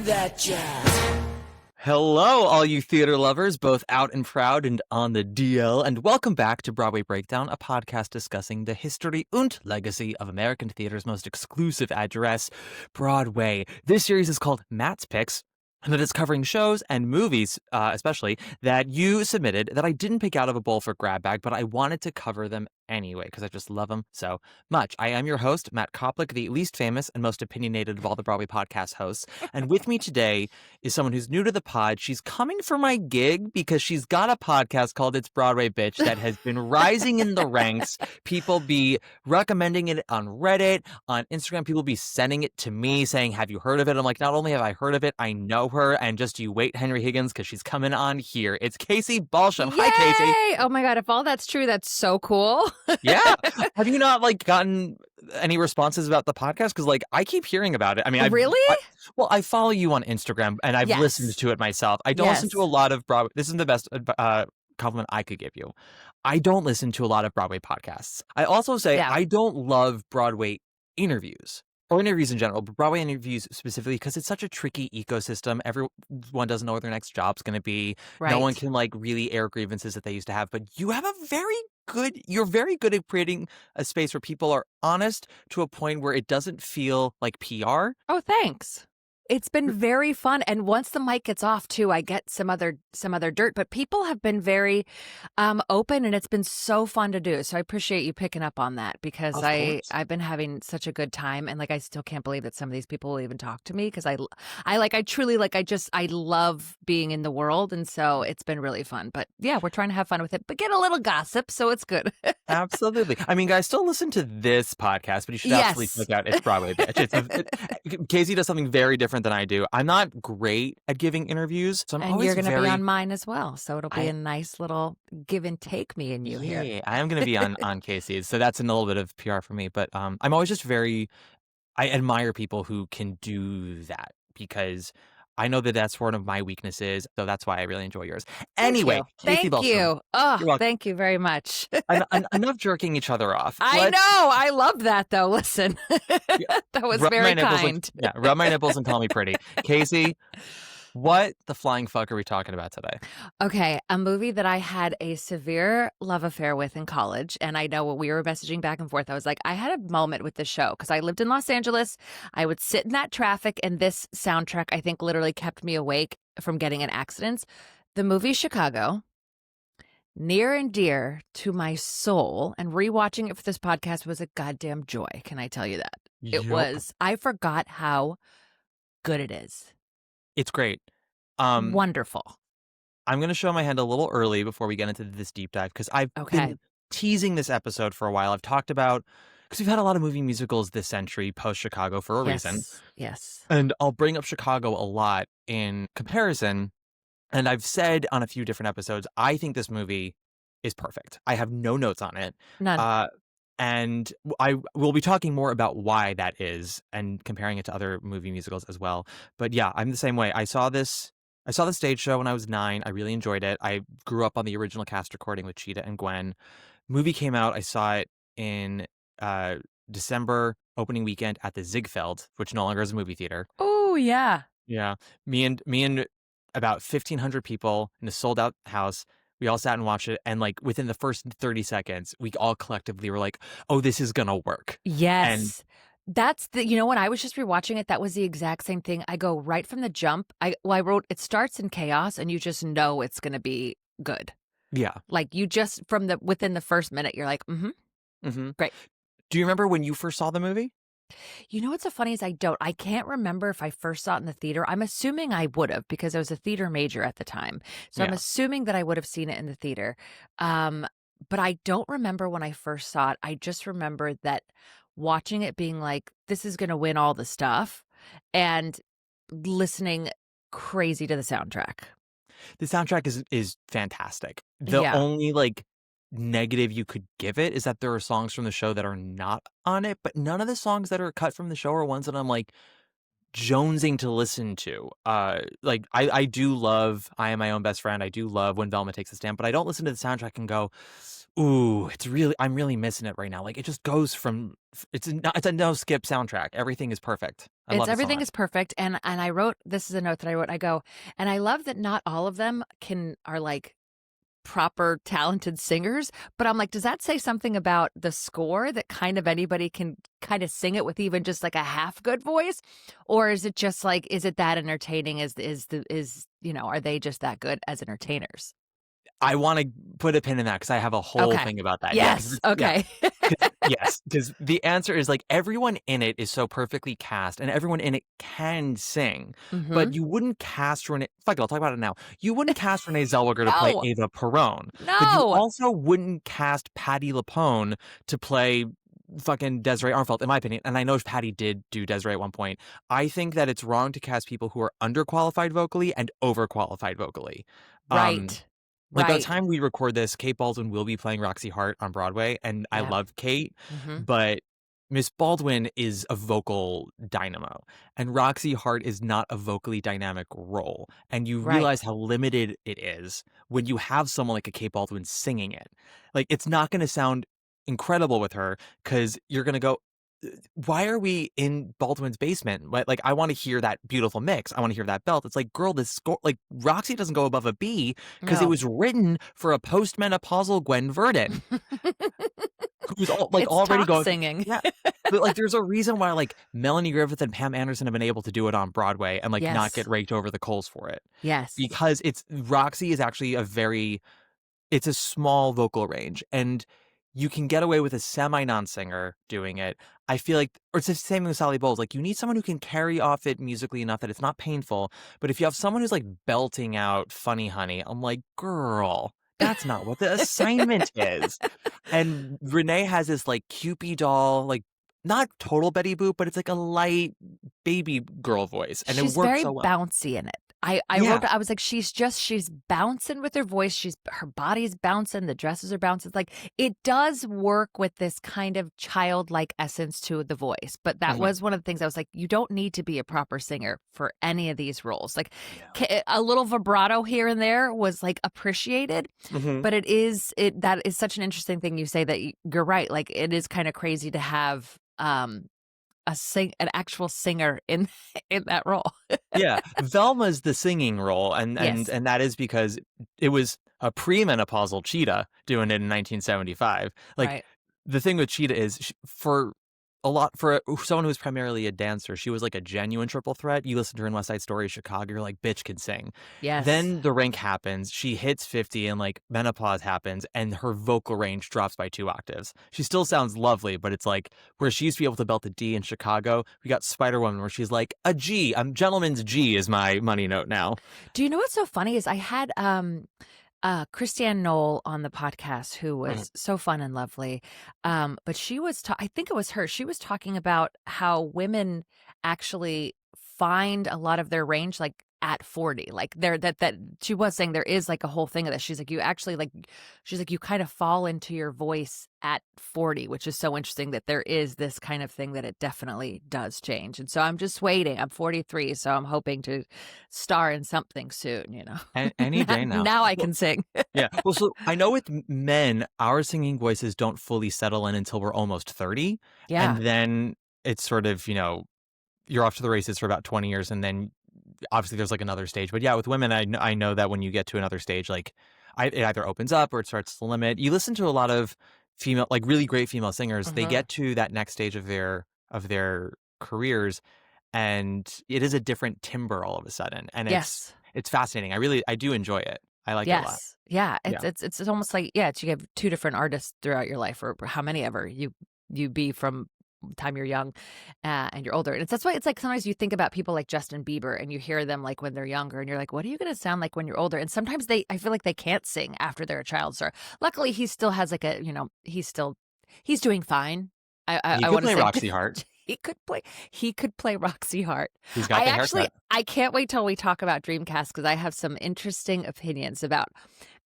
that jazz. Hello, all you theater lovers, both out and proud and on the DL, and welcome back to Broadway Breakdown, a podcast discussing the history and legacy of American theater's most exclusive address, Broadway. This series is called Matt's Picks, and it is covering shows and movies, especially, that you submitted that I didn't pick out of a bowl for grab bag, but I wanted to cover them anyway, because I just love them so much. I am your host, Matt Koplik, the least famous and most opinionated of all the Broadway podcast hosts. And with me today is someone who's new to the pod. She's coming for my gig because she's got a podcast called It's Broadway Bitch that has been rising in the ranks. People be recommending it on Reddit, on Instagram. People be sending it to me saying, have you heard of it? I'm like, not only have I heard of it, I know her. And just you wait, Henry Higgins, because she's coming on here. It's Casey Balsham. Yay! Hi, Casey. Oh my God, if all that's true, that's so cool. Yeah. Have you not gotten any responses about the podcast? Because I keep hearing about it. I mean, Really? I follow you on Instagram and I've listened to it myself. I don't listen to a lot of Broadway. This is the best compliment I could give you. I don't listen to a lot of Broadway podcasts. I also say I don't love Broadway interviews. Or interviews in general, but Broadway interviews specifically because it's such a tricky ecosystem. Everyone doesn't know where their next job's going to be. Right. No one can really air grievances that they used to have. But you have you're very good at creating a space where people are honest to a point where it doesn't feel like PR. Oh, thanks. It's been very fun, and once the mic gets off too, I get some other dirt. But people have been very open, and it's been so fun to do. So I appreciate you picking up on that because I've been having such a good time, and I still can't believe that some of these people will even talk to me because I love being in the world, and so it's been really fun. But yeah, we're trying to have fun with it, but get a little gossip, so it's good. Absolutely. I mean, guys, still listen to this podcast, but you should absolutely check out It's Broadway Bitch. Casey does something very different than I do. I'm not great at giving interviews, so and you're going to be on mine as well, so it'll be a nice little give and take me and you here. Yeah, I am going to be on Casey's, so that's a little bit of PR for me. But I'm always just I admire people who can do that because I know that that's one of my weaknesses, so that's why I really enjoy yours. Anyway, thank you. Oh, thank you very much. Enough jerking each other off. I know. I love that, though. Listen, that was very kind. Rub my nipples and call me pretty. Casey, what the flying fuck are we talking about today? Okay, a movie that I had a severe love affair with in college. And I know when we were messaging back and forth, I was like, I had a moment with the show because I lived in Los Angeles. I would sit in that traffic, and this soundtrack, I think, literally kept me awake from getting in accidents. The movie Chicago, near and dear to my soul, and rewatching it for this podcast was a goddamn joy. Can I tell you that? It was. I forgot how good it is. It's great. Wonderful. I'm going to show my hand a little early before we get into this deep dive because I've been teasing this episode for a while. I've talked about, because we've had a lot of movie musicals this century post-Chicago for a reason. Yes. And I'll bring up Chicago a lot in comparison. And I've said on a few different episodes, I think this movie is perfect. I have no notes on it. None. And I will be talking more about why that is and comparing it to other movie musicals as well. But yeah, I'm the same way. I saw the stage show when I was 9. I really enjoyed it. I grew up on the original cast recording with Cheetah and Gwen. Movie came out. I saw it in December opening weekend at the Ziegfeld, which no longer is a movie theater. Oh, yeah. Yeah. Me and about 1,500 people in a sold out house. We all sat and watched it, and within the first 30 seconds, we all collectively were like, "Oh, this is gonna work." Yes, that's when I was just rewatching it, that was the exact same thing. I go right from the jump. I wrote it starts in chaos, and you just know it's gonna be good. Yeah, you just within the first minute, you're like, great. Do you remember when you first saw the movie? You know what's so funny is I can't remember if I first saw it in the theater. I'm assuming I would have because I was a theater major at the time. So I'm assuming that I would have seen it in the theater. But I don't remember when I first saw it. I just remember that watching it being like, this is going to win all the stuff and listening crazy to the soundtrack. The soundtrack is fantastic. The only negative you could give it is that there are songs from the show that are not on it, but none of the songs that are cut from the show are ones that I'm jonesing to listen to. I do love I Am My Own Best Friend. I do love When Velma Takes a Stand, but I don't listen to the soundtrack and go, ooh, I'm really missing it right now. It just goes from, it's a no skip soundtrack. Everything is perfect. I love it so Everything much. is perfect. And I wrote, this is a note that I wrote. I go, and I love that not all of them are like proper talented singers, but I'm like, does that say something about the score that kind of anybody can kind of sing it with even just like a half good voice? Or is it just like, is it that entertaining? Are they just that good as entertainers? I want to put a pin in that because I have a whole Okay. thing about that. Yes. Okay. Because the answer is like everyone in it is so perfectly cast and everyone in it can sing, Mm-hmm. but you wouldn't cast Renee. Fuck it, I'll talk about it now. You wouldn't cast Renee Zellweger to play No, Ava Perón, but you no. also wouldn't cast Patti LuPone to play fucking Desiree Arnfeld, in my opinion. And I know Patty did do Desiree at one point. I think that it's wrong to cast people who are underqualified vocally and overqualified vocally. Um, Right. like by the Right. time we record this, Kate Baldwin will be playing Roxy Hart on Broadway, and I Yeah. love Kate, Mm-hmm. but Miss Baldwin is a vocal dynamo, and Roxy Hart is not a vocally dynamic role. And you Right. realize how limited it is when you have someone like a Kate Baldwin singing it. Like it's not going to sound incredible with her because you're going to go, why are we in Baldwin's basement? Like, I want to hear that beautiful mix. I want to hear that belt. It's like, girl, this score, like, Roxy doesn't go above a B because it No. was written for a postmenopausal Gwen Verdon who's It's already talk going, singing. yeah. But like, there's a reason why like Melanie Griffith and Pam Anderson have been able to do it on Broadway and like not get Yes. raked over the coals for it Yes. because Roxy is actually it's a small vocal range and you can get away with a semi-non-singer doing it. I feel like, or it's the same with Sally Bowles. Like you need someone who can carry off it musically enough that it's not painful. But if you have someone who's like belting out Funny Honey, I'm like, girl, that's not what the assignment is. And Renee has this like Cupid doll, like not total Betty Boop, but it's like a light baby girl voice. And it She's works very so well. bouncy in it. I Yeah. wrote, I was like, she's bouncing with her voice. Her body's bouncing. The dresses are bouncing. Like it does work with this kind of childlike essence to the voice. But that Mhm. was one of the things I was like, you don't need to be a proper singer for any of these roles. Like Yeah. a little vibrato here and there was like appreciated, Mhm. but that is such an interesting thing you say that you're right. Like it is kind of crazy to have, an actual singer in in that role. Yeah, Velma's the singing role, and and Yes. and that is because it was a premenopausal Cheetah doing it in 1975. Like Right. the thing with Cheetah is for someone who's primarily a dancer, she was like a genuine triple threat. You listen to her in West Side Story, Chicago, you're like, bitch can sing. Yes. Then the rank happens, she hits 50 and like menopause happens and her vocal range drops by 2 octaves. She still sounds lovely, but it's like where she used to be able to belt a D in Chicago, we got Spider Woman where she's like, a G, I'm gentleman's G is my money note now. Do you know what's so funny is I had Christiane Knoll on the podcast who was so fun and lovely. But she was I think it was her. She was talking about how women actually find a lot of their range like at 40. Like there that she was saying there is like a whole thing of that. She's like you actually like she's like you kind of fall into your voice at 40, which is so interesting that there is this kind of thing that it definitely does change. And so I'm just waiting. I'm 43, so I'm hoping to star in something soon, you know. Any day now. Now I Well, can sing. yeah. Well, so I know with men, our singing voices don't fully settle in until we're almost 30. Yeah. And then it's sort of, you're off to the races for about 20 years. And then obviously there's like another stage. But yeah, with women, I know that when you get to another stage, like it either opens up or it starts to limit. You listen to a lot of female, like really great female singers. They Mhm. get to that next stage of their careers, and it is a different timbre all of a sudden. And Yes. it's fascinating. I do enjoy it. I like it a lot. Yes. Yeah. Yeah. It's almost like you have two different artists throughout your life, or how many ever you be from the time you're young and you're older. And that's why it's like sometimes you think about people like Justin Bieber and you hear them like when they're younger and you're like, what are you going to sound like when you're older? And sometimes I feel like they can't sing after they're a child star. Luckily, he still has like he's doing fine. He I could want to play say Roxy Hart. He could play Roxy Hart. He's got the haircut. I can't wait till we talk about Dreamcast because I have some interesting opinions about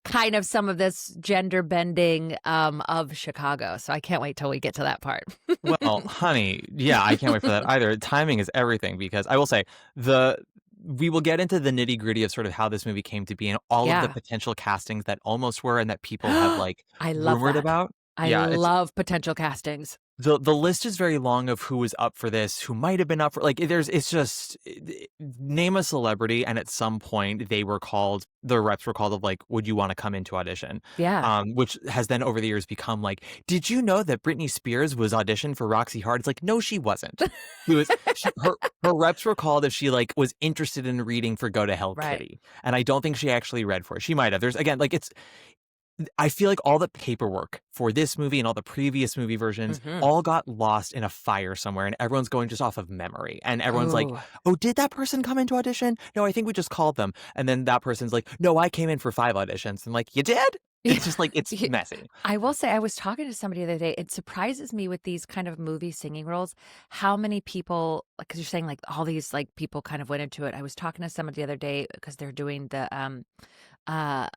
kind of some of this gender bending of Chicago. So I can't wait till we get to that part. Well, honey, yeah, I can't wait for that either. Timing is everything because I will say we will get into the nitty gritty of sort of how this movie came to be and all of the Yeah. potential castings that almost were and that people have like I love rumored that. about. I Yeah, love potential castings. The list is very long of who was up for this, who might have been up for, like, it's just name a celebrity, and at some point the reps were called of like, would you want to come into audition? Yeah. Which has then over the years become like, did you know that Britney Spears was auditioned for Roxy Hart? It's like, no, she wasn't. It was her reps were called if she like was interested in reading for Go to Hell Right. Kitty, and I don't think she actually read for it. She might have. There's again like I feel like all the paperwork for this movie and all the previous movie versions Mhm. all got lost in a fire somewhere, and everyone's going just off of memory. And everyone's like, Oh. oh, did that person come into audition? No, I think we just called them. And then that person's like, no, I came in for 5 auditions. And like, you did? It's just like, it's Yeah. messy. I will say, I was talking to somebody the other day. It surprises me with these kind of movie singing roles, how many people, because you're saying like all these like people kind of went into it. I was talking to somebody the other day because they're doing uh,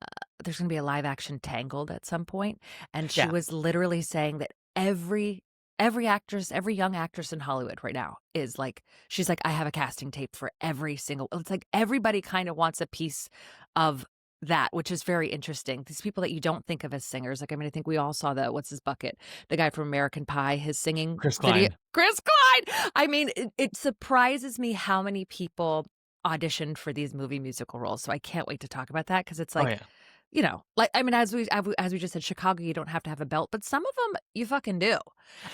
there's going to be a live action Tangled at some point, and she Yeah. was literally saying that every actress, every young actress in Hollywood right now is like, she's like, I have a casting tape for every single. It's like everybody kind of wants a piece of that, which is very interesting. These people that you don't think of as singers, like I mean, I think we all saw the what's his bucket, the guy from American Pie, his singing Chris video, Klein. Chris Klein. I mean, it surprises me how many people auditioned for these movie musical roles. So I can't wait to talk about that because it's Oh, like, yeah. like I mean, as we just said, Chicago, you don't have to have a belt, but some of them you fucking do.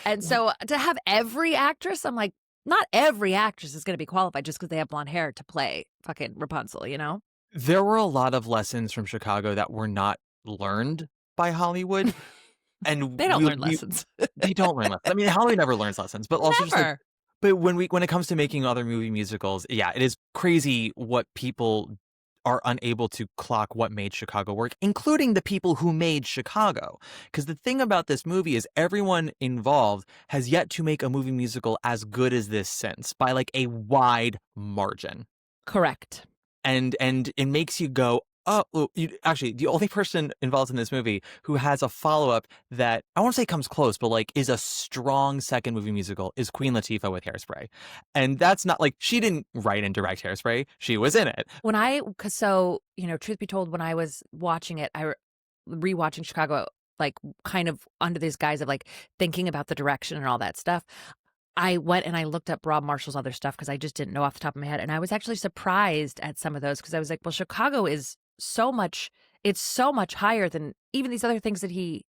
And so to have every actress, I'm like, not every actress is going to be qualified just because they have blonde hair to play fucking Rapunzel, you know? There were a lot of lessons from Chicago that were not learned by Hollywood. And They don't learn lessons. they don't learn lessons. I mean, Hollywood never learns lessons, but also just like, Never. but when it comes to making other movie musicals, yeah, it is crazy what people are unable to clock what made Chicago work, including the people who made Chicago. Because the thing about this movie is everyone involved has yet to make a movie musical as good as this since by like a wide margin. Correct. And it makes you go, oh, actually, the only person involved in this movie who has a follow-up that I won't say comes close, but like is a strong second movie musical is Queen Latifah with Hairspray. And that's not like she didn't write and direct Hairspray. She was in it. Because so, truth be told, when I was watching it, rewatching Chicago, like kind of under these guise of like thinking about the direction and all that stuff. I went and I looked up Rob Marshall's other stuff because I just didn't know off the top of my head. And I was actually surprised at some of those because I was like, well, Chicago is it's so much higher than even these other things that he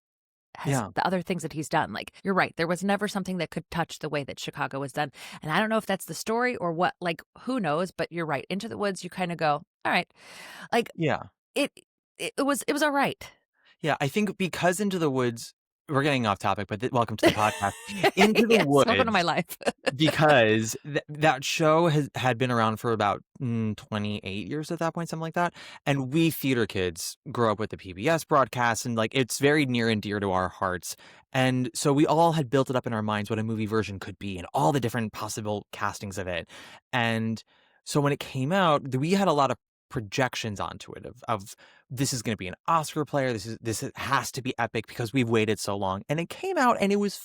has, Yeah. the other things that he's done. Like, you're right. There was never something that could touch the way that Chicago was done. And I don't know if that's the story or what, like, who knows, but you're right. Into the Woods, you kind of go, all right. Like, Yeah. it, it was all right. Yeah. I think because Into the Woods, we're getting off topic, but welcome to the podcast. Into the Yes, welcome to my Woods. life. Because that show had been around for about 28 years at that point, something like that. And we theater kids grow up with the PBS broadcasts, and like it's very near and dear to our hearts. And so we all had built it up in our minds what a movie version could be and all the different possible castings of it. And so when it came out, we had a lot of projections onto it of this is going to be an Oscar player. This has to be epic because we've waited so long. And it came out and it was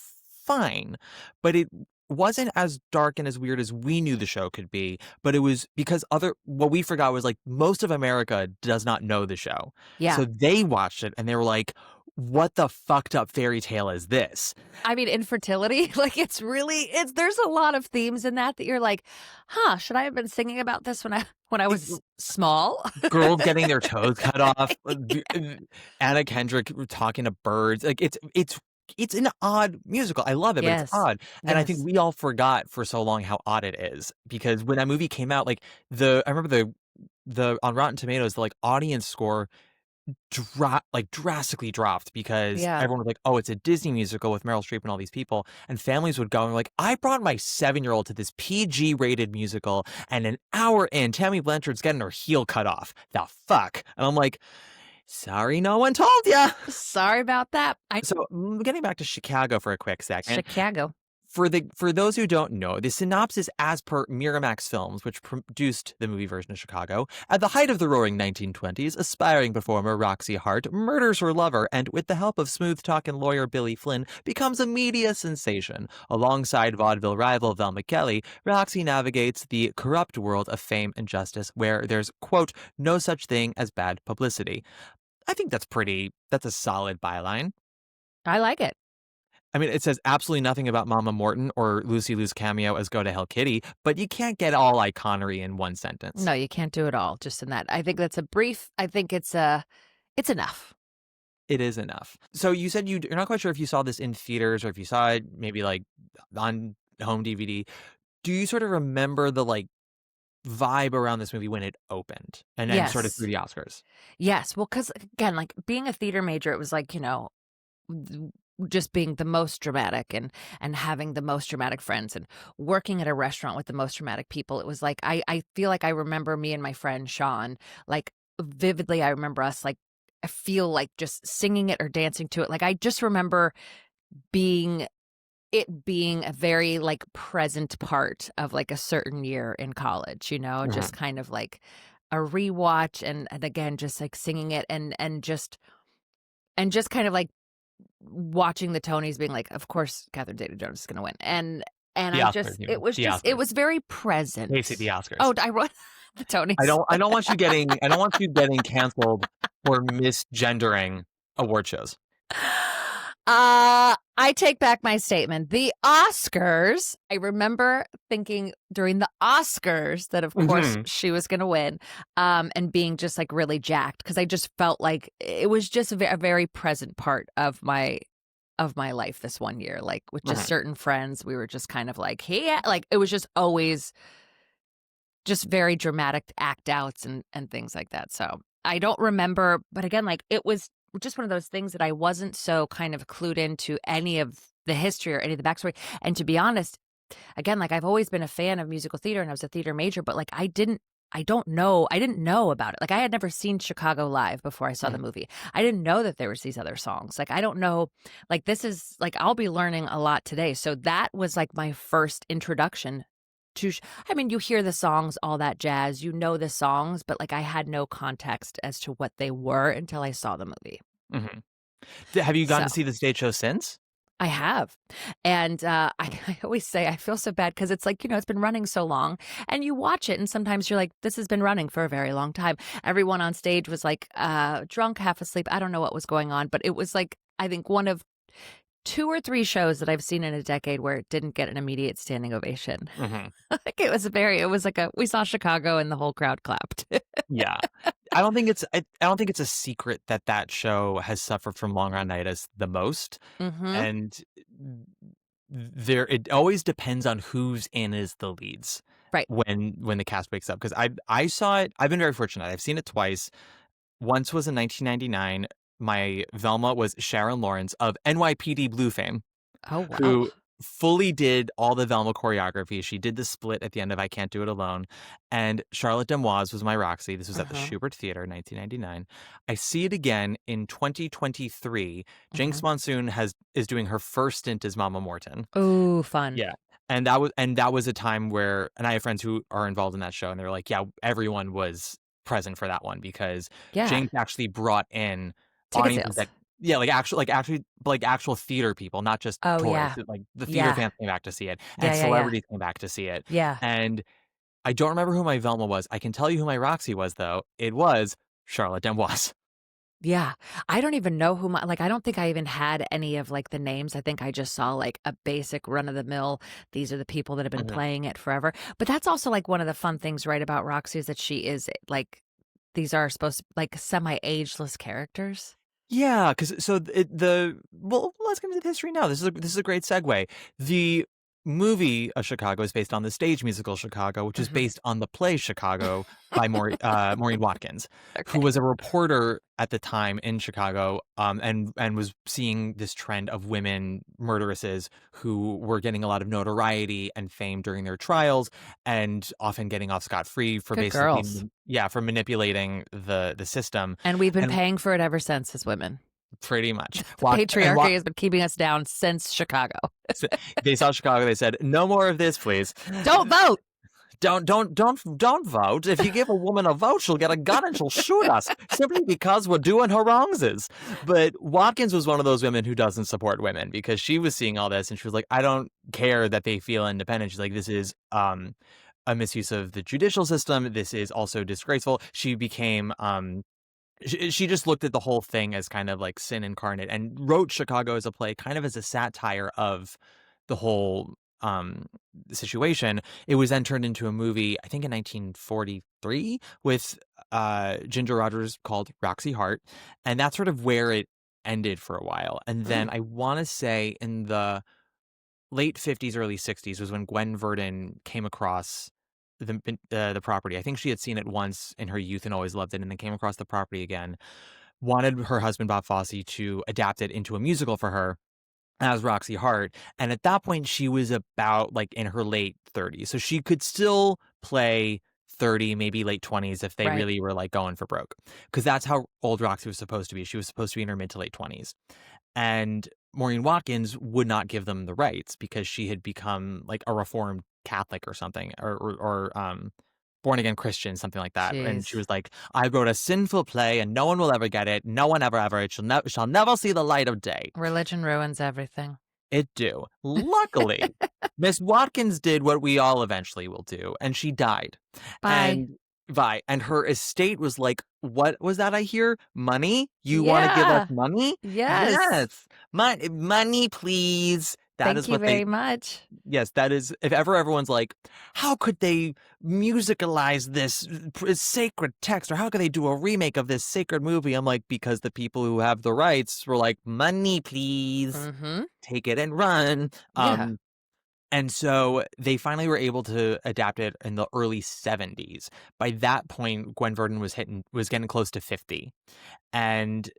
fine, but it wasn't as dark and as weird as we knew the show could be. But it was because what we forgot was like most of America does not know the show. Yeah. So they watched it and they were like, what the fucked up fairy tale is this? I mean, infertility, like there's a lot of themes in that you're like, huh, should I have been singing about this when I was small? Girls getting their toes cut off, Anna Kendrick talking to birds. Like it's an odd musical. I love it, but it's Yes. odd. And I think Yes. we all forgot for so long how odd it is because when that movie came out, like I remember the on Rotten Tomatoes, the like audience score drastically dropped because Yeah. everyone was like, oh, it's a Disney musical with Meryl Streep and all these people. And families would go and like, I brought my 7-year-old to this PG rated musical and an hour in, Tammy Blanchard's getting her heel cut off. The fuck? And I'm like, sorry, no one told ya. Sorry about that. So getting back to Chicago for a quick second. Chicago. For those who don't know, the synopsis as per Miramax Films, which produced the movie version of Chicago, at the height of the roaring 1920s, aspiring performer Roxy Hart murders her lover and, with the help of smooth-talking lawyer Billy Flynn, becomes a media sensation. Alongside vaudeville rival Val McKelly, Roxy navigates the corrupt world of fame and justice where there's, quote, no such thing as bad publicity. I think that's a solid byline. I like it. I mean, it says absolutely nothing about Mama Morton or Lucy Liu's cameo as Go to Hell Kitty, but you can't get all iconery in one sentence. No, you can't do it all just in that. I think that's a brief. I think it's enough. It is enough. So you said you're not quite sure if you saw this in theaters or if you saw it maybe like on home DVD. Do you sort of remember the like vibe around this movie when it opened and sort of through Yes. the Oscars? Yes. Well, because again, like being a theater major, it was like, just being the most dramatic and having the most dramatic friends and working at a restaurant with the most dramatic people. It was like I feel like I remember me and my friend Sean, like vividly. I remember us like I feel like just singing it or dancing to it. Like I just remember being being a very like present part of like a certain year in college, just Mhm. kind of like a rewatch and again just like singing it and just kind of like watching the Tonys being like, of course Catherine Zeta-Jones is gonna win. And The I Oscars, just you it mean. was The just it Oscars. was very Casey, the present. Oscars. Oh, I wrote the Tonys. I don't want you getting canceled for misgendering award shows. I take back my statement. The Oscars, I remember thinking during the Oscars that of course Mhm. she was going to win, and being just like really jacked because I just felt like it was just a very present part of my life this one year. Like with just Mhm. certain friends, we were just kind of like, hey, like it was just always just very dramatic act outs and things like that. So I don't remember, but again, like it was just one of those things that I wasn't so kind of clued into any of the history or any of the backstory. And to be honest, again, like I've always been a fan of musical theater and I was a theater major, but like I didn't know about it. Like I had never seen Chicago live before I saw the Mhm. movie. I didn't know that there was these other songs. Like I don't know, like this is like I'll be learning a lot today. So that was like my first introduction to I mean, you hear the songs, all that jazz, you know the songs, but like I had no context as to what they were until I saw the movie. Mhm. Have you gotten So to see the stage show since? I have. And I always say I feel so bad because it's like, it's been running so long and you watch it and sometimes you're like, this has been running for a very long time. Everyone on stage was like drunk, half asleep. I don't know what was going on, but it was like, I think one of two or three shows that I've seen in a decade where it didn't get an immediate standing ovation. Mhm. Like it was like we saw Chicago and the whole crowd clapped. Yeah. I don't think it's a secret that that show has suffered from long runitis the most, Mm-hmm. and it always depends on who's in as the leads Right. when the cast wakes up. Because I saw it. I've been very fortunate. I've seen it twice. Once was in 1999. My Velma was Sharon Lawrence of NYPD Blue fame, Oh, wow. who fully did all the Velma choreography. She did the split at the end of I Can't Do It Alone. And Charlotte Demoise was my Roxy. This was at the Uh-huh. Shubert Theater in 1999. I see it again in 2023. Mm-hmm. Jinx Monsoon is doing her first stint as Mama Morton. Oh, fun. Yeah. And that was a time where and I have friends who are involved in that show and they're like, yeah, everyone was present for that one because Yeah. Jinx actually brought in Ticket audiences sales. that yeah, like actual theater people, not just Oh, tourists. yeah. Like the theater Yeah. fans came back to see it, Yeah, and yeah, yeah. celebrities came back to see it. Yeah. And I don't remember who my Velma was. I can tell you who my Roxy was, though. It was Charlotte Demoise. Yeah. I don't even know who my like, I don't think I even had any of like the names. I think I just saw like a basic run of the mill. These are the people that have been Mhm. playing it forever. But that's also like one of the fun things, right, about Roxy is that she is like these are supposed to like semi-ageless characters. Yeah, because so well, let's get into the history now. This is a great segue. The movie of Chicago is based on the stage musical Chicago, which is Mhm. based on the play Chicago by Maureen Watkins, who Okay. was a reporter at the time in Chicago, and was seeing this trend of women murderesses who were getting a lot of notoriety and fame during their trials, and often getting off scot-free for Good basically girls. for manipulating the system. And we've been And paying for it ever since as women. pretty much. The patriarchy has been keeping us down since Chicago. They saw Chicago. They said, "No more of this, please. Don't vote. Don't vote. If you give a woman a vote, she'll get a gun and she'll shoot us simply because we're doing her wrongses." But Watkins was one of those women who doesn't support women because she was seeing all this and she was like, "I don't care that they feel independent." She's like, "This is a misuse of the judicial system. This is also disgraceful." She became She just looked at the whole thing as kind of like sin incarnate and wrote Chicago as a play kind of as a satire of the whole situation. It was then turned into a movie, I think in 1943 with Ginger Rogers called Roxy Hart. And that's sort of where it ended for a while. And then Mm, I want to say in the late 50s, early 60s was when Gwen Verdon came across the property. I think she had seen it once in her youth and always loved it, and then came across the property again. Wanted her husband Bob Fosse to adapt it into a musical for her as Roxy Hart, and at that point she was about like in her late 30s, so she could still play 30, maybe late 20s if they right. really were like going for broke, because that's how old Roxy was supposed to be. She was supposed to be in her mid to late 20s. And Maureen Watkins would not give them the rights because she had become like a reformed Catholic or something, or born again Christian, something like that. And she Jeez. was like, "I wrote a sinful play, and no one will ever get it. No one ever. It shall never see the light of day." Religion ruins everything. It do. Luckily, Miss Watkins did what we all eventually will do, and she died. Bye. And and her estate was like, "What was that I hear? Money? You want to give us Yeah. money? Yes. Yes. Money, please." That Thank is you what they very much. Yes, that is if ever everyone's like, "How could they musicalize this sacred text, or how could they do a remake of this sacred movie?" I'm like, "Because the people who have the rights were like, 'Money, please. Mm-hmm. Take it and run.'" Yeah. And so they finally were able to adapt it in the early 70s. By that point, Gwen Verdon was getting close to 50. And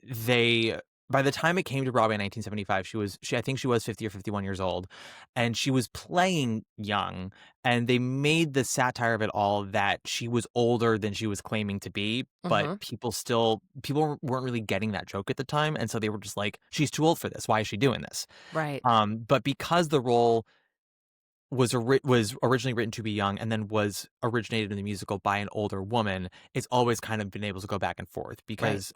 they by the time it came to Broadway in 1975, she I think she was 50 or 51 years old, and she was playing young, and they made the satire of it all that she was older than she was claiming to be, but Mm-hmm. people weren't really getting that joke at the time, and so they were just like, "She's too old for this. Why is she doing this?" Right. But because the role was originally written to be young and then was originated in the musical by an older woman, it's always kind of been able to go back and forth Right. because,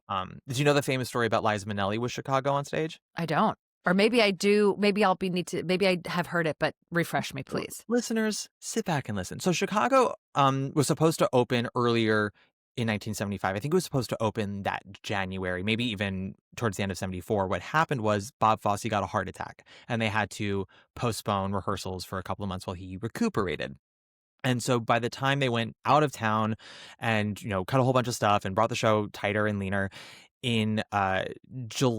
did you know the famous story about Liza Minnelli with Chicago on stage? I don't. Or maybe I do. Maybe I'll be need to. Maybe I have heard it, but refresh me, please. Listeners, sit back and listen. So Chicago, was supposed to open earlier in 1975. I think it was supposed to open that January, maybe even towards the end of 74. What happened was Bob Fosse got a heart attack, and they had to postpone rehearsals for a couple of months while he recuperated. And so by the time they went out of town and, cut a whole bunch of stuff and brought the show tighter and leaner in June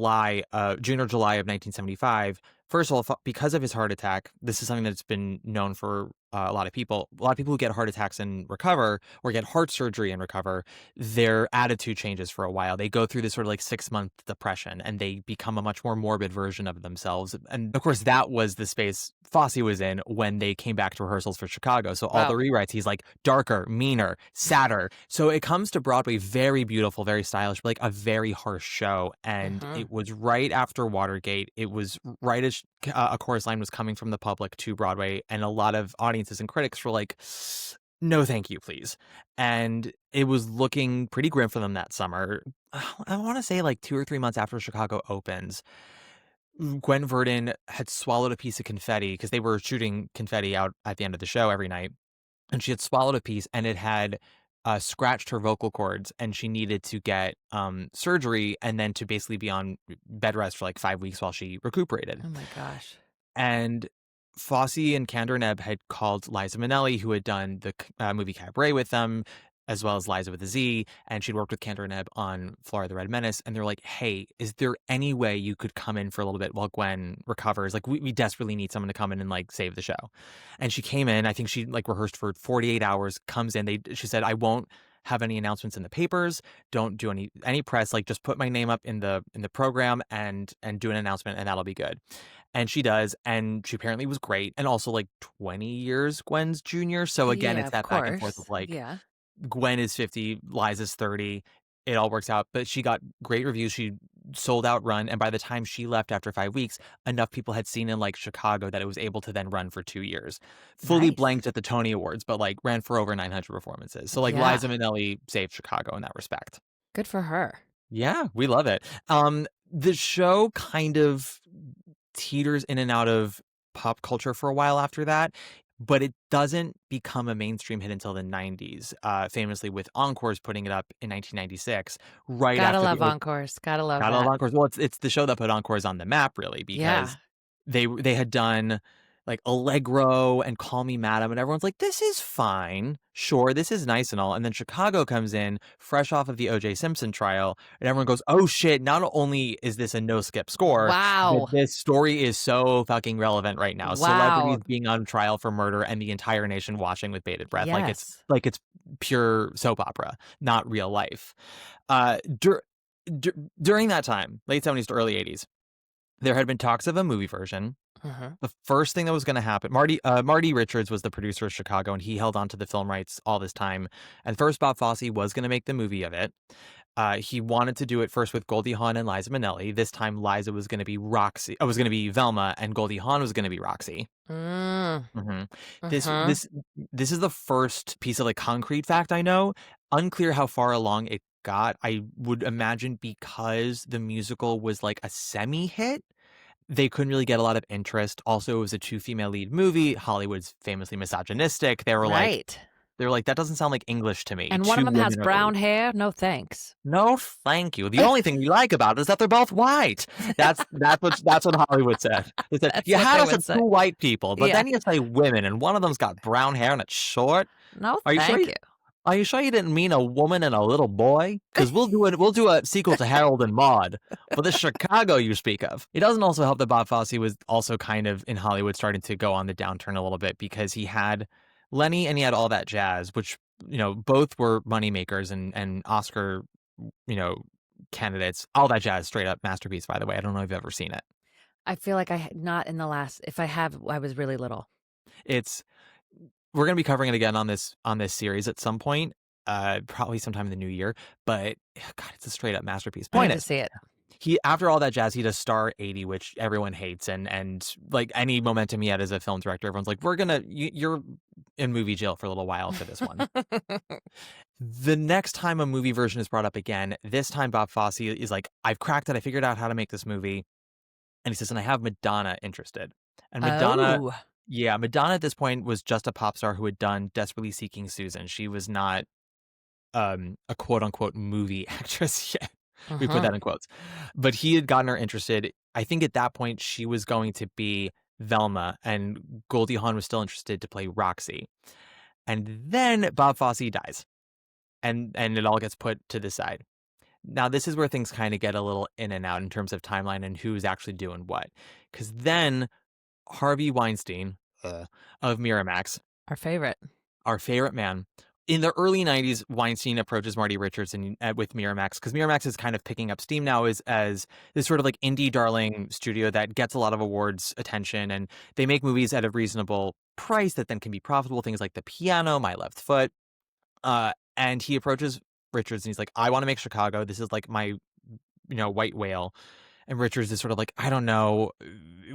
or July of 1975, first of all, because of his heart attack, this is something that's been known for a lot of people. A lot of people who get heart attacks and recover or get heart surgery and recover, their attitude changes for a while. They go through this sort of like 6-month depression and they become a much more morbid version of themselves. And of course, that was the space Fosse was in when they came back to rehearsals for Chicago. So all the Wow. rewrites, he's like darker, meaner, sadder. So it comes to Broadway very beautiful, very stylish, but like a very harsh show. And Mm-hmm. it was right after Watergate. It was right as a chorus line was coming from the public to Broadway. And a lot of audiences and critics were like, "No, thank you, please." And it was looking pretty grim for them that summer. I want to say like 2 or 3 months after Chicago opens, Gwen Verdon had swallowed a piece of confetti because they were shooting confetti out at the end of the show every night. And she had swallowed a piece and it had scratched her vocal cords, and she needed to get surgery and then to basically be on bed rest for like 5 weeks while she recuperated. Oh my gosh. And Fosse and Kander Ebb had called Liza Minnelli, who had done the movie Cabaret with them, as well as Liza with a Z, and she'd worked with Kander Ebb on Flora the Red Menace. And they're like, "Hey, is there any way you could come in for a little bit while Gwen recovers? Like, we desperately need someone to come in and like save the show." And she came in. I think she like rehearsed for 48 hours. Comes in. She said, "I won't have any announcements in the papers. Don't do any press. Like, just put my name up in the program and do an announcement, and that'll be good." And she does, and she apparently was great, and also, like, 20 years Gwen's junior, so again, Yeah, it's of that back and forth of, course. like, Yeah. Gwen is 50, Liza's 30, it all works out, but she got great reviews, she sold out run, and by the time she left after 5 weeks, enough people had seen in, like, Chicago that it was able to then run for 2 years. Fully Nice. blanked at the Tony Awards, but, like, ran for over 900 performances, so, like, Yeah. Liza Minnelli saved Chicago in that respect. Good for her. Yeah, we love it. The show kind of teeters in and out of pop culture for a while after that. but it doesn't become a mainstream hit until the 90s, famously with Encores putting it up in 1996, right Gotta after the love Encores. Gotta love Gotta love that. Encores. Well, it's the show that put Encores on the map, really, because Yeah. they had done like Allegro and Call Me Madam, and everyone's like, "This is fine, sure, this is nice and all." And then Chicago comes in, fresh off of the O.J. Simpson trial, and everyone goes, "Oh shit! Not only is this a no skip score, but Wow. this story is so fucking relevant right now. Wow. Celebrities being on trial for murder, and the entire nation watching with bated breath, Yes. like it's pure soap opera, not real life." Uh, dur- During that time, late 70s to early 80s, there had been talks of a movie version. Uh-huh. The first thing that was going to happen, Marty Richards was the producer of Chicago, and he held on to the film rights all this time. And first, Bob Fosse was going to make the movie of it. He wanted to do it first with Goldie Hawn and Liza Minnelli. This time, Liza was going to be Roxy. Was going to be Velma, and Goldie Hawn was going to be Roxy. Mm. hmm This Uh-huh. this this is the first piece of like concrete fact I know. Unclear how far along it got. I would imagine because the musical was like a semi-hit, they couldn't really get a lot of interest. Also, it was a two female lead movie. Hollywood's famously misogynistic. Right. They were like, that doesn't sound like English to me. And one of Two them has women are the lead. brown hair. No thanks. No, thank you. The only thing we like about it is that they're both white. That's what Hollywood said. They said That's you what had they us would at say. two white people, but Yeah. then you say women, and one of them's got brown hair and it's short. No, Are you sure? thank you. Are you sure you didn't mean a woman and a little boy? Because we'll do a sequel to Harold and Maude, but the Chicago you speak of. It doesn't also help that Bob Fosse was also kind of in Hollywood starting to go on the downturn a little bit because he had Lenny and he had All That Jazz, which both were moneymakers and Oscar candidates. All That Jazz, straight up masterpiece. By the way, I don't know if you've ever seen it. I feel like not in the last. If I have, I was really little. It's We're gonna be covering it again on this series at some point, probably sometime in the new year. But God, it's a straight up masterpiece. I Point need to is, see it. he after All That Jazz, he does Star 80, which everyone hates, and like any momentum he had as a film director, everyone's like, you're in movie jail for a little while for this one. The next time a movie version is brought up again, this time Bob Fosse is like, I've cracked it. I figured out how to make this movie. And he says, and I have Madonna interested. And Madonna, Oh. yeah, Madonna at this point was just a pop star who had done Desperately Seeking Susan. She was not a quote unquote movie actress yet. We put Uh-huh. that in quotes. But he had gotten her interested. I think at that point she was going to be Velma, and Goldie Hawn was still interested to play Roxy. And then Bob Fosse dies. And it all gets put to the side. Now, this is where things kind of get a little in and out in terms of timeline and who's actually doing what. Because then Harvey Weinstein of Miramax, Our favorite. our favorite man, in the early 90s, Weinstein approaches Marty Richards with Miramax, because Miramax is kind of picking up steam now as this sort of like indie darling studio that gets a lot of awards attention, and they make movies at a reasonable price that then can be profitable. Things like The Piano, My Left Foot. And he approaches Richards and he's like, I want to make Chicago. This is like my, white whale. And Richards is sort of like, I don't know.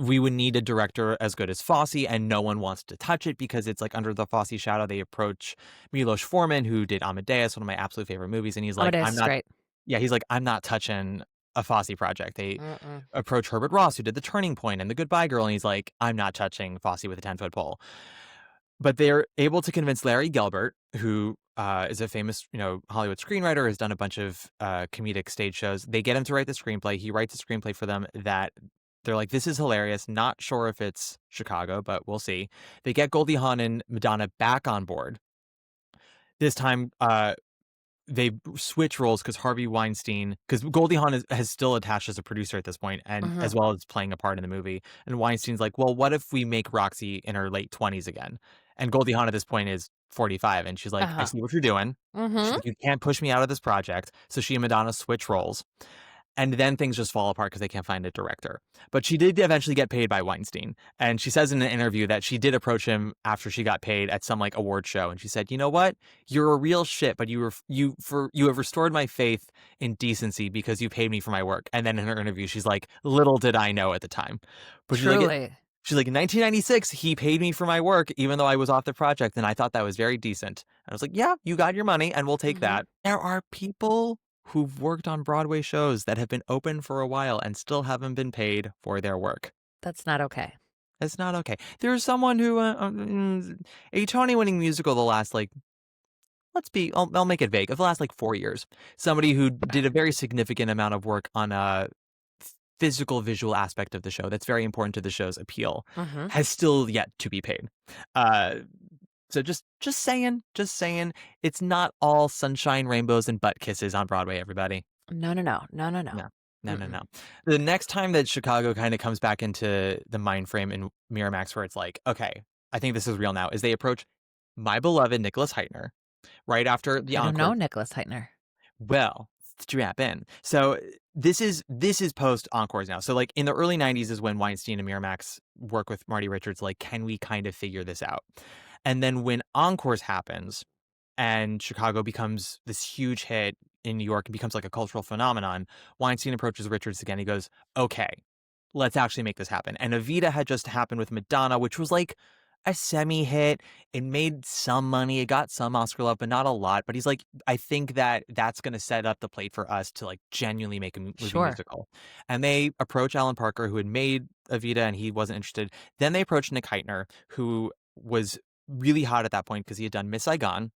We would need a director as good as Fosse, and no one wants to touch it because it's like under the Fosse shadow. They approach Milos Forman, who did Amadeus, one of my absolute favorite movies. And he's like, Amadeus I'm is not, great. yeah, he's like, I'm not touching a Fosse project. They Mm-mm. approach Herbert Ross, who did The Turning Point and The Goodbye Girl. And he's like, I'm not touching Fosse with a 10-foot pole. But they're able to convince Larry Gelbart, who is a famous, Hollywood screenwriter, has done a bunch of comedic stage shows. They get him to write the screenplay. He writes a screenplay for them that they're like, this is hilarious. Not sure if it's Chicago, but we'll see. They get Goldie Hawn and Madonna back on board. This time, they switch roles because Harvey Weinstein, because Goldie Hawn has still attached as a producer at this point, and Uh-huh. as well as playing a part in the movie. And Weinstein's like, well, what if we make Roxy in her late 20s again? And Goldie Hawn at this point is 45, and she's like, I Uh-huh. see what you're doing. She's Mm-hmm. like, you can't push me out of this project. So she and Madonna switch roles. And then things just fall apart because they can't find a director. But she did eventually get paid by Weinstein. And she says in an interview that she did approach him after she got paid at some like award show. And she said, you know what? You're a real shit, but you have restored my faith in decency because you paid me for my work. And then in her interview, she's like, little did I know at the time. But Truly. she's like, in 1996, he paid me for my work, even though I was off the project. And I thought that was very decent. And I was like, yeah, you got your money and we'll take Mm-hmm. that. There are people who've worked on Broadway shows that have been open for a while and still haven't been paid for their work. That's not okay. It's not okay. There's someone who a Tony-winning musical the last like I'll make it vague. Of the last like 4 years, somebody who did a very significant amount of work on a physical visual aspect of the show that's very important to the show's appeal Mm-hmm. has still yet to be paid. Uh, so just saying, it's not all sunshine, rainbows, and butt kisses on Broadway, everybody. No, no, no, no, no, no. No. No, no, Mm-mm. no. The next time that Chicago kind of comes back into the mind frame in Miramax where it's like, okay, I think this is real now, is they approach my beloved Nicholas Heitner right after the I don't encore. know Nicholas Heitner. Well, strap in. So this is post encores now. So like in the early 90s is when Weinstein and Miramax work with Marty Richards, like, can we kind of figure this out? And then when encores happens and Chicago becomes this huge hit in New York and becomes like a cultural phenomenon, Weinstein approaches Richards again. He goes, okay, let's actually make this happen. And Evita had just happened with Madonna, which was like a semi-hit. It made some money. It got some Oscar love, but not a lot. But he's like, I think that that's going to set up the plate for us to like genuinely make a movie Sure. musical. And they approach Alan Parker, who had made Evita, and he wasn't interested. Then they approached Nick Heitner, who was really hot at that point because he had done Miss Saigon,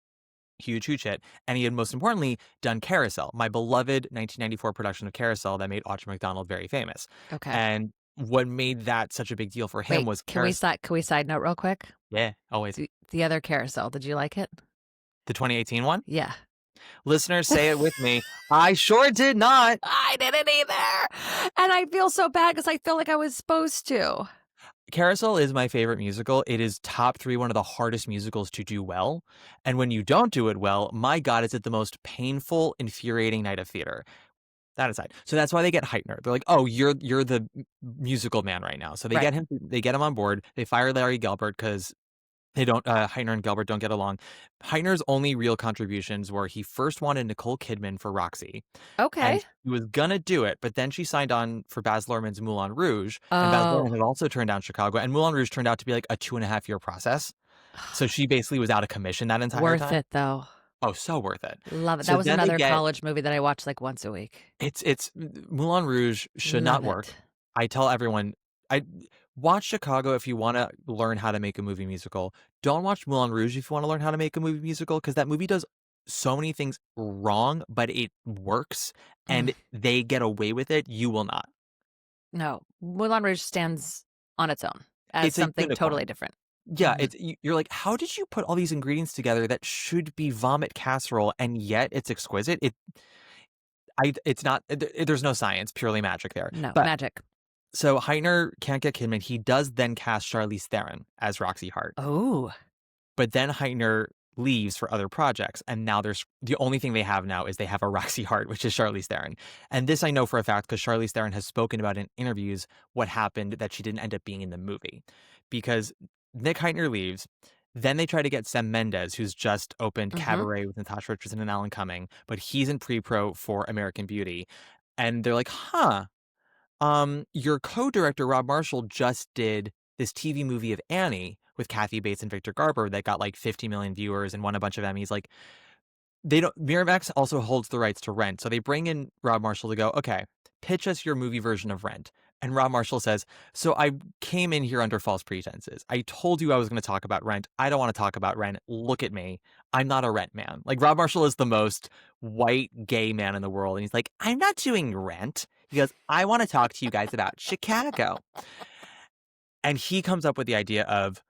huge hit, and he had most importantly done Carousel, my beloved 1994 production of Carousel that made Audra McDonald very famous. Okay. And what made that such a big deal for him Wait, was can we Carousel. side note real quick? Yeah, always. The other Carousel, did you like it? The 2018 one? Yeah. Listeners, say it with me. I sure did not. I didn't either. And I feel so bad because I feel like I was supposed to. Carousel is my favorite musical. It is top 3, one of the hardest musicals to do well. And when you don't do it well, my God, is it the most painful, infuriating night of theater. That aside, so that's why they get Heitner. They're like, "Oh, you're the musical man right now." So they Right. get him. They get him on board. They fire Larry Gelbart because they don't. Heitner and Gelbart don't get along. Heitner's only real contributions were he first wanted Nicole Kidman for Roxy, Okay. and he was gonna do it, but then she signed on for Baz Luhrmann's Moulin Rouge, and Baz Luhrmann Oh, had also turned down Chicago, and Moulin Rouge turned out to be like a 2.5 year process. So she basically was out of commission that entire worth time. it though. Oh, so worth it. Love it. So That was then they another get college movie that I watched like once a week. it's Moulin Rouge should not Love work. it. I tell everyone, I watch Chicago if you want to learn how to make a movie musical. Don't watch Moulin Rouge if you want to learn how to make a movie musical because that movie does so many things wrong, but it works Mm, and they get away with it. You will not. no, Moulin Rouge stands on its own as It's a something totally unicorn. different. Yeah, Mhm. you're like, how did you put all these ingredients together that should be vomit casserole and yet it's exquisite? It's not. There's no science, purely magic there. No, But magic. so Heitner can't get Kidman. He does then cast Charlize Theron as Roxy Hart. Oh, But then Heitner leaves for other projects. And now there's the only thing they have now is they have a Roxy Hart, which is Charlize Theron. And this I know for a fact because Charlize Theron has spoken about in interviews what happened that she didn't end up being in the movie. Because Nick Heitner leaves. Then they try to get Sam Mendes, who's just opened mm-hmm. Cabaret with Natasha Richardson and Alan Cumming, but he's in pre-pro for American Beauty. And they're like, huh, your co-director Rob Marshall just did this TV movie of Annie with Kathy Bates and Victor Garber that got like 50 million viewers and won a bunch of Emmys. Like they don't. Miramax also holds the rights to Rent, so they bring in Rob Marshall to go, okay, pitch us your movie version of Rent. And Rob Marshall says, so I came in here under false pretenses. I told you I was going to talk about Rent. I don't want to talk about Rent. Look at me. I'm not a Rent man. Like Rob Marshall is the most white gay man in the world. And he's like, I'm not doing Rent. He goes, I want to talk to you guys about Chicago. And he comes up with the idea of,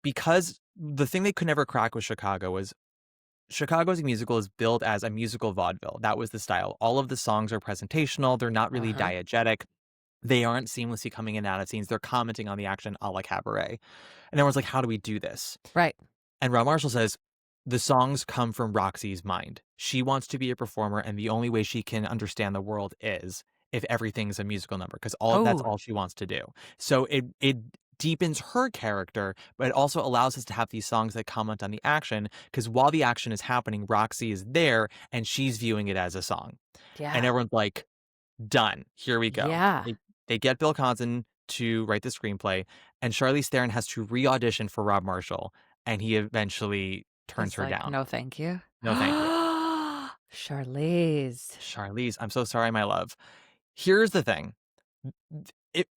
because the thing they could never crack with Chicago was Chicago's musical is billed as a musical vaudeville. That was the style. All of the songs are presentational. They're not really Uh-huh. diegetic. They aren't seamlessly coming in and out of scenes. They're commenting on the action a la Cabaret. And everyone's like, how do we do this? Right. And Rob Marshall says, the songs come from Roxy's mind. She wants to be a performer, and the only way she can understand the world is if everything's a musical number, because that's Oh, all she wants to do. So it deepens her character, but it also allows us to have these songs that comment on the action, because while the action is happening, Roxy is there and she's viewing it as a song. And yeah. everyone's like, done. Here we go. Yeah. They get Bill Conson to write the screenplay, and Charlize Theron has to re-audition for Rob Marshall, and he eventually turns It's her like, down. no, thank you. No, thank you. Charlize. Charlize, I'm so sorry, my love. Here's the thing.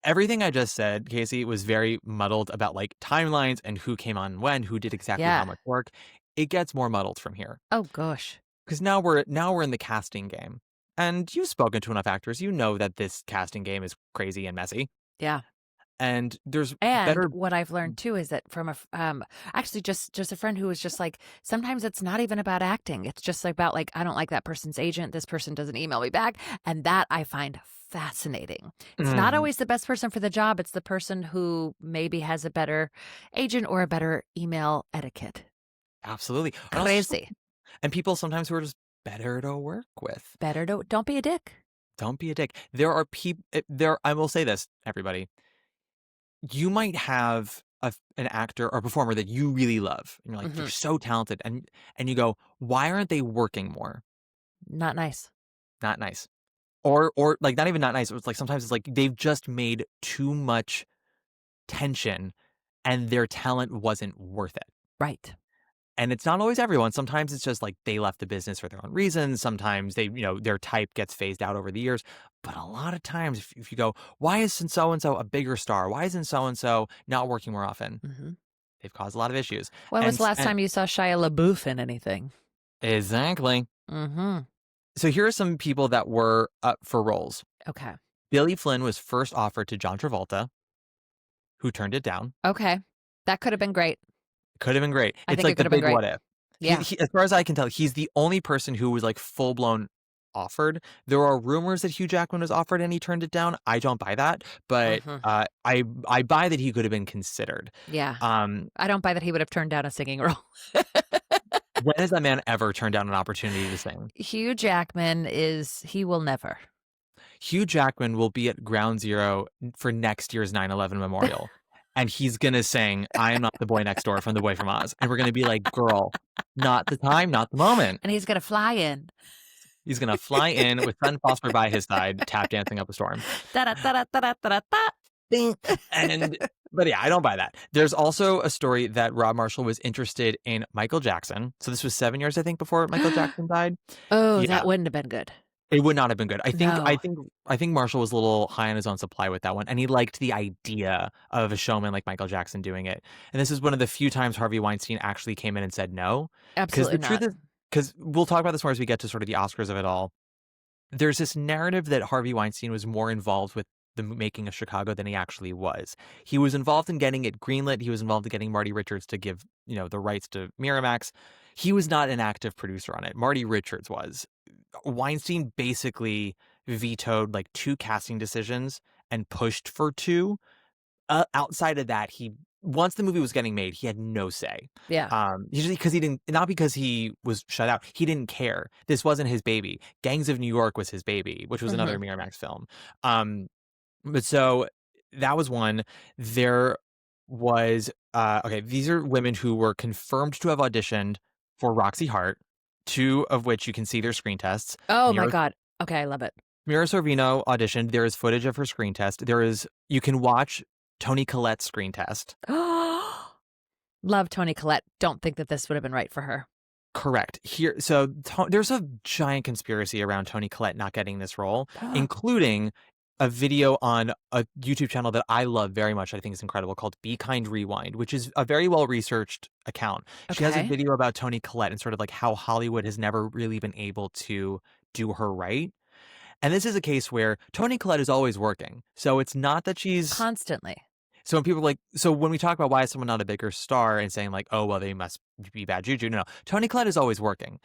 everything I just said, Casey, was very muddled about like timelines and who came on when, who did exactly how Yeah. much work. It gets more muddled from here Oh gosh. because now we're in the casting game, and you've spoken to enough actors, you know that this casting game is crazy and messy, Yeah. and there's And better. what I've learned too is that from actually just a friend who was just like, sometimes it's not even about acting. It's just about like, I don't like that person's agent. This person doesn't email me back. And that I find fascinating. It's not Mhm, always the best person for the job. It's the person who maybe has a better agent or a better email etiquette. absolutely, and also just Crazy. and people sometimes who are just better to work with. Better don't be a dick. Don't be a dick. There are people. I will say this, everybody. You might have an actor or performer that you really love, and you're like, they're Hmm. so talented, and you go, why aren't they working more? Not nice. Not nice, or like not even not nice. It's like sometimes it's like they've just made too much tension, and their talent wasn't worth it. Right. And it's not always everyone. Sometimes it's just like they left the business for their own reasons. Sometimes their type gets phased out over the years. But a lot of times, if you go, why isn't so and so a bigger star? Why isn't so and so not working more often? Hmm. They've caused a lot of issues. When was And the last and time you saw Shia LaBeouf in anything? exactly. Hmm. So here are some people that were up for roles. Okay. Billy Flynn was first offered to John Travolta, who turned it down. Okay. That could have been great. Could have been great. I It's think it like could the have been big great. what if. Yeah. As far as I can tell, he's the only person who was like full blown offered. There are rumors that Hugh Jackman was offered and he turned it down. I don't buy that, but Hmm. I buy that he could have been considered. Yeah. Um, I don't buy that he would have turned down a singing role. when has that man ever turned down an opportunity to sing? Hugh Jackman he will never. Hugh Jackman will be at Ground Zero for next year's 9/11 memorial. And he's gonna sing "I Am Not the Boy Next Door" from The Boy from Oz. And we're gonna be like, girl, not the time, not the moment. And he's going to fly in. He's gonna fly in with Sutton Foster by his side, tap dancing up a storm. Da da da da da da da. Bing. But yeah, I don't buy that. There's also a story that Rob Marshall was interested in Michael Jackson. So this was 7 years, I think, before Michael Jackson died. Oh, Yeah, that wouldn't have been good. it would not have been good. No. I think Marshall was a little high on his own supply with that one, and he liked the idea of a showman like Michael Jackson doing it. And this is one of the few times Harvey Weinstein actually came in and said no, because Absolutely the truth not. is, because we'll talk about this more as we get to sort of the Oscars of it all. There's this narrative that Harvey Weinstein was more involved with the making of Chicago than he actually was. He was involved in getting it greenlit. He was involved in getting Marty Richards to give, the rights to Miramax. He was not an active producer on it. Marty Richards was. Weinstein basically vetoed like 2 casting decisions and pushed for 2. Outside of that, once the movie was getting made, he had no say. Yeah. Usually because he didn't, not because he was shut out. He didn't care. This wasn't his baby. Gangs of New York was his baby, which was another Hmm. Miramax film. But so that was one. There was okay. These are women who were confirmed to have auditioned for Roxy Hart. 2 of which you can see their screen tests. Oh my Mira, God. Okay, I love it. Mira Sorvino auditioned. There is footage of her screen test. You can watch Toni Collette's screen test. Love Toni Collette. Don't think that this would have been right for her. Correct. There's a giant conspiracy around Toni Collette not getting this role, including a video on a YouTube channel that I love very much. I think is incredible, called Be Kind Rewind, which is a very well researched account. She has a Okay. video about Toni Collette and sort of like how Hollywood has never really been able to do her right. And this is a case where Toni Collette is always working. So it's not that she's Constantly. so when people so when we talk about why is someone not a bigger star and saying like, oh, well, they must be bad juju. No. Toni Collette is always working.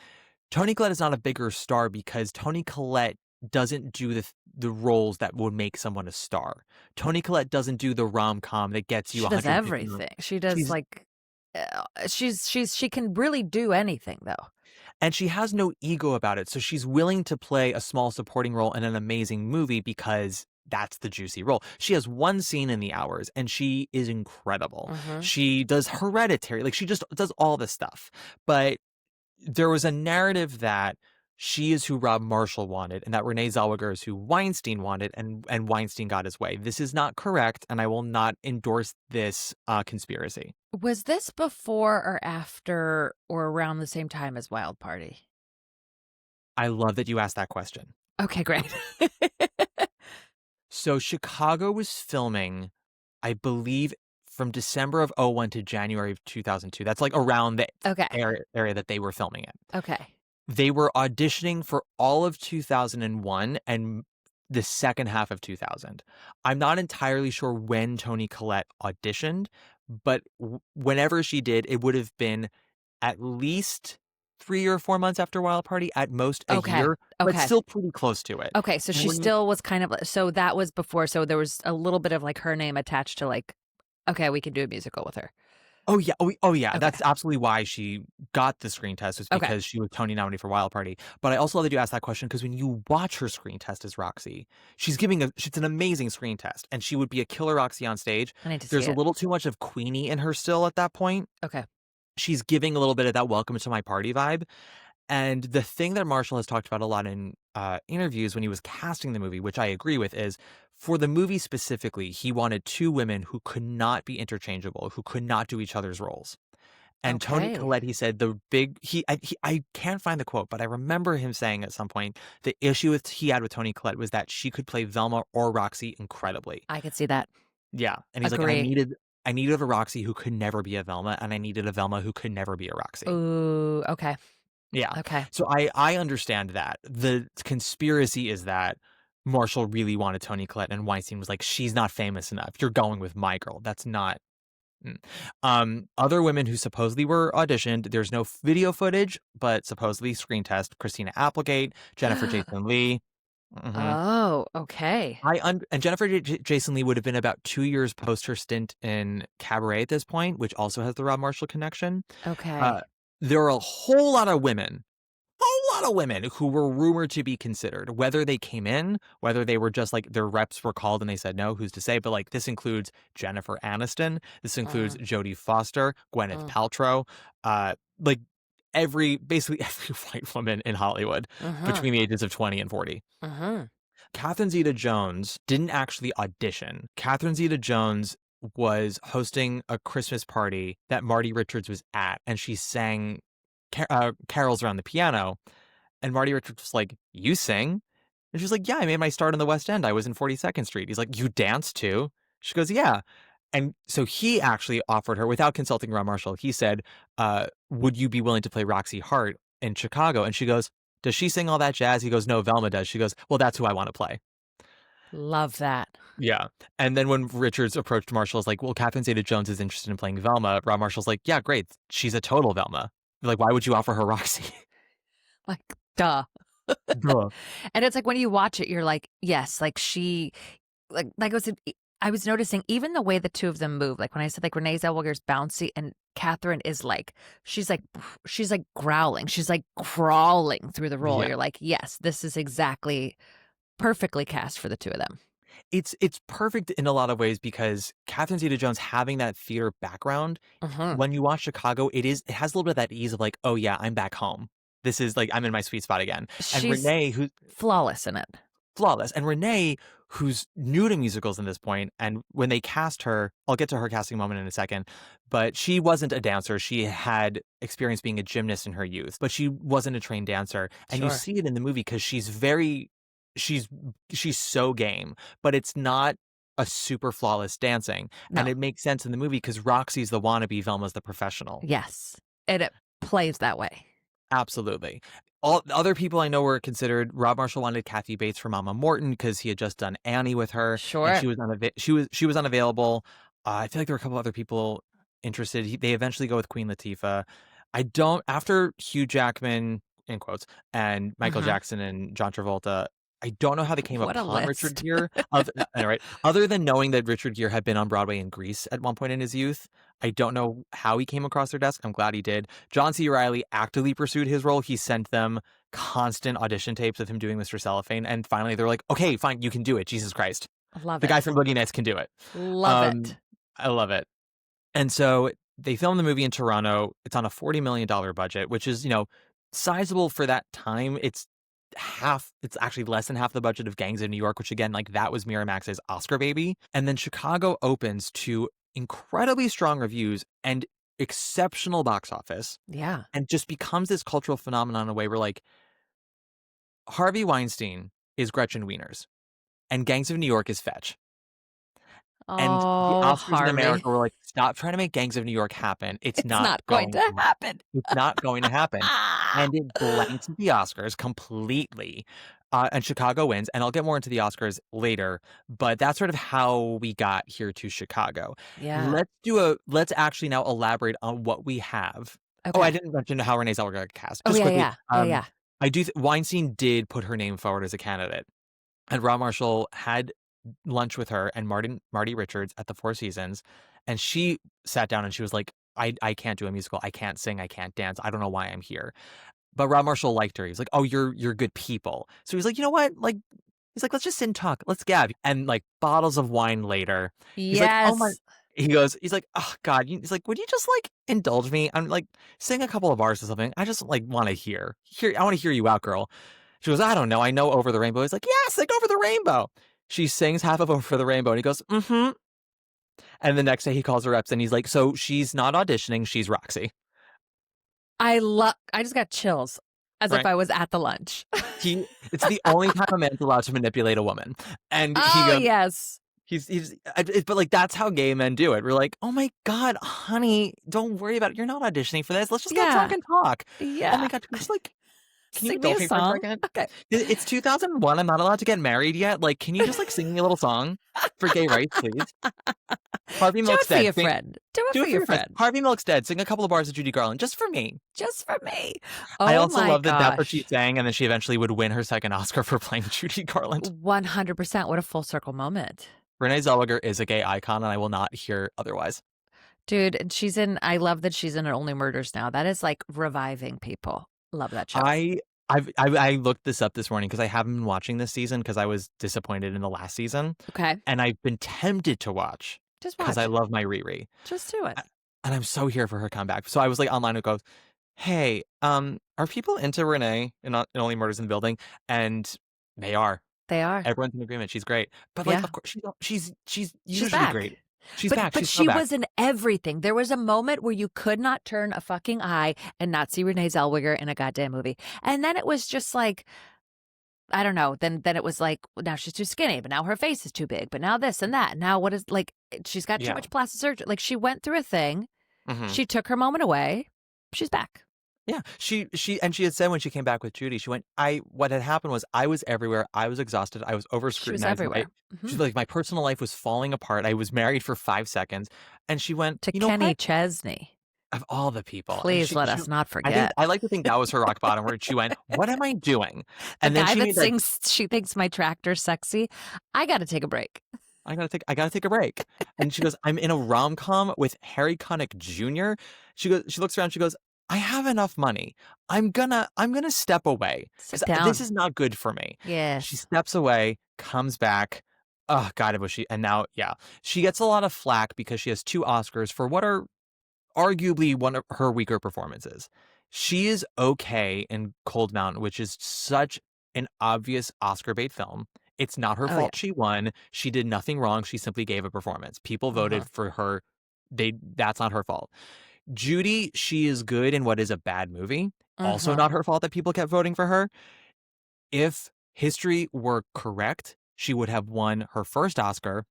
Toni Collette is not a bigger star because Toni Collette doesn't do the roles that would make someone a star. Toni Collette doesn't do the rom-com that gets you She does 150 everything. She does She's like she can really do anything though. and she has no ego about it. So she's willing to play a small supporting role in an amazing movie because that's the juicy role. She has one scene in The Hours and she is incredible. Hmm. She does Hereditary. Like she just does all this stuff. But there was a narrative that she is who Rob Marshall wanted and that Renee Zellweger is who Weinstein wanted and Weinstein got his way. This is not correct and I will not endorse this conspiracy. Was this before or after or around the same time as Wild Party? I love that you asked that question. Okay, great. So Chicago was filming, I believe, from December of '01 to January of 2002. That's like around the Okay. area that they were filming in. Okay. They were auditioning for all of 2001 and the second half of 2000. I'm not entirely sure when Toni Collette auditioned, but whenever she did, it would have been at least 3 or 4 months after Wild Party, at most a Okay. year, but Okay. still pretty close to it. Okay. So And she when you still was kind of so that was before. So there was a little bit of like her name attached to like, okay, we can do a musical with her. Oh, yeah. Oh, yeah. Okay. That's absolutely why she got the screen test, was Okay. because she was Tony nominated for Wild Party. But I also love that you asked that question, because when you watch her screen test as Roxy, she's an amazing screen test, and she would be a killer Roxy on stage. I need to see There's a it. little too much of Queenie in her still at that point. Okay. She's giving a little bit of that welcome to my party vibe. And the thing that Marshall has talked about a lot in interviews when he was casting the movie, which I agree with, is for the movie specifically, he wanted two women who could not be interchangeable, who could not do each other's roles. And Toni Okay. Collette, he said I can't find the quote, but I remember him saying at some point the issue he had with Toni Collette was that she could play Velma or Roxy incredibly. I could see that. Yeah, and he's like, and Agree. I needed a Roxy who could never be a Velma, and I needed a Velma who could never be a Roxy. Ooh. Okay. Yeah, Okay. so I understand that. The conspiracy is that Marshall really wanted Toni Collette, and Weinstein was like, she's not famous enough. You're going with my girl. That's not. Mm. Other women who supposedly were auditioned, there's no video footage, but supposedly screen test: Christina Applegate, Jennifer Jason Leigh. Mhm. Oh, okay. And Jennifer Jason Leigh would have been about 2 years post her stint in Cabaret at this point, which also has the Rob Marshall connection. Uh, Okay. there are a whole lot of women who were rumored to be considered, whether they came in, whether they were just like their reps were called and they said no, who's to say? But like this includes Jennifer Aniston, this includes Mm, Jodie Foster, Gwyneth mm, Paltrow, like basically every white woman in Hollywood mhm, between the ages of 20 and 40. mhm. Catherine Zeta-Jones didn't actually audition. Catherine Zeta-Jones was hosting a Christmas party that Marty Richards was at, and she sang carols around the piano. And Marty Richards was like, "You sing?" And she's like, "Yeah, I made my start in the West End. I was in 42nd Street." He's like, "You dance too?" She goes, "Yeah." And so he actually offered her, without consulting Rob Marshall, he said, "Would you be willing to play Roxy Hart in Chicago?" And she goes, "Does she sing all that jazz?" He goes, "No, Velma does." She goes, "Well, that's who I want to play." Love that. Yeah. And then when Richards approached Marshall, is like, "Well, Catherine Zeta-Jones is interested in playing Velma." Rob Marshall's like, "Yeah, great. She's a total Velma." They're like, "Why would you offer her Roxy?" Like, duh. Duh. And it's like when you watch it, you're like, yes, like I was noticing even the way the two of them move. Like when I said like Renee Zellweger's bouncy and Catherine is like, she's like growling. She's like crawling through the role. Yeah. You're like, yes, this is exactly perfectly cast for the two of them. It's perfect in a lot of ways, because Catherine Zeta-Jones having that theater background, Hmm. when you watch Chicago, it has a little bit of that ease of like, "Oh yeah, I'm back home. This is like I'm in my sweet spot again." And She's Renee, who's flawless in it. flawless, and Renee, who's new to musicals in this point, and when they cast her, I'll get to her casting moment in a second, but she wasn't a dancer. She had experience being a gymnast in her youth, but she wasn't a trained dancer. And you Sure. see it in the movie because she's she's so game, but it's not a super flawless dancing. And No. it makes sense in the movie because Roxy's the wannabe, Velma's the professional. Yes. And it plays that way. Absolutely. All the other people I know were considered. Rob Marshall wanted Kathy Bates for Mama Morton because he had just done Annie with her, and Sure. she was unavailable. I feel like there were a couple other people interested. They eventually go with Queen Latifah. I don't after Hugh Jackman in quotes and Michael Hmm. Jackson and John Travolta. I don't know how they came What a upon Richard list. Gere. Right. Other than knowing that Richard Gere had been on Broadway and Grease at one point in his youth, I don't know how he came across their desk. I'm glad he did. John C. Reilly actively pursued his role. He sent them constant audition tapes of him doing Mr. Cellophane, and finally they're like, "Okay, fine, you can do it. Jesus Christ, Love the guy it. from Boogie Nights can do it." Love Um, it. I love it. And so they filmed the movie in Toronto. It's on a $40 million budget, which is sizable for that time. It's actually less than half the budget of Gangs of New York, which again, like that was Miramax's Oscar baby. And then Chicago opens to incredibly strong reviews and exceptional box office, Yeah. and just becomes this cultural phenomenon in a way where like Harvey Weinstein is Gretchen Wieners, and Gangs of New York is fetch. And the Oh, Oscars in Harvey. America were like, stop trying to make Gangs of New York happen. It's not going to happen. It's not going to happen. And it blanked the Oscars completely. And Chicago wins. And I'll get more into the Oscars later. But that's sort of how we got here to Chicago. Yeah. Let's actually now elaborate on what we have. Okay. Oh, I didn't mention how Renee Zellweger got cast. Oh, Just quickly. yeah. I do. Weinstein did put her name forward as a candidate. And Rob Marshall had lunch with her and Marty Richards at the Four Seasons, and she sat down and she was like, I can't do a musical. I can't sing. I can't dance. I don't know why I'm here. But Rob Marshall liked her. He's like, oh, you're good people. So he's like, you know what? Like, he's like, let's just sit and talk. Let's gab. And like bottles of wine later. He's like, oh my. He's like, oh God. He's like, would you just like indulge me? I'm like, sing a couple of bars or something. I just like want to hear. I want to hear you out, girl. She goes, I don't know. I know Over the Rainbow. He's like, yes, like Over the Rainbow. She sings half of Over the Rainbow. And he goes, mm-hmm. And the next day he calls her reps and he's like, so she's not auditioning. She's Roxy. I just got chills as if I was at the lunch. It's the only time a man's allowed to manipulate a woman. And yes. But like, that's how gay men do it. We're like, oh my God, honey, don't worry about it. You're not auditioning for this. Let's just get drunk and talk. Yeah. Oh my God, just like, can you sing me a song? Okay. It's 2001. I'm not allowed to get married yet. Like, can you just like sing me a little song for gay rights, please? Harvey Milk's dead. Do it for your friend. Do it for your friend. Harvey Milk's dead. Sing a couple of bars of Judy Garland just for me. Just for me. Oh, I also love that that's what she sang, and then she eventually would win her second Oscar for playing Judy Garland. 100%. What a full circle moment. Renee Zellweger is a gay icon, and I will not hear otherwise. Dude, and I love that she's in Only Murders now. That is like reviving people. Love that show. I looked this up this morning because I haven't been watching this season because I was disappointed in the last season. Okay. And I've been tempted to watch. Just watch. Because I love my Riri. Just do it. And I'm so here for her comeback. So I was like online and goes, hey, are people into Renee in Only Murders in the Building? And they are. They are. Everyone's in agreement. She's great. But like, of course, she's usually back. Great. She's back. But she was in everything. There was a moment where you could not turn a fucking eye and not see Renee Zellweger in a goddamn movie. And then it was just like, I don't know. Then it was like, now she's too skinny, but now her face is too big. But now this and that. Now what is like, she's got too much plastic surgery. Like she went through a thing. Mm-hmm. She took her moment away. She's back. Yeah, she had said when she came back with Judy, she went, what had happened was I was everywhere. I was exhausted. I was over scrutinized. She was everywhere. She's like, my personal life was falling apart. I was married for 5 seconds. And she went to Kenny Chesney. Of all the people. Please let us not forget. I like to think that was her rock bottom where she went, what am I doing? And the then guy that sings, she thinks my tractor's sexy. I got to take a break. I gotta take a break. And she goes, I'm in a rom-com with Harry Connick Jr. She looks around, she goes, I have enough money. I'm gonna step away. This is not good for me. Yeah. She steps away, comes back. Oh God, it was she. And now, she gets a lot of flack because she has 2 Oscars for what are arguably one of her weaker performances. She is okay in Cold Mountain, which is such an obvious Oscar bait film. It's not her fault she won. She did nothing wrong. She simply gave a performance. People voted for her. That's not her fault. Judy, she is good in what is a bad movie. Also not her fault that people kept voting for her. If history were correct, she would have won her first Oscar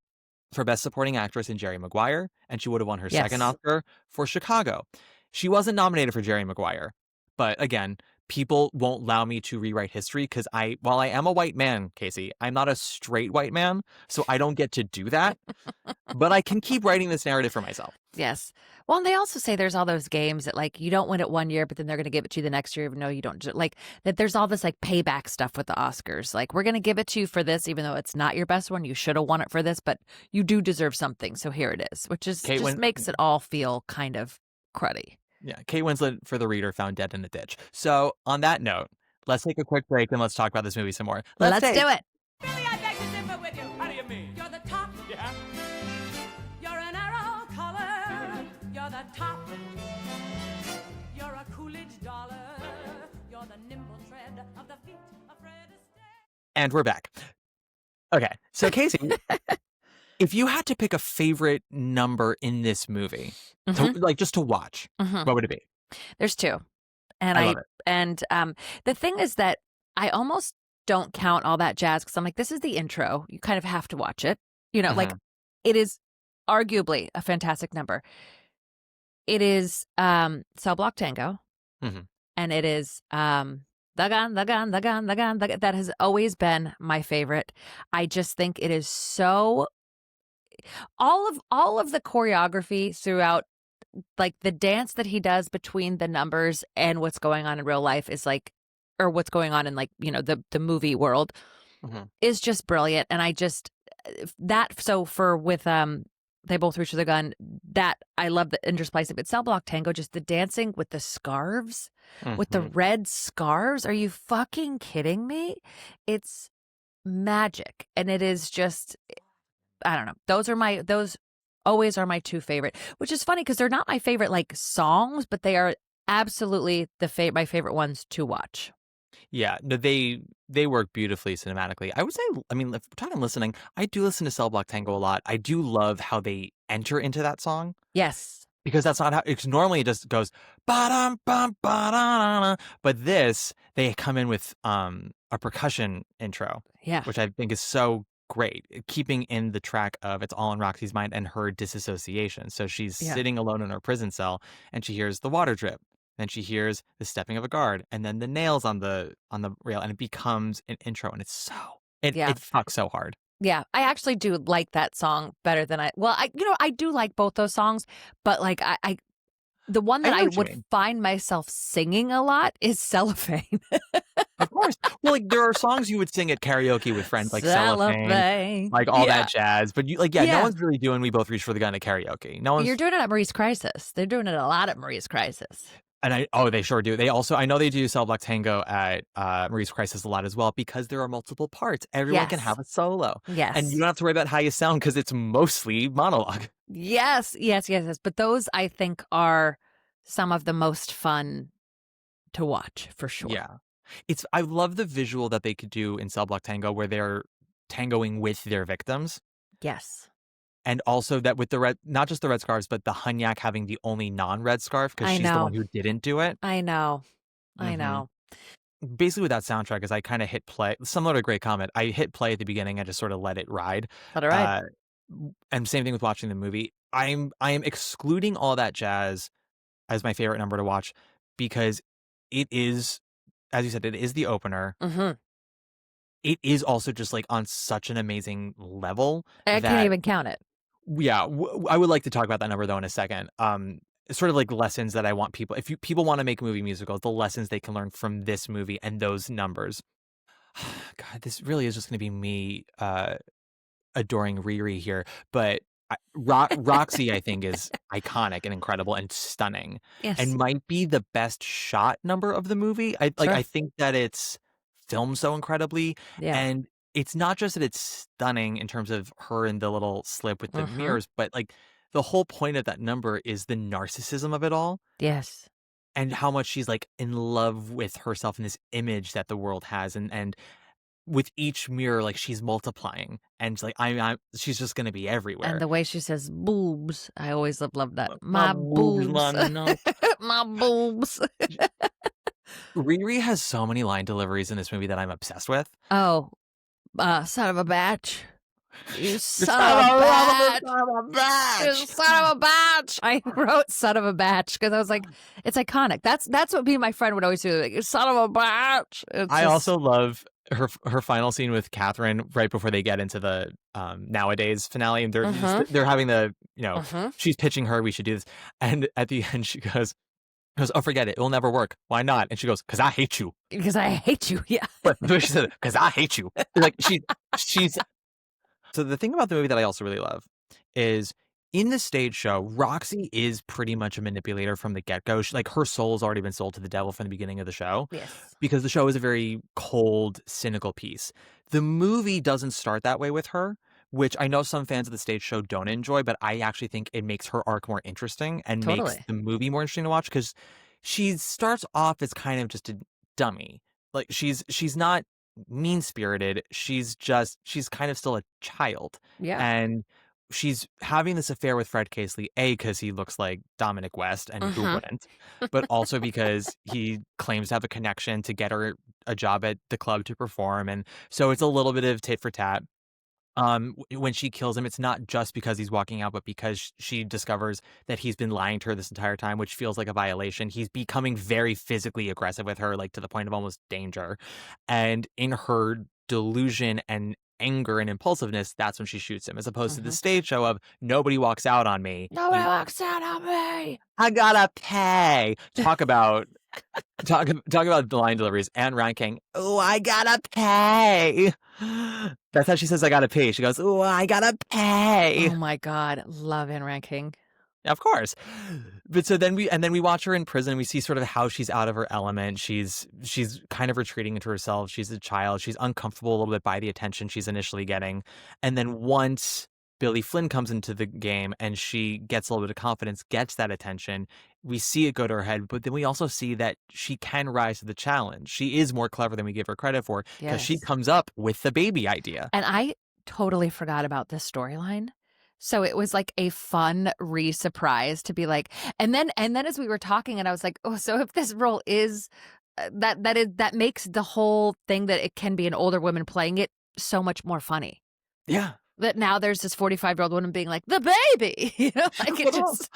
for Best Supporting Actress in Jerry Maguire, and she would have won her second Oscar for Chicago. She wasn't nominated for Jerry Maguire. But again, people won't allow me to rewrite history because while I am a white man, Casey, I'm not a straight white man, so I don't get to do that. But I can keep writing this narrative for myself. Yes. Well, and they also say there's all those games that like you don't win it one year, but then they're going to give it to you the next year. Even though you don't like that. There's all this like payback stuff with the Oscars. Like we're going to give it to you for this, even though it's not your best one. You should have won it for this, but you do deserve something. So here it is, which is makes it all feel kind of cruddy. Yeah. Kate Winslet for The Reader found dead in a ditch. So on that note, let's take a quick break and let's talk about this movie some more. Let's do it. Billy, I beg to differ with you. How do you mean? You're the top. Yeah. You're an arrow color. You're the top. You're a Coolidge dollar. You're the nimble tread of the feet of Fred Astaire. And we're back. Okay. So Casey, if you had to pick a favorite number in this movie, just to watch, what would it be? There's 2. And the thing is that I almost don't count all that jazz because I'm like, this is the intro. You kind of have to watch it. Like Mhm. it is arguably a fantastic number. It is Cell Block Tango, Mhm. and it is the gun, the gun, the gun, the gun, the gun. That has always been my favorite. I just think it is so all of the choreography throughout, like the dance that he does between the numbers and what's going on in real life is like, or what's going on in like, the movie world Mhm. is just brilliant. And I just that so for with they both reach for the gun, that I love the intersplicing. But Cell Block Tango, just the dancing with the scarves, with the Mhm. red scarves. Are you fucking kidding me? It's magic. And it is just, I don't know. Those always are my two favorite, which is funny because they're not my favorite like songs, but they are absolutely my favorite ones to watch. Yeah, no, they work beautifully cinematically. I would say, I mean, if we're talking listening, I do listen to Cell Block Tango a lot. I do love how they enter into that song Yes. because that's not how it's normally it just goes ba-dum bum ba-da-da-da. But this they come in with a percussion intro, Yeah. which I think is so great, keeping in the track of it's all in Roxy's mind and her disassociation. So she's Yeah. sitting alone in her prison cell and she hears the water drip. Then she hears the stepping of a guard and then the nails on the rail and it becomes an intro and it's so it Yeah. it fucks so hard. Yeah, I actually do like that song better than I do like both those songs, but like the one I that know I what you would mean. find myself singing a lot is Cellophane. Of course. Well, like there are songs you would sing at karaoke with friends like Cellophane, Cellophane. like all that Yeah. jazz. But you like, yeah, no Yeah. one's really doing We Both Reach for the Gun at karaoke. No You're one's doing it at Marie's Crisis. They're doing it a lot at Marie's Crisis. and they sure do. They also I know they do Cell Block Tango at Marie's Crisis a lot as well because there are multiple parts. Everyone can Yes. have a solo. And Yes. you don't have to worry about how you sound because it's mostly monologue. Yes, yes, yes, yes. But those I think are some of the most fun to watch for sure. Yeah. I love the visual that they could do in Cell Block Tango where they're tangoing with their victims. Yes. And also that with the red, not just the red scarves, but the Hunyak having the only non-red scarf because I she's the know. one who didn't do it. I know. I hmm know. Basically, with that soundtrack, is I kind of hit play, similar to Great Comet. I hit play at the beginning and just sort of let it ride. All right. And same thing with watching the movie. I am excluding all that jazz as my favorite number to watch because it is, as you said, it is the opener. Mm-hmm. It is also just like on such an amazing level I can't that even count it. yeah, I would like to talk about that number though in a second. Sort of like lessons that I want people, if people want to make movie musicals, the lessons they can learn from this movie and those numbers. God, this really is just going to be me adoring Riri here, but Roxy I think is iconic and incredible and stunning, Yes. and might be the best shot number of the movie. Sure. I think that it's filmed so incredibly, Yeah. and it's not just that it's stunning in terms of her and the little slip with the mirrors, but like the whole point of that number is the narcissism of it all Yes. and how much she's like in love with herself and this image that the world has, and with each mirror, like she's multiplying, and like she's just gonna be everywhere. And the way she says boobs, I always love that. My My boobs boobs. lining up. My boobs. Riri has so many line deliveries in this movie that I'm obsessed with. Oh, son of a batch. You son Son of a batch. of a You bitch. son of a batch. I wrote son of a batch because I was like, it's iconic. That's what me and my friend would always do. Like, you son of a batch. I also love her final scene with Catherine right before they get into the nowadays finale, and they're having the she's pitching her we should do this, and at the end she goes, oh, forget it, it'll never work. Why not? And she goes, because I hate you. Because I hate you. Yeah. But she said, because I hate you. Like she's. So the thing about the movie that I also really love is in the stage show, Roxy is pretty much a manipulator from the get-go. Like her soul's already been sold to the devil from the beginning of the show. Yes. Because the show is a very cold, cynical piece. The movie doesn't start that way with her, which I know some fans of the stage show don't enjoy, but I actually think it makes her arc more interesting and makes the movie more interesting to watch because she starts off as kind of just a dummy. Like she's not mean-spirited. She's kind of still a child. Yeah. And she's having this affair with Fred Casely, because he looks like Dominic West, and who Mhm. wouldn't, but also because he claims to have a connection to get her a job at the club to perform. And so it's a little bit of tit for tat. When she kills him, it's not just because he's walking out, but because she discovers that he's been lying to her this entire time, which feels like a violation. He's becoming very physically aggressive with her, like to the point of almost danger. And in her delusion and anger and impulsiveness, that's when she shoots him, as opposed to the Mhm. stage show of nobody walks out on me. Nobody walks out on me. I gotta pay. Talk about the line deliveries and ranking. Oh, I gotta pay. That's how she says I gotta pay. She goes, oh, I gotta pay. Oh my God. Love Anne Ranking. Of course. But so then we watch her in prison. We see sort of how she's out of her element. She's kind of retreating into herself. She's a child. She's uncomfortable a little bit by the attention she's initially getting. And then once Billy Flynn comes into the game and she gets a little bit of confidence, gets that attention, we see it go to her head, but then we also see that she can rise to the challenge. She is more clever than we give her credit for, because she Yes. comes up with the baby idea. And I totally forgot about this storyline. So it was like a fun re-surprise to be like, and then as we were talking, and I was like, oh, so if this role is that makes the whole thing that it can be an older woman playing it so much more funny. Yeah. That now there's this 45-year-old woman being like, the baby, like it just.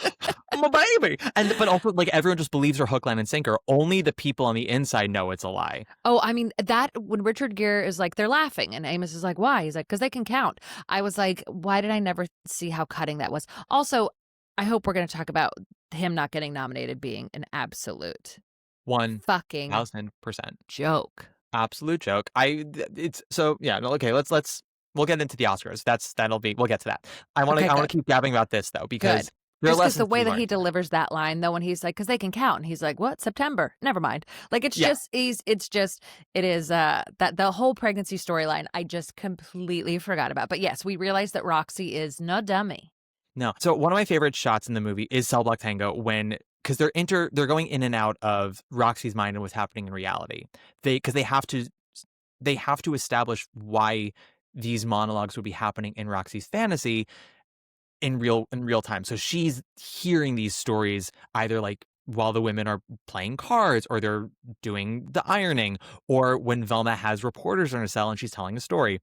I'm a baby. But also, like, everyone just believes her hook, line, and sinker. Only the people on the inside know it's a lie. Oh, I mean, that when Richard Gere is like, they're laughing, and Amos is like, why? He's like, because they can count. I was like, why did I never see how cutting that was? Also, I hope we're going to talk about him not getting nominated being an absolute 1,000%. fucking joke. Absolute joke. It's so, yeah. No, okay. We'll get into the Oscars. We'll get to that. I want to keep gabbing about this though, because there are Just because the lessons way to that learn. he delivers that line, though, when he's like, because they can count, and he's like, what? September? Never mind. Like, it is that the whole pregnancy storyline I just completely forgot about. But yes, we realize that Roxy is no dummy. No. So one of my favorite shots in the movie is Cell Block Tango, because they're going in and out of Roxy's mind and what's happening in reality. Because they have to establish why these monologues would be happening in Roxy's fantasy in real time. So she's hearing these stories either like while the women are playing cards, or they're doing the ironing, or when Velma has reporters in her cell and she's telling a story.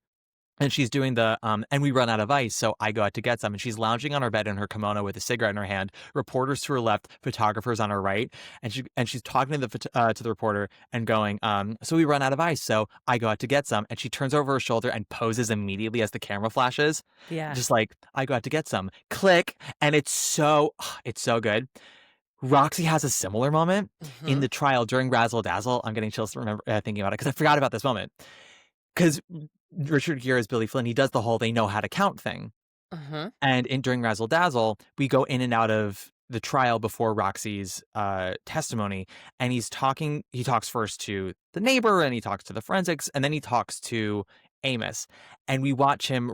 And she's doing the and we run out of ice, so I go out to get some. And she's lounging on her bed in her kimono with a cigarette in her hand. Reporters to her left, photographers on her right, and she's talking to the reporter and going, so we run out of ice, so I go out to get some. And she turns over her shoulder and poses immediately as the camera flashes. Yeah. Just like, I go out to get some. Click, and it's so good. Roxy has a similar moment in the trial during Razzle Dazzle. I'm getting chills to remember thinking about it, because I forgot about this moment. Because Richard Gere as Billy Flynn, he does the whole they know how to count thing. And during Razzle Dazzle, we go in and out of the trial before Roxy's testimony, and he talks first to the neighbor, and he talks to the forensics, and then he talks to Amos, and we watch him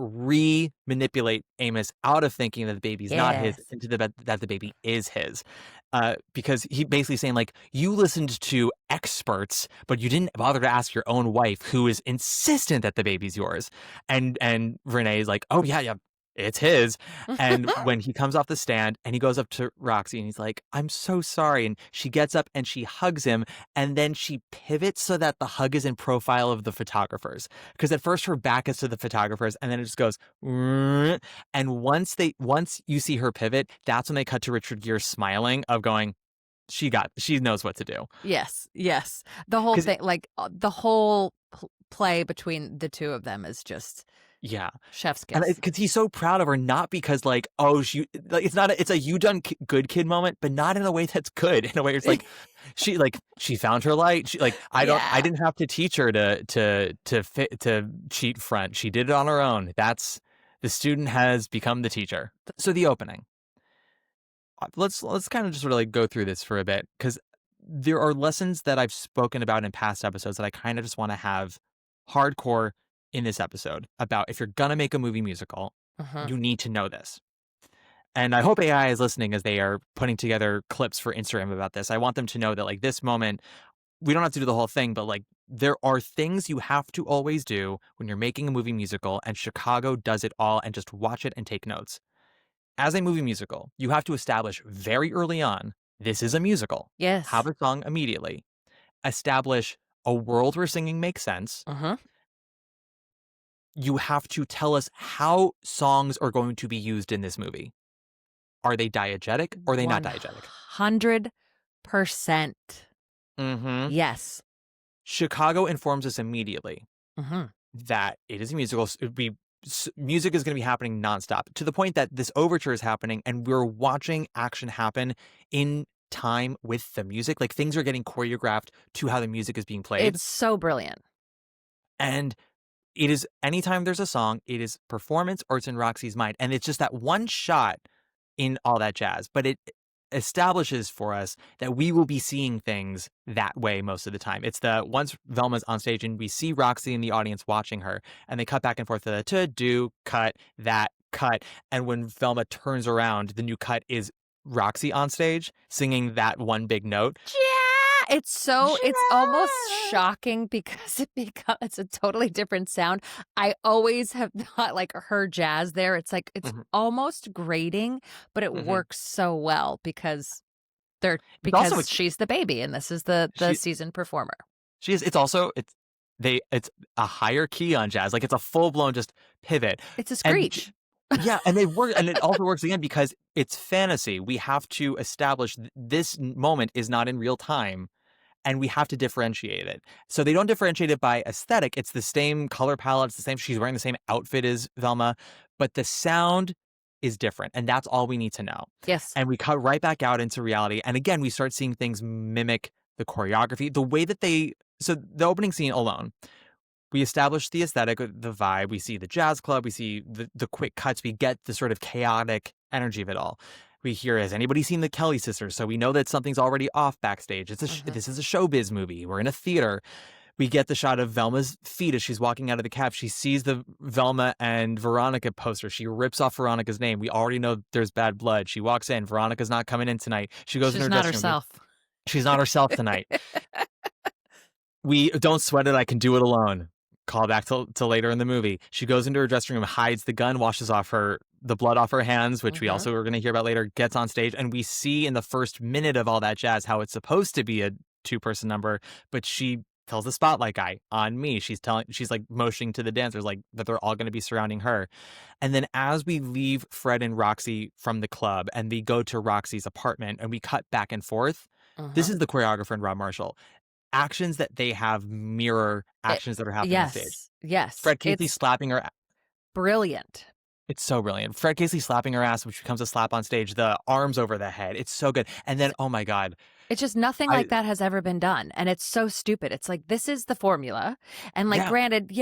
manipulate Amos out of thinking that the baby's not his, into that the baby is his. Because he basically saying, like, you listened to experts, but you didn't bother to ask your own wife, who is insistent that the baby's yours. And Renee's like, oh yeah, it's his. And when he comes off the stand and he goes up to Roxy and he's like, I'm so sorry. And she gets up and she hugs him, and then she pivots so that the hug is in profile of the photographers. Because at first her back is to the photographers, and then it just goes, and once you see her pivot, that's when they cut to Richard Gere smiling of going, she knows what to do. Yes. The whole thing, like the whole play between the two of them is just chef's kiss. And because he's so proud of her, not because like, oh, it's a you done good kid moment, but not in a way that's good. In a way it's like she found her light. I didn't have to teach her to cheat front. She did it on her own. That's the student has become the teacher. So the opening. Let's kind of just really go through this for a bit, because there are lessons that I've spoken about in past episodes that I kind of just want to have hardcore in this episode about. If you're gonna make a movie musical, you need to know this. And I hope AI is listening as they are putting together clips for Instagram about this. I want them to know that, like, this moment, we don't have to do the whole thing, but like, there are things you have to always do when you're making a movie musical, and Chicago does it all. And just watch it and take notes. as a movie musical, you have to establish very early on, this is a musical. Yes. Have a song immediately. Establish a world where singing makes sense. Uh-huh. You have to tell us how songs are going to be used in this movie. Are they diegetic or are they not diegetic? 100%. Mm-hmm. Yes. Chicago informs us immediately Mm-hmm. that it is a musical. Music is going to be happening nonstop to the point that this overture is happening and we're watching action happen in time with the music. Like things are getting choreographed to how the music is being played. It's so brilliant. And it is anytime there's a song, it is performance or it's in Roxy's mind. And it's just that one shot in All That Jazz. But it establishes for us that we will be seeing things that way most of the time. It's the once Velma's on stage and we see Roxy in the audience watching her and they cut back and forth to the to-do, cut, that, cut. And when Velma turns around, the new cut is Roxy on stage singing that one big note. Yeah, it's almost shocking because it's a totally different sound. I always have thought like her jazz there. It's like it's almost grating, but it works so well because she's the baby and this is the seasoned performer. She is. It's a higher key on jazz. Like it's a full blown just pivot. It's a screech. Yeah, and it also works again because it's fantasy. We have to establish this moment is not in real time, and we have to differentiate it. So they don't differentiate it by aesthetic. It's the same color palette. It's the same. She's wearing the same outfit as Velma, but the sound is different, and that's all we need to know. Yes. And we cut right back out into reality, and again, we start seeing things mimic the choreography, the way that they. So the opening scene alone. We establish the aesthetic, the vibe. We see the jazz club. We see the quick cuts. We get the sort of chaotic energy of it all. We hear, has anybody seen the Kelly sisters? So we know that something's already off backstage. This is a showbiz movie. We're in a theater. We get the shot of Velma's feet as she's walking out of the cab. She sees the Velma and Veronica poster. She rips off Veronica's name. We already know there's bad blood. She walks in. Veronica's not coming in tonight. She goes in her dressing room. She's not herself. She's not herself tonight. We don't sweat it. I can do it alone. Call back to later in the movie. She goes into her dressing room, hides the gun, washes off the blood off her hands, which we also are going to hear about later, gets on stage. And we see in the first minute of All That Jazz how it's supposed to be a 2-person number, but she tells the spotlight guy on me. She's like motioning to the dancers like that they're all going to be surrounding her. And then as we leave Fred and Roxy from the club and we go to Roxy's apartment and we cut back and forth, this is the choreographer and Rob Marshall. Actions that they have mirror actions that are happening on stage. Yes. Fred Casey slapping her. Brilliant. It's so brilliant. Fred Casey slapping her ass, which becomes a slap on stage. The arms over the head. It's so good. And then, oh my God. It's just nothing like that has ever been done. And it's so stupid. It's like, this is the formula. And like, granted,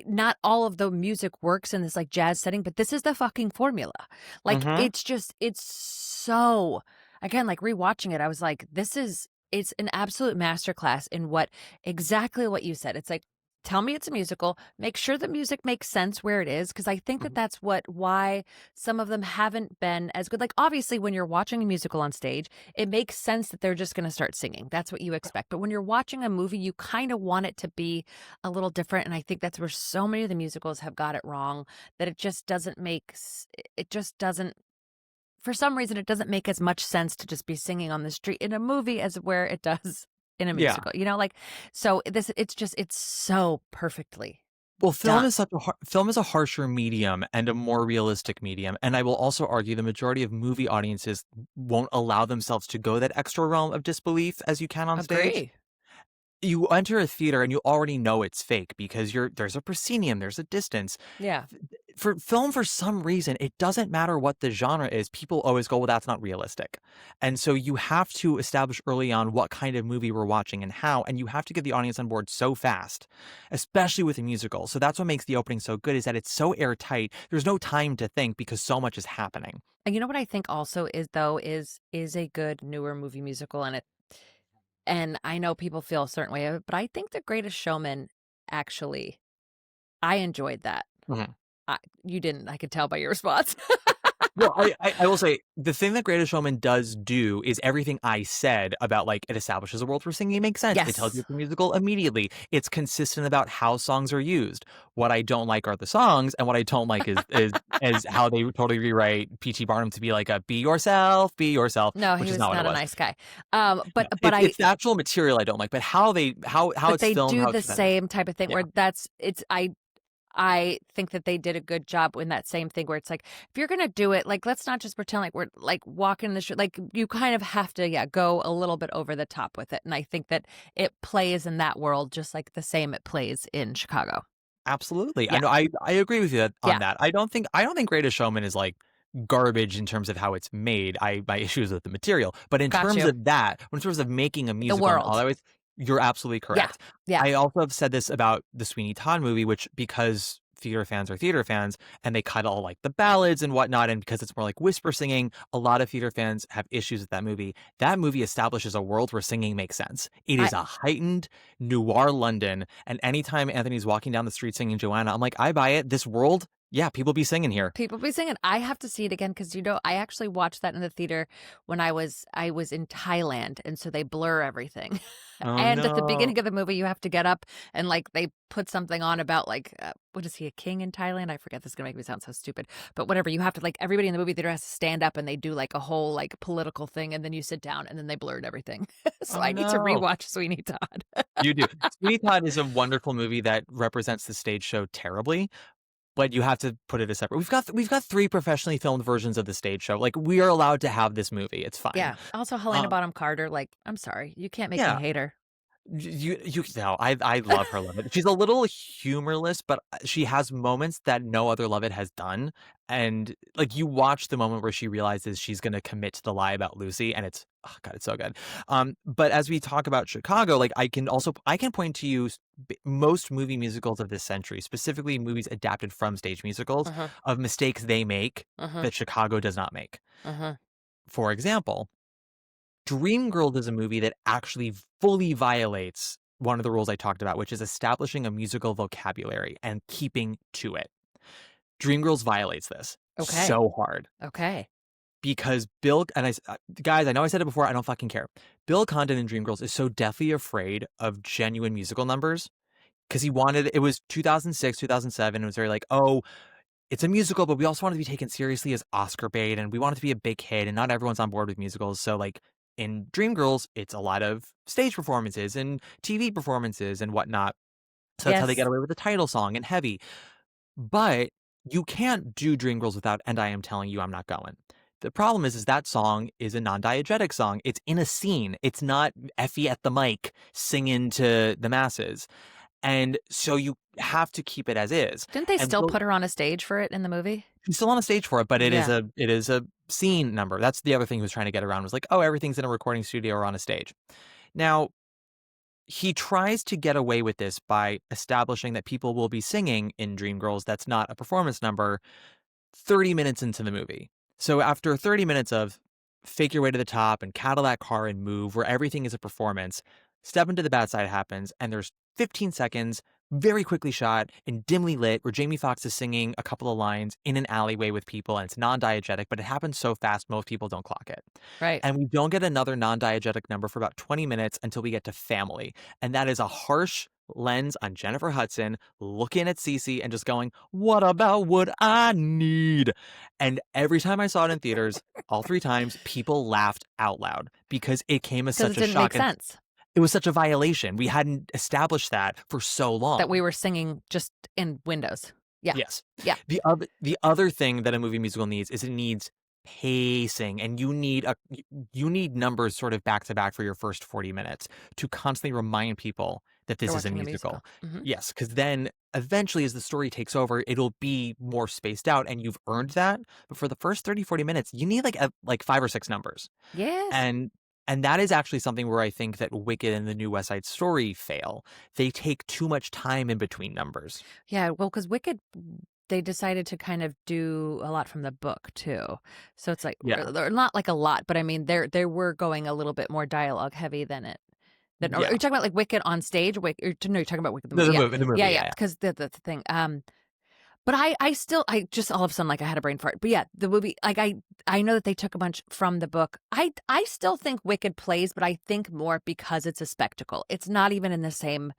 not all of the music works in this like jazz setting, but this is the fucking formula. Like, it's so, again, like rewatching it, I was like, it's an absolute masterclass in exactly what you said. It's like, tell me it's a musical, make sure the music makes sense where it is. Because I think that's why some of them haven't been as good. Like, obviously, when you're watching a musical on stage, it makes sense that they're just going to start singing. That's what you expect. But when you're watching a movie, you kind of want it to be a little different. And I think that's where so many of the musicals have got it wrong, that it just doesn't for some reason, it doesn't make as much sense to just be singing on the street in a movie as where it does in a musical. You know, like, so it's so perfectly. Well, film is a harsher medium and a more realistic medium. And I will also argue the majority of movie audiences won't allow themselves to go that extra realm of disbelief as you can on stage. You enter a theater and you already know it's fake because there's a proscenium, there's a distance. Yeah. For film, for some reason, it doesn't matter what the genre is. People always go, well, that's not realistic. And so you have to establish early on what kind of movie we're watching and how, and you have to get the audience on board so fast, especially with a musical. So that's what makes the opening so good, is that it's so airtight. There's no time to think because so much is happening. And you know what I think also is a good newer movie musical, and I know people feel a certain way of it, but I think The Greatest Showman, actually, I enjoyed that. You didn't. I could tell by your response. Well, I will say the thing that Greatest Showman does do is everything I said about like it establishes a world for singing makes sense. It tells you Yes. it's a musical immediately. It's consistent about how songs are used. What I don't like are the songs, and what I don't like is how they totally rewrite P.T. Barnum to be like a be yourself, No, which he is was not what it not a was. nice guy. No, it's the actual material I don't like, but how it's they filmed, do how the it's presented. same type of thing Yeah. where I think that they did a good job in that same thing where it's like, if you're going to do it, like, let's not just pretend like we're like walking the street. Like, you kind of have to, go a little bit over the top with it. And I think that it plays in that world just like the same it plays in Chicago. Absolutely. I Yeah. know I agree with you on Yeah. that. I don't think Greatest Showman is like garbage in terms of how it's made. My issues with the material. But in Got terms you. of that, in terms of making a The musical and all world. that was, you're absolutely Yeah. correct. Yeah. I also have said this about the Sweeney Todd movie, which because theater fans are theater fans and they cut all like the ballads and whatnot, and because it's more like whisper singing, a lot of theater fans have issues with that movie. That movie establishes a world where singing makes sense. It I, is a heightened noir London, and anytime Anthony's walking down the street singing Joanna, I'm like, I buy it. This world, yeah, people be singing here. People be singing. I have to see it again because I actually watched that in the theater when I was in Thailand, and so they blur everything. Oh And at the no. beginning of the movie, you have to get up and like they put something on about like what is he, a king in Thailand? I forget. This is gonna make me sound so stupid, but whatever. You have to like everybody in the movie theater has to stand up and they do like a whole like political thing, and then you sit down and then they blurred everything. So Oh I need to no. rewatch Sweeney Todd. You do. Sweeney Todd is a wonderful movie that represents the stage show terribly, but you have to put it as separate. We've got 3 professionally filmed versions of the stage show. Like we are allowed to have this movie. It's fine. Yeah. Also, Helena Um, Bonham Carter. Like, I'm sorry, you can't make me yeah. hate her. You know, I love her Lovett. She's a little humorless, but she has moments that no other Lovett has done. And like you watch the moment where she realizes she's gonna commit to the lie about Lucy, and it's oh god, it's so good. But as we talk about Chicago, like I can point to you most movie musicals of this century, specifically movies adapted from stage musicals, Uh-huh. of mistakes they make Uh-huh. that Chicago does not make. Uh-huh. For example, Dreamgirls is a movie that actually fully violates one of the rules I talked about, which is establishing a musical vocabulary and keeping to it. Dreamgirls violates this Okay. so hard Okay. because guys, I know I said it before, I don't fucking care. Bill Condon in Dreamgirls is so deathly afraid of genuine musical numbers because it was 2006, 2007. It was very like, oh, it's a musical, but we also want it to be taken seriously as Oscar bait, and we want it to be a big hit, and not everyone's on board with musicals. So, like, in Dreamgirls, it's a lot of stage performances and TV performances and whatnot. So that's how they get Yes. away with the title song and heavy. But you can't do Dreamgirls without And I Am Telling You I'm Not Going. The problem is that song is a non-diegetic song. It's in a scene. It's not Effie at the mic singing to the masses. And so you have to keep it as is. Didn't they And still Bill- put her on a stage for it in the movie? She's still on a stage for it, but it is Yeah. a scene number. That's the other thing he was trying to get around was like, oh, everything's in a recording studio or on a stage. Now, he tries to get away with this by establishing that people will be singing in Dreamgirls that's not a performance number 30 minutes into the movie. So after 30 minutes of Fake Your Way to the Top and Cadillac Car and Move, where everything is a performance, Step Into the Bad Side happens, and there's 15 seconds, very quickly shot and dimly lit, where Jamie Foxx is singing a couple of lines in an alleyway with people, and it's non-diegetic, but it happens so fast most people don't clock it. Right. And we don't get another non-diegetic number for about 20 minutes until we get to Family. And that is a harsh lens on Jennifer Hudson looking at Cece and just going, what about what I need? And every time I saw it in theaters, all 3 times, people laughed out loud because it came as Because such it a didn't shock. make And sense it was such a violation. We hadn't established that for so long. that we were singing just in windows. Yeah. Yes. Yeah. The other thing that a movie musical needs is it needs pacing, and you need numbers sort of back to back for your first 40 minutes to constantly remind people that this They're is a watching musical. Mhm. Yes, because then eventually as the story takes over, it'll be more spaced out and you've earned that. But for the first 30, 40 minutes, you need like 5 or 6 numbers. Yes. And that is actually something where I think that Wicked and the new West Side Story fail. They take too much time in between numbers. Yeah. Well, because Wicked, they decided to kind of do a lot from the book too. So it's like, Yeah. or not like a lot, but I mean, they were going a little bit more dialogue heavy than it. Are Yeah. you talking about like Wicked on stage? No, you're talking about Wicked the No, movie. the movie. Yeah, Yeah. because the thing. But I just all of a sudden, like, I had a brain fart. But yeah, the movie, like, I know that they took a bunch from the book. I still think Wicked plays, but I think more because it's a spectacle. It's not even in the same.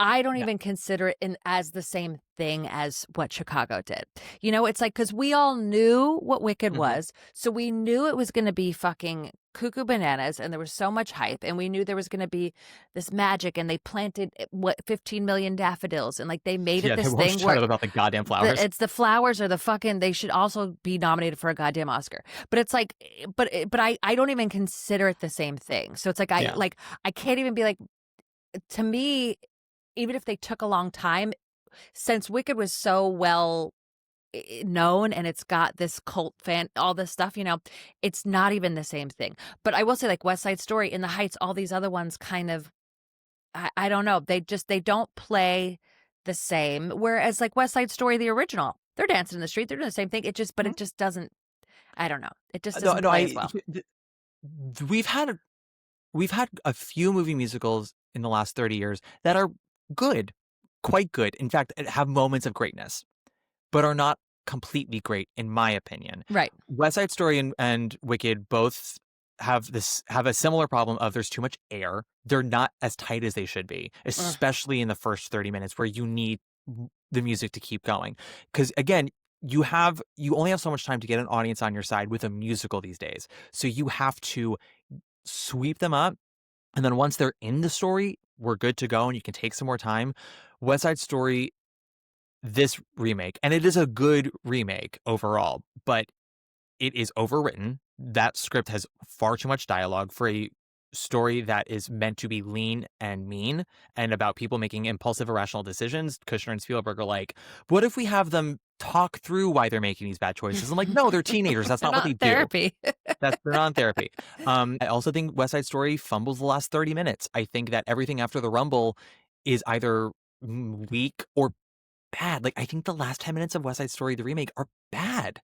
I don't No. even consider it as the same thing as what Chicago did. You know, it's like, because we all knew what Wicked was, so we knew it was going to be fucking cuckoo bananas, and there was so much hype, and we knew there was going to be this magic, and they planted 15 million daffodils, and like they made it Yeah, they this won't thing shut where up about the goddamn flowers. it's the flowers or the fucking. They should also be nominated for a goddamn Oscar. But it's like, but I don't even consider it the same thing. So it's like Yeah. I can't even be like, to me, even if they took a long time, since Wicked was so well known and it's got this cult fan, all this stuff, you know, it's not even the same thing. But I will say, like West Side Story, In the Heights, all these other ones kind of, I don't know, they don't play the same. Whereas like West Side Story, the original, they're dancing in the street, they're doing the same thing. It just, but it just doesn't, I don't know. It just doesn't play as well. We've had a few movie musicals in the last 30 years that are good, quite good. In fact, have moments of greatness, but are not completely great, in my opinion. Right. West Side Story and Wicked both have a similar problem of there's too much air. They're not as tight as they should be, especially in the first 30 minutes where you need the music to keep going. Because again, you only have so much time to get an audience on your side with a musical these days. So you have to sweep them up. And then once they're in the story, we're good to go and you can take some more time. West Side Story, this remake, and it is a good remake overall, but it is overwritten. That script has far too much dialogue for a story that is meant to be lean and mean and about people making impulsive, irrational decisions. Kushner and Spielberg are like, what if we have them talk through why they're making these bad choices? I'm like, no, they're teenagers. That's not what they therapy. do. They're not in therapy. I also think West Side Story fumbles the last 30 minutes. I think that everything after the Rumble is either weak or bad. Like, I think the last 10 minutes of West Side Story, the remake, are bad.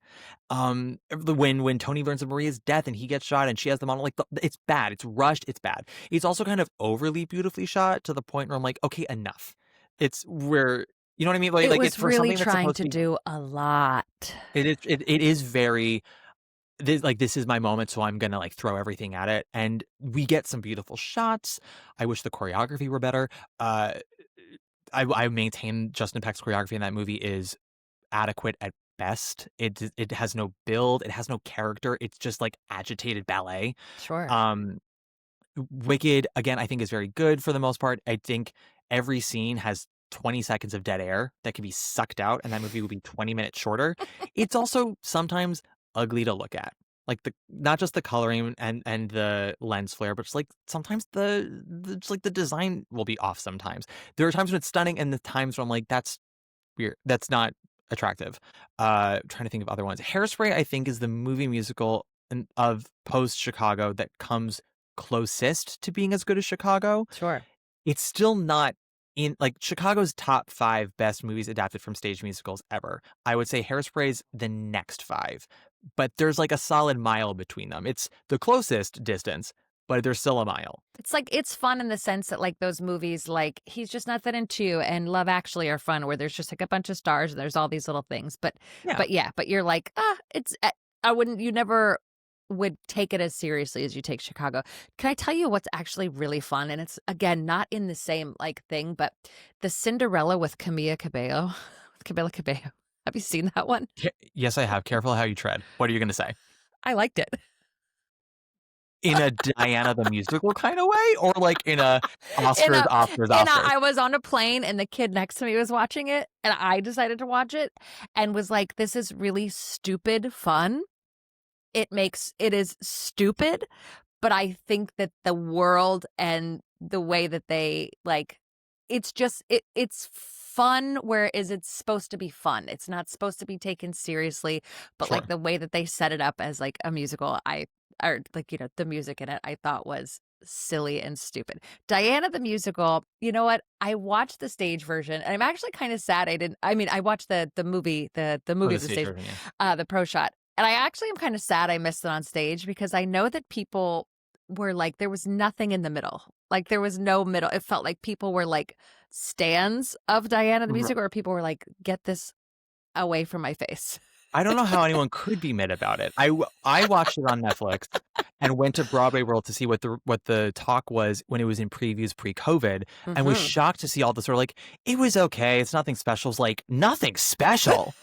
When Tony learns of Maria's death and he gets shot and she has the monologue, it's bad. It's rushed. It's bad. It's also kind of overly beautifully shot to the point where I'm like, okay, enough. It's where, you know what I mean? Like, was it's for really something that's trying supposed to be, do a lot. it is very, this is my moment, so I'm gonna like throw everything at it. And we get some beautiful shots. I wish the choreography were better. I maintain Justin Peck's choreography in that movie is adequate at best. It has no build. It has no character. It's just like agitated ballet. Sure. Wicked, again, I think is very good for the most part. I think every scene has 20 seconds of dead air that can be sucked out, and that movie would be 20 minutes shorter. It's also sometimes ugly to look at. Like not just the coloring and the lens flare, but just like sometimes just like the design will be off sometimes. There are times when it's stunning and the times when I'm like, that's weird. That's not attractive. Trying to think of other ones. Hairspray, I think, is the movie musical of post Chicago that comes closest to being as good as Chicago. Sure. It's still not in like Chicago's top 5 best movies adapted from stage musicals ever. I would say Hairspray's the next 5, but there's like a solid mile between them. It's the closest distance, but there's still a mile. It's like, it's fun in the sense that like those movies like He's Just Not That Into You and Love Actually are fun, where there's just like a bunch of stars and there's all these little things. But you're like, you never would take it as seriously as you take Chicago. Can I tell you what's actually really fun? And it's, again, not in the same like thing, but the Cinderella with Camila Cabello. Camila Cabello. Have you seen that one? Yes, I have. Careful how you tread. What are you going to say? I liked it. In a Diana the Musical kind of way, or like in a Oscars? I was on a plane and the kid next to me was watching it, and I decided to watch it and was like, this is really stupid fun. It is stupid, but I think that the world and the way that they like, it's just, it's fun, whereas it's supposed to be fun. It's not supposed to be taken seriously, but Sure. like the way that they set it up as like a musical, the music in it, I thought was silly and stupid. Diana the Musical, you know what? I watched the stage version and I'm actually kind of sad I watched the movie, the movie, the stage, version, yeah. the pro shot. And I actually am kind of sad I missed it on stage, because I know that people were like, there was nothing in the middle. Like there was no middle. It felt like people were like stands of Diana the Musical, or people were like, get this away from my face. I don't know how anyone could be mad about it. I watched it on Netflix and went to Broadway World to see what the talk was when it was in previews pre-COVID, and was shocked to see all this sort of like, it was okay, it's nothing special. It's like, nothing special.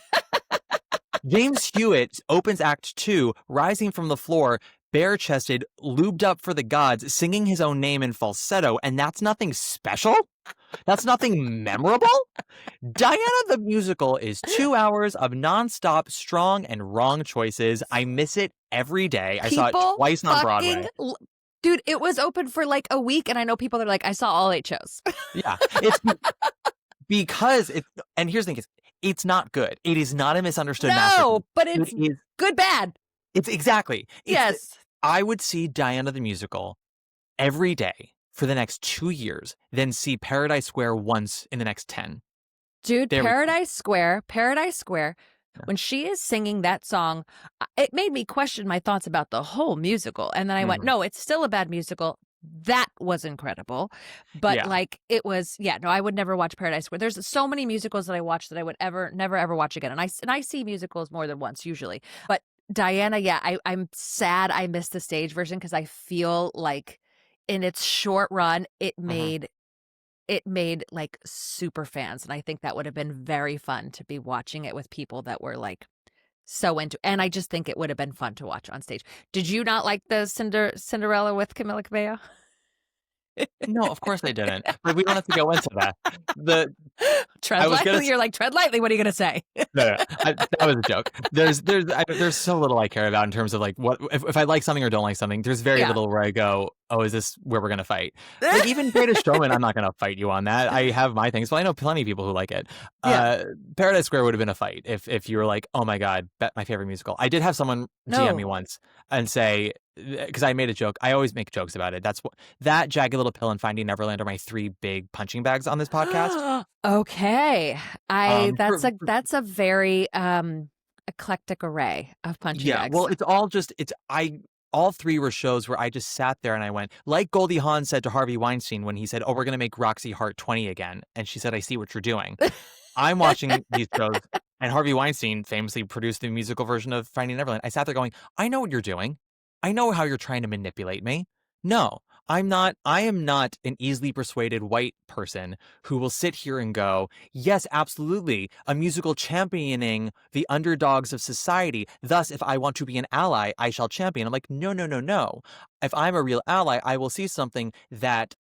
James Hewitt opens Act 2, rising from the floor, bare-chested, lubed up for the gods, singing his own name in falsetto, and that's nothing special? That's nothing memorable? Diana the Musical is 2 hours of nonstop strong and wrong choices. I miss it every day. I saw it twice on Broadway. Dude, it was open for like a week, and I know people that are like, I saw all 8 shows. Yeah. It's because and here's the thing, it's not good. It is not a misunderstood masterpiece. No, but it's good bad. It's exactly. Yes. I would see Diana the Musical every day for the next 2 years, then see Paradise Square once in the next 10. Dude, Paradise Square, when she is singing that song, it made me question my thoughts about the whole musical. And then I went, no, it's still a bad musical. That was incredible. But like, it was, no, I would never watch Paradise Square. There's so many musicals that I watch that I would never ever watch again. And I see musicals more than once usually. But Diana, I'm sad I missed the stage version, because I feel like in its short run, it made like super fans. And I think that would have been very fun to be watching it with people that were like so into, and I just think it would have been fun to watch on stage. Did you not like the Cinderella with Camila Cabello? No, of course I didn't. But we don't have to go into that. Tread lightly. You're like, tread lightly. What are you going to say? No. That was a joke. There's so little I care about in terms of like what if I like something or don't like something. There's very little where I go, oh, is this where we're going to fight? Like even Greatest Showman, I'm not going to fight you on that. I have my things, but I know plenty of people who like it. Paradise Square would have been a fight if you were like, oh my God, my favorite musical. I did have someone DM me once and say, because I made a joke. I always make jokes about it. That Jagged Little Pill and Finding Neverland are my 3 big punching bags on this podcast. Okay, that's a very eclectic array of punching bags. Well, it's all all 3 were shows where I just sat there and I went, like Goldie Hawn said to Harvey Weinstein when he said, oh, we're going to make Roxy Hart 20 again. And she said, I see what you're doing. I'm watching these shows, and Harvey Weinstein famously produced the musical version of Finding Neverland. I sat there going, I know what you're doing. I know how you're trying to manipulate me. No, I'm not. I am not an easily persuaded white person who will sit here and go, yes, absolutely, a musical championing the underdogs of society. Thus, if I want to be an ally, I shall champion. I'm like, no. If I'm a real ally, I will see something that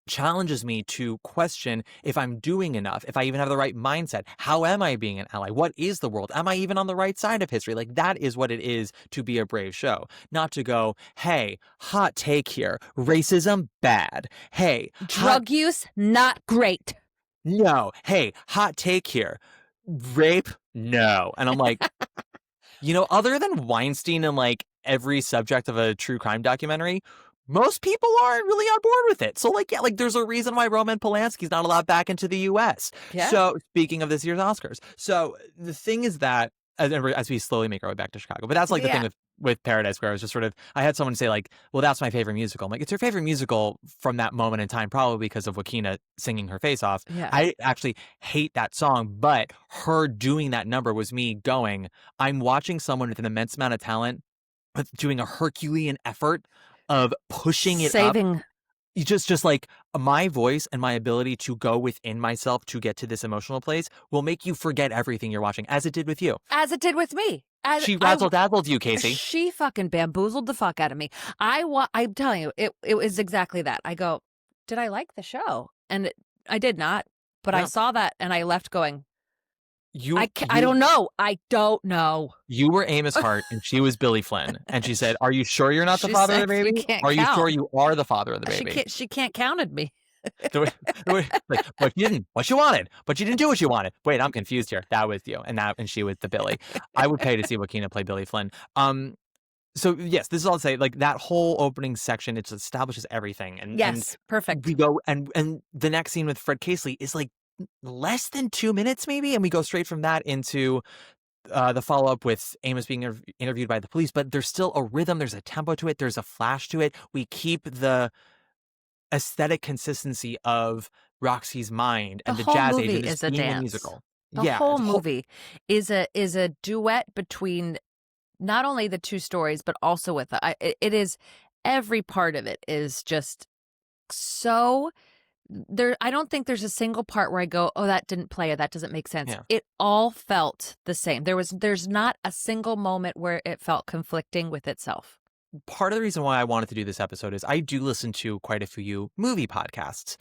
challenges me to question if I'm doing enough, if I even have the right mindset. How am I being an ally? What is the world? Am I even on the right side of history? Like, that is what it is to be a brave show. Not to go, hey, hot take here, racism, bad. Hey, drug use, not great. No. Hey, hot take here, rape, no. And I'm like, other than Weinstein and like every subject of a true crime documentary, most people aren't really on board with it. So, there's a reason why Roman Polanski's not allowed back into the U.S. Yeah. So, speaking of this year's Oscars. So, the thing is that, as we slowly make our way back to Chicago, but that's like the thing with Paradise Square. I was just sort of, I had someone say like, well, that's my favorite musical. I'm like, it's your favorite musical from that moment in time, probably because of Joaquina singing her face off. Yeah. I actually hate that song, but her doing that number was me going, I'm watching someone with an immense amount of talent doing a Herculean effort of pushing it up. Just like my voice and my ability to go within myself to get to this emotional place will make you forget everything you're watching, as it did with you. As it did with me. She razzle-dazzled you, Casey. She fucking bamboozled the fuck out of me. I'm telling you, it was exactly that. I go, did I like the show? And I did not, but I saw that and I left going, I don't know. I don't know. You were Amos Hart and she was Billy Flynn. And she said, are you sure you're not the father of the baby? Are you sure you are the father of the baby? She can't counted me. But you didn't. What you wanted. But you didn't do what you wanted. Wait, I'm confused here. That was you. And she was the Billy. I would pay to see Joaquina play Billy Flynn. So yes, this is all to say, like, that whole opening section, it establishes everything. And perfect. We go and the next scene with Fred Casely is like less than 2 minutes maybe, and we go straight from that into the follow-up with Amos being interviewed by the police, but there's still a rhythm, there's a tempo to it, there's a flash to it. We keep the aesthetic consistency of Roxy's mind and the jazz age and is a dance. musical. The Yeah, whole movie is a duet between not only the two stories, but also with it is every part of it is just so there. I don't think there's a single part where I go, oh, that didn't play or that doesn't make sense. yeah. It all felt the same. There's not a single moment where it felt conflicting with itself. Part of the reason why I wanted to do this episode is I do listen to quite a few movie podcasts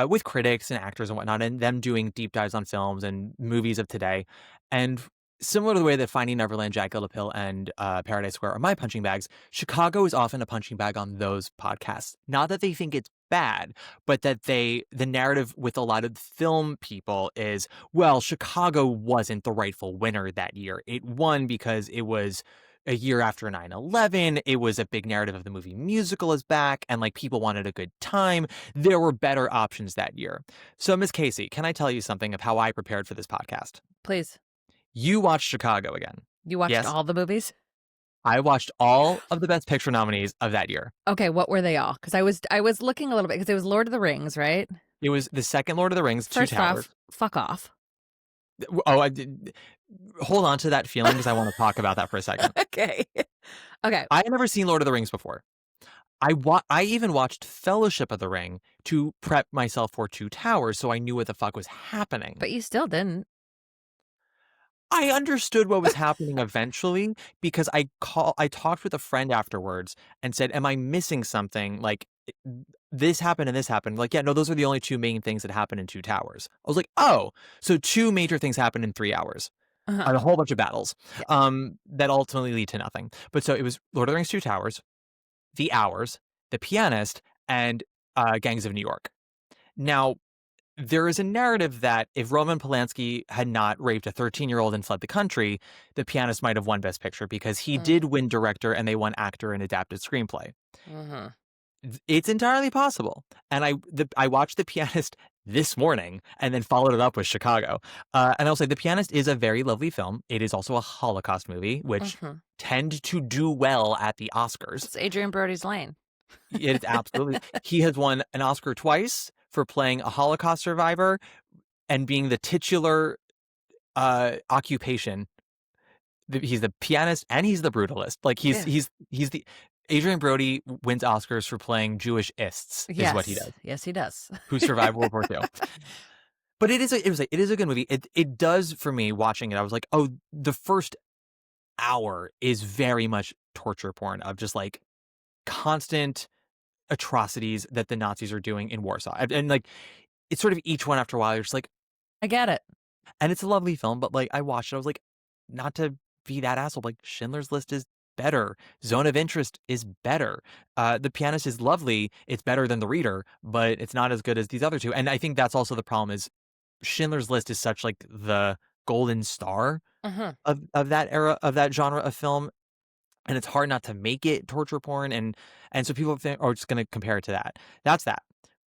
with critics and actors and whatnot, and them doing deep dives on films and movies of today. And similar to the way that Finding Neverland, Jack Gillipill, and Paradise Square are my punching bags, Chicago is often a punching bag on those podcasts. Not that they think it's bad, but that the narrative with a lot of film people is, well, Chicago wasn't the rightful winner that year. It won because it was a year after 9/11. It was a big narrative of the movie musical is back, and like people wanted a good time. There were better options that year. So, Miss Casey, can I tell you something of how I prepared for this podcast? Please. You watched Chicago again. You watched Yes? all the movies? I watched all of the Best Picture nominees of that year. Okay, what were they all? Because I was looking a little bit because it was Lord of the Rings, right? It was the second Lord of the Rings, First Two Towers. off, fuck off. Oh, I did. Hold on to that feeling because I want to talk about that for a second. Okay. Okay. I had never seen Lord of the Rings before. I even watched Fellowship of the Ring to prep myself for Two Towers, so I knew what the fuck was happening. But you still didn't. I understood what was happening eventually because I talked with a friend afterwards and said, "Am I missing something? Like this happened and this happened." Like, yeah, no, those are the only two main things that happened in Two Towers. I was like, oh, so two major things happened in 3 hours. A whole bunch of battles that ultimately lead to nothing. But so it was Lord of the Rings, Two Towers, The Hours, The Pianist, and Gangs of New York. Now, there is a narrative that if Roman Polanski had not raped a 13-year-old and fled the country, The Pianist might have won Best Picture because he did win director and they won actor and adapted screenplay. It's entirely possible. And I watched The Pianist this morning and then followed it up with Chicago. And I'll say The Pianist is a very lovely film. It is also a Holocaust movie, which tend to do well at the Oscars. It's Adrian Brody's lane. It is absolutely. He has won an Oscar twice for playing a Holocaust survivor and being the titular occupation. He's the pianist and he's the brutalist. Like he's the Adrian Brody wins Oscars for playing Jewish-ists is what he does. Yes, he does. Who survived World War II. But it is a good movie. It does for me watching it. I was like, oh, the first hour is very much torture porn of just like constant atrocities that the Nazis are doing in Warsaw. And like it's sort of each one after a while you're just like, I get it. And it's a lovely film, but like I watched it, I was like, not to be that asshole, like Schindler's List is better. Zone of Interest is better. The Pianist is lovely. It's better than The Reader, but it's not as good as these other two. And I think that's also the problem is Schindler's List is such like the golden star of that era, of that genre of film. And it's hard not to make it torture porn. And so people are just going to compare it to that. That's that.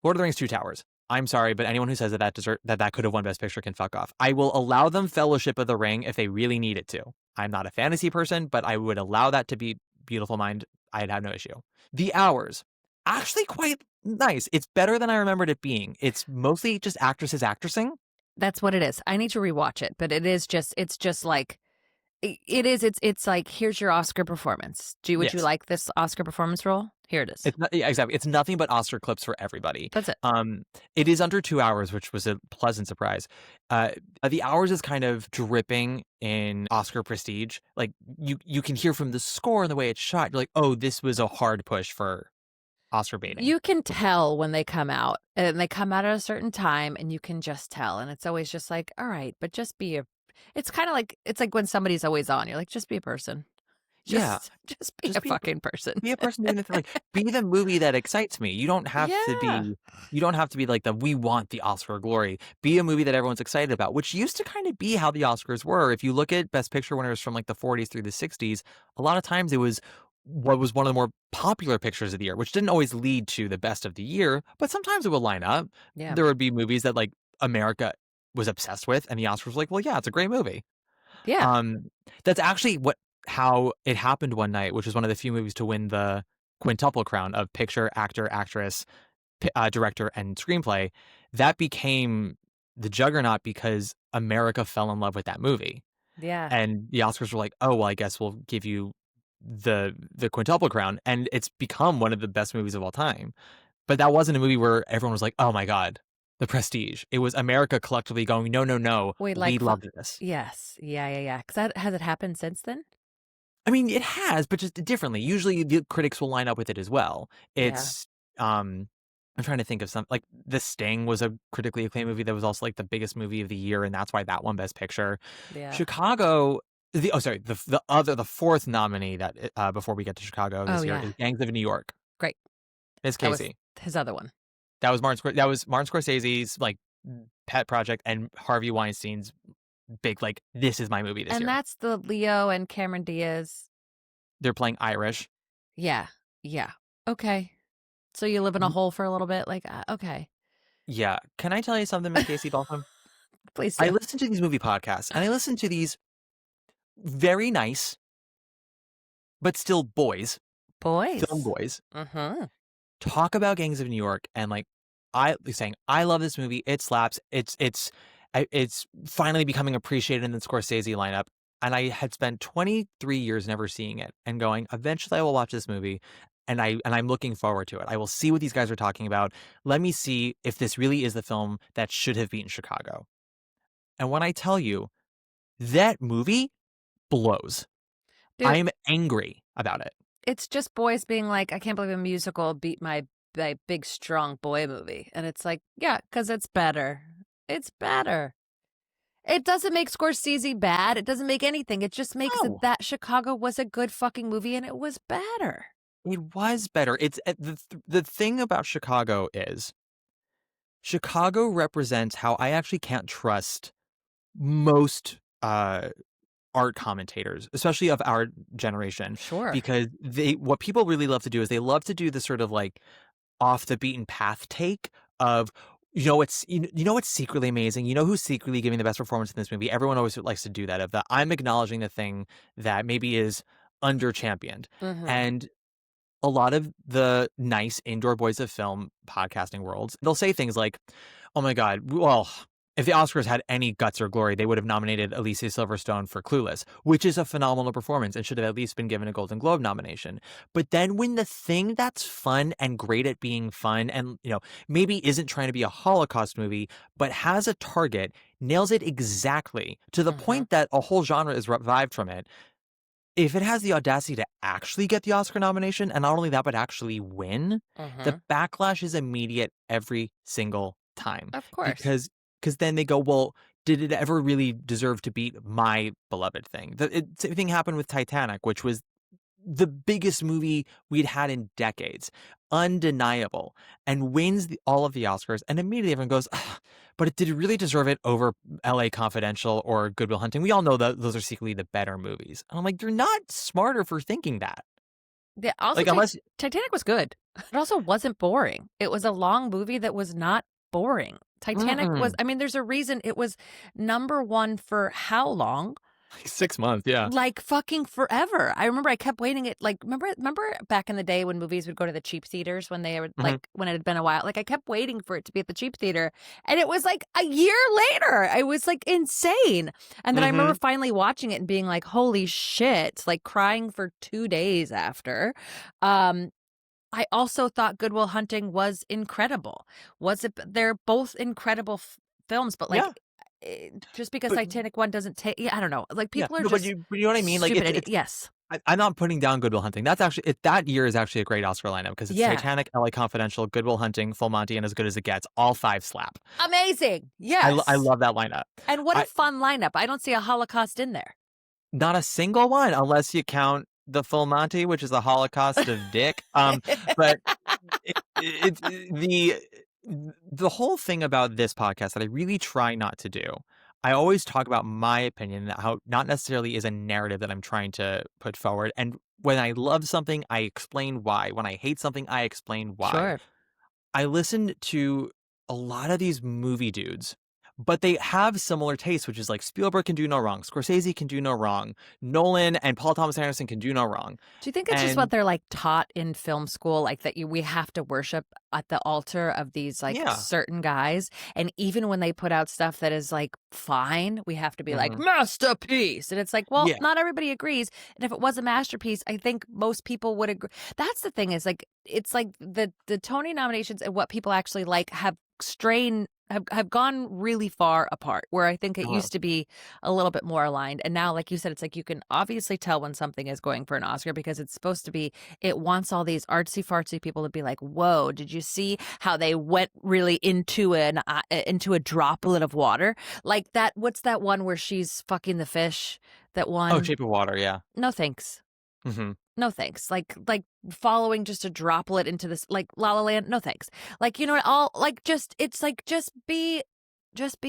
Lord of the Rings, Two Towers. I'm sorry, but anyone who says that could have won Best Picture can fuck off. I will allow them Fellowship of the Ring if they really need it to. I'm not a fantasy person, but I would allow that to be Beautiful Mind. I'd have no issue. The Hours. Actually quite nice. It's better than I remembered it being. It's mostly just actresses actressing. That's what it is. I need to rewatch it, but it's just like it's like, here's your Oscar performance. Would you like this Oscar performance role? Here it is. Exactly. It's nothing but Oscar clips for everybody. That's it. It is under 2 hours, which was a pleasant surprise. The Hours is kind of dripping in Oscar prestige. Like you can hear from the score and the way it's shot. You're like, oh, this was a hard push for Oscar baiting. You can tell when they come out, and they come out at a certain time, and you can just tell. And it's always just like, all right, but just be it's kind of like, it's like when somebody's always on, you're like, just be a person. Just be a fucking person. Be a person doing the thing. Like, be the movie that excites me. You don't have to be like we want the Oscar glory. Be a movie that everyone's excited about, which used to kind of be how the Oscars were. If you look at Best Picture winners from like the 40s through the 60s, a lot of times it was what was one of the more popular pictures of the year, which didn't always lead to the best of the year, but sometimes it would line up. Yeah. There would be movies that like America was obsessed with, and the Oscars was like, well, yeah, it's a great movie. Yeah. That's actually how it happened one night, which was one of the few movies to win the quintuple crown of picture, actor, actress, director, and screenplay. That became the juggernaut because America fell in love with that movie. Yeah. And the Oscars were like, oh, well, I guess we'll give you the quintuple crown. And it's become one of the best movies of all time. But that wasn't a movie where everyone was like, oh my God, The Prestige. It was America collectively going, no, no, no, Wait, we loved this. Yes. Yeah. Because has it happened since then? I mean, it has, but just differently. Usually the critics will line up with it as well. Yeah. It's, I'm trying to think of something like The Sting was a critically acclaimed movie that was also like the biggest movie of the year, and that's why that won Best Picture. Yeah. Chicago, the fourth nominee that before we get to Chicago this year is Gangs of New York. Great. It's That was Casey. his other one. That was Martin Scorsese's like pet project and Harvey Weinstein's big like this is my movie this year. And that's the Leo and Cameron Diaz. They're playing Irish. Yeah. Okay. So you live in a hole for a little bit, like okay. Yeah. Can I tell you something, Miss Casey Balsham? Please do. I listen to these movie podcasts and I listen to these very nice, but still film boys, talk about Gangs of New York and like saying I love this movie. It slaps. It's finally becoming appreciated in the Scorsese lineup. And I had spent 23 years never seeing it and going, eventually I will watch this movie. And I'm looking forward to it. I will see what these guys are talking about. Let me see if this really is the film that should have beaten Chicago. And when I tell you, that movie blows. Dude, I am angry about it. It's just boys being like, I can't believe a musical beat my big, strong boy movie. And it's like, yeah, because it's better. It's better. It doesn't make Scorsese bad. It doesn't make anything. It just makes it that Chicago was a good fucking movie and it was better. It was better. It's the thing about Chicago is Chicago represents how I actually can't trust most art commentators, especially of our generation. Sure. Because what people really love to do is they love to do the sort of like off the beaten path take of what's secretly amazing. You know who's secretly giving the best performance in this movie? Everyone always likes to do that. Of the I'm acknowledging the thing that maybe is under championed. And a lot of the nice indoor boys of film podcasting worlds, they'll say things like, oh my God, well, if the Oscars had any guts or glory, they would have nominated Alicia Silverstone for Clueless, which is a phenomenal performance and should have at least been given a Golden Globe nomination. But then when the thing that's fun and great at being fun and, maybe isn't trying to be a Holocaust movie, but has a target, nails it exactly to the point that a whole genre is revived from it. If it has the audacity to actually get the Oscar nomination, and not only that, but actually win, the backlash is immediate every single time. Of course. Because then they go, well, did it ever really deserve to beat my beloved thing? Same thing happened with Titanic, which was the biggest movie we'd had in decades. Undeniable. And wins all of the Oscars. And immediately everyone goes, but did it really deserve it over L.A. Confidential or Good Will Hunting? We all know that those are secretly the better movies. And I'm like, you're not smarter for thinking that. Yeah, also, Titanic was good. It also wasn't boring. It was a long movie that was not boring. Titanic was, there's a reason it was #1 for how long? Like 6 months, yeah. Like fucking forever. I remember I kept waiting it. Like, remember back in the day when movies would go to the cheap theaters when they were like, when it had been a while, like I kept waiting for it to be at the cheap theater. And it was like a year later. I was like insane. And then I remember finally watching it and being like, holy shit, like crying for 2 days after. I also thought Good Will Hunting was incredible. They're both incredible films, but like, just because Titanic 1 doesn't take, I don't know. Like people are just, but you know what I mean? Like, yes. I'm not putting down Good Will Hunting. That's actually that year is actually a great Oscar lineup because it's Titanic, L.A. Confidential, Good Will Hunting, Full Monty, and As Good as It Gets. All 5 slap. Amazing. Yes. I love that lineup. And what a fun lineup. I don't see a Holocaust in there. Not a single one, unless you count the Full Monty, which is a Holocaust of dick. But it's the whole thing about this podcast that I really try not to do. I always talk about my opinion, how not necessarily is a narrative that I'm trying to put forward. And when I love something, I explain why. When I hate something, I explain why. Sure. I listened to a lot of these movie dudes but they have similar tastes, which is like Spielberg can do no wrong, Scorsese can do no wrong, Nolan and Paul Thomas Anderson can do no wrong. Do you think it's just what they're like taught in film school, like that we have to worship at the altar of these like Yeah. certain guys, and even when they put out stuff that is like fine, we have to be like Mhm. masterpiece, and it's like, well, Yeah. not everybody agrees, and if it was a masterpiece, I think most people would agree. That's the thing, is like it's like the Tony nominations and what people actually like have gone really far apart, where I think it used to be a little bit more aligned. And now, like you said, it's like you can obviously tell when something is going for an Oscar because it's supposed to be, it wants all these artsy fartsy people to be like, whoa, did you see how they went really into a droplet of water? Like that, what's that one where she's fucking the fish? That one? Oh, Shape of Water, yeah. No thanks. Mm-hmm. No thanks. Like following just a droplet into this, like La La Land. No thanks. Like, you know, all like it's like just be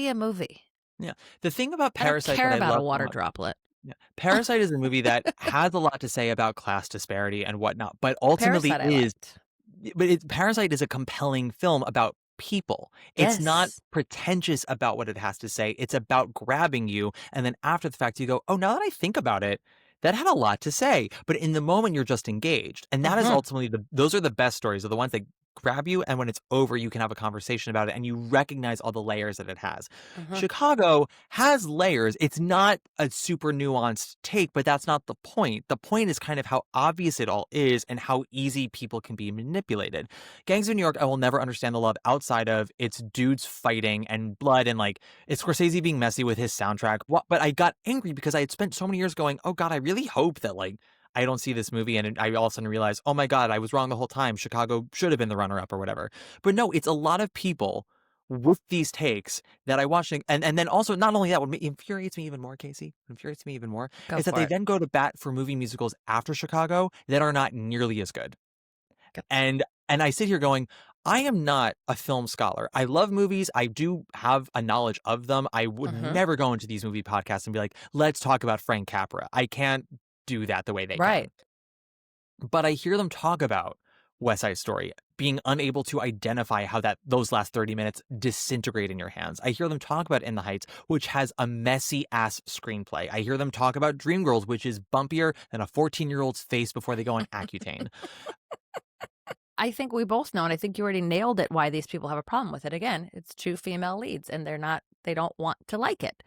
a movie. Yeah. The thing about I don't Parasite care that I about love a so water much- droplet. Yeah. Parasite is a movie that has a lot to say about class disparity and whatnot, but ultimately Parasite I liked. Parasite is a compelling film about people. It's not Yes. pretentious about what it has to say. It's about grabbing you, and then after the fact you go, "Oh, now that I think about it, that had a lot to say." But in the moment you're just engaged. And that is Mhm. ultimately those are the best stories, are the ones that grab you, and when it's over you can have a conversation about it and you recognize all the layers that it has. Mhm. Chicago has layers. It's not a super nuanced take, but that's not the point. The point is kind of how obvious it all is and how easy people can be manipulated. Gangs of New York, I will never understand the love outside of it's dudes fighting and blood and like it's Scorsese being messy with his soundtrack. But I got angry because I had spent so many years going, oh God, I really hope that like I don't see this movie and I all of a sudden realize, oh my God, I was wrong the whole time. Chicago should have been the runner-up or whatever. But no, it's a lot of people with these takes that I watch. And then also, not only that, what infuriates me even more, Casey, Go is that for they it. then go to bat for movie musicals after Chicago that are not nearly as good. Go. And I sit here going, I am not a film scholar. I love movies. I do have a knowledge of them. I would Mhm. never go into these movie podcasts and be like, let's talk about Frank Capra. I can't do that the way they Right. can. But I hear them talk about West Side Story, being unable to identify how those last 30 minutes disintegrate in your hands. I hear them talk about In the Heights, which has a messy ass screenplay. I hear them talk about Dreamgirls, which is bumpier than a 14-year-old's face before they go on Accutane. I think we both know, and I think you already nailed it, why these people have a problem with it. Again, it's two female leads, and they don't want to like it.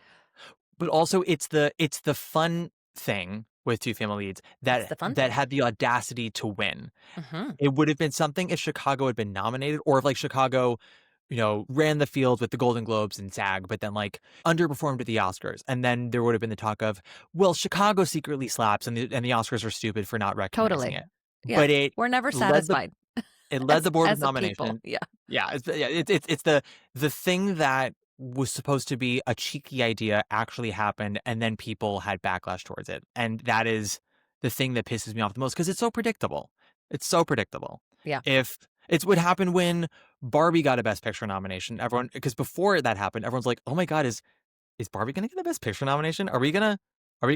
But also it's the fun thing with two female leads It's the fun thing. had the audacity to win. Mhm. It would have been something if Chicago had been nominated, or if like Chicago, ran the field with the Golden Globes and SAG, but then like underperformed at the Oscars. And then there would have been the talk of, well, Chicago secretly slaps and the Oscars are stupid for not recognizing Totally. it. Yeah. But We're never led the satisfied. it led the board with as a people. nomination. Yeah. Yeah, it's the thing that was supposed to be a cheeky idea actually happened, and then people had backlash towards it. And that is the thing that pisses me off the most because it's so predictable. It's so predictable. Yeah. If it's what happened when Barbie got a Best Picture nomination, because before that happened, everyone's like, "Oh my God, is Barbie going to get a Best Picture nomination? Are we gonna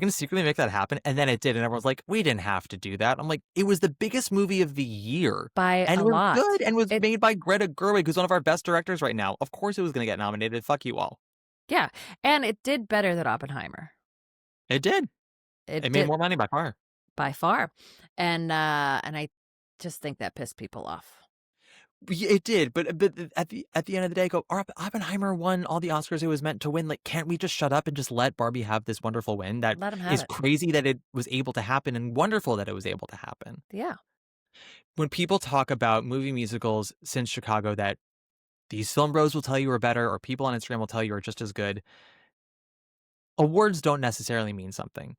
secretly make that happen?" And then it did, and everyone's like, "We didn't have to do that." I'm like, it was the biggest movie of the year. By And a was lot. good and was made by Greta Gerwig, who's one of our best directors right now. Of course it was going to get nominated. Fuck you all. Yeah. And it did better than Oppenheimer. It did. It It did made more money by far. by far. And I just think that pissed people off. It did, but at the end of the day, Oppenheimer won all the Oscars it was meant to win. Like, can't we just shut up and just let Barbie have this wonderful win? That Let 'em have is it. crazy that it was able to happen and wonderful that it was able to happen. Yeah. When people talk about movie musicals since Chicago that these film bros will tell you are better, or people on Instagram will tell you are just as good, awards don't necessarily mean something.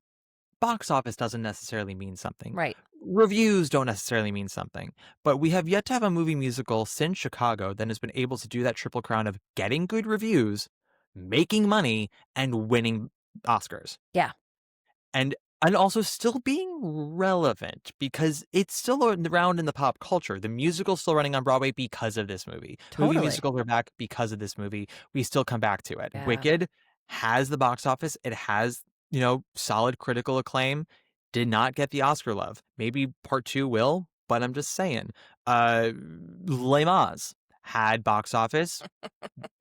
Box office doesn't necessarily mean something. Right. Reviews don't necessarily mean something. But we have yet to have a movie musical since Chicago that has been able to do that triple crown of getting good reviews, making money, and winning Oscars. Yeah. And also still being relevant because it's still around in the pop culture. The musical's still running on Broadway because of this movie. Movie Totally. musicals are back because of this movie. We still come back to it. Yeah. Wicked has the box office. It has, solid critical acclaim. Did not get the Oscar love. Maybe part 2 will, but I'm just saying. Les Mis had box office.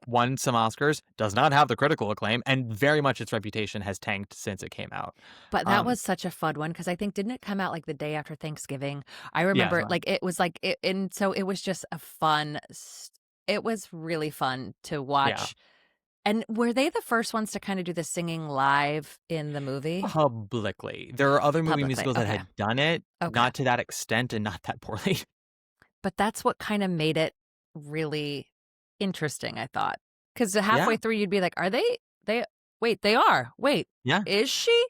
won some Oscars, does not have the critical acclaim, and very much its reputation has tanked since it came out. But that was such a fun one because I think, didn't it come out like the day after Thanksgiving? I remember so- like it was like it, and so it was just a fun. It was really fun to watch. And were they the first ones to kind of do the singing live in the movie? Publicly. There are other movie Publicly, musicals that had done it, Okay. not to that extent and not that poorly. But that's what kind of made it really interesting, I thought. Because halfway through, you'd be like, are they, wait, they are. Wait, Yeah. is she?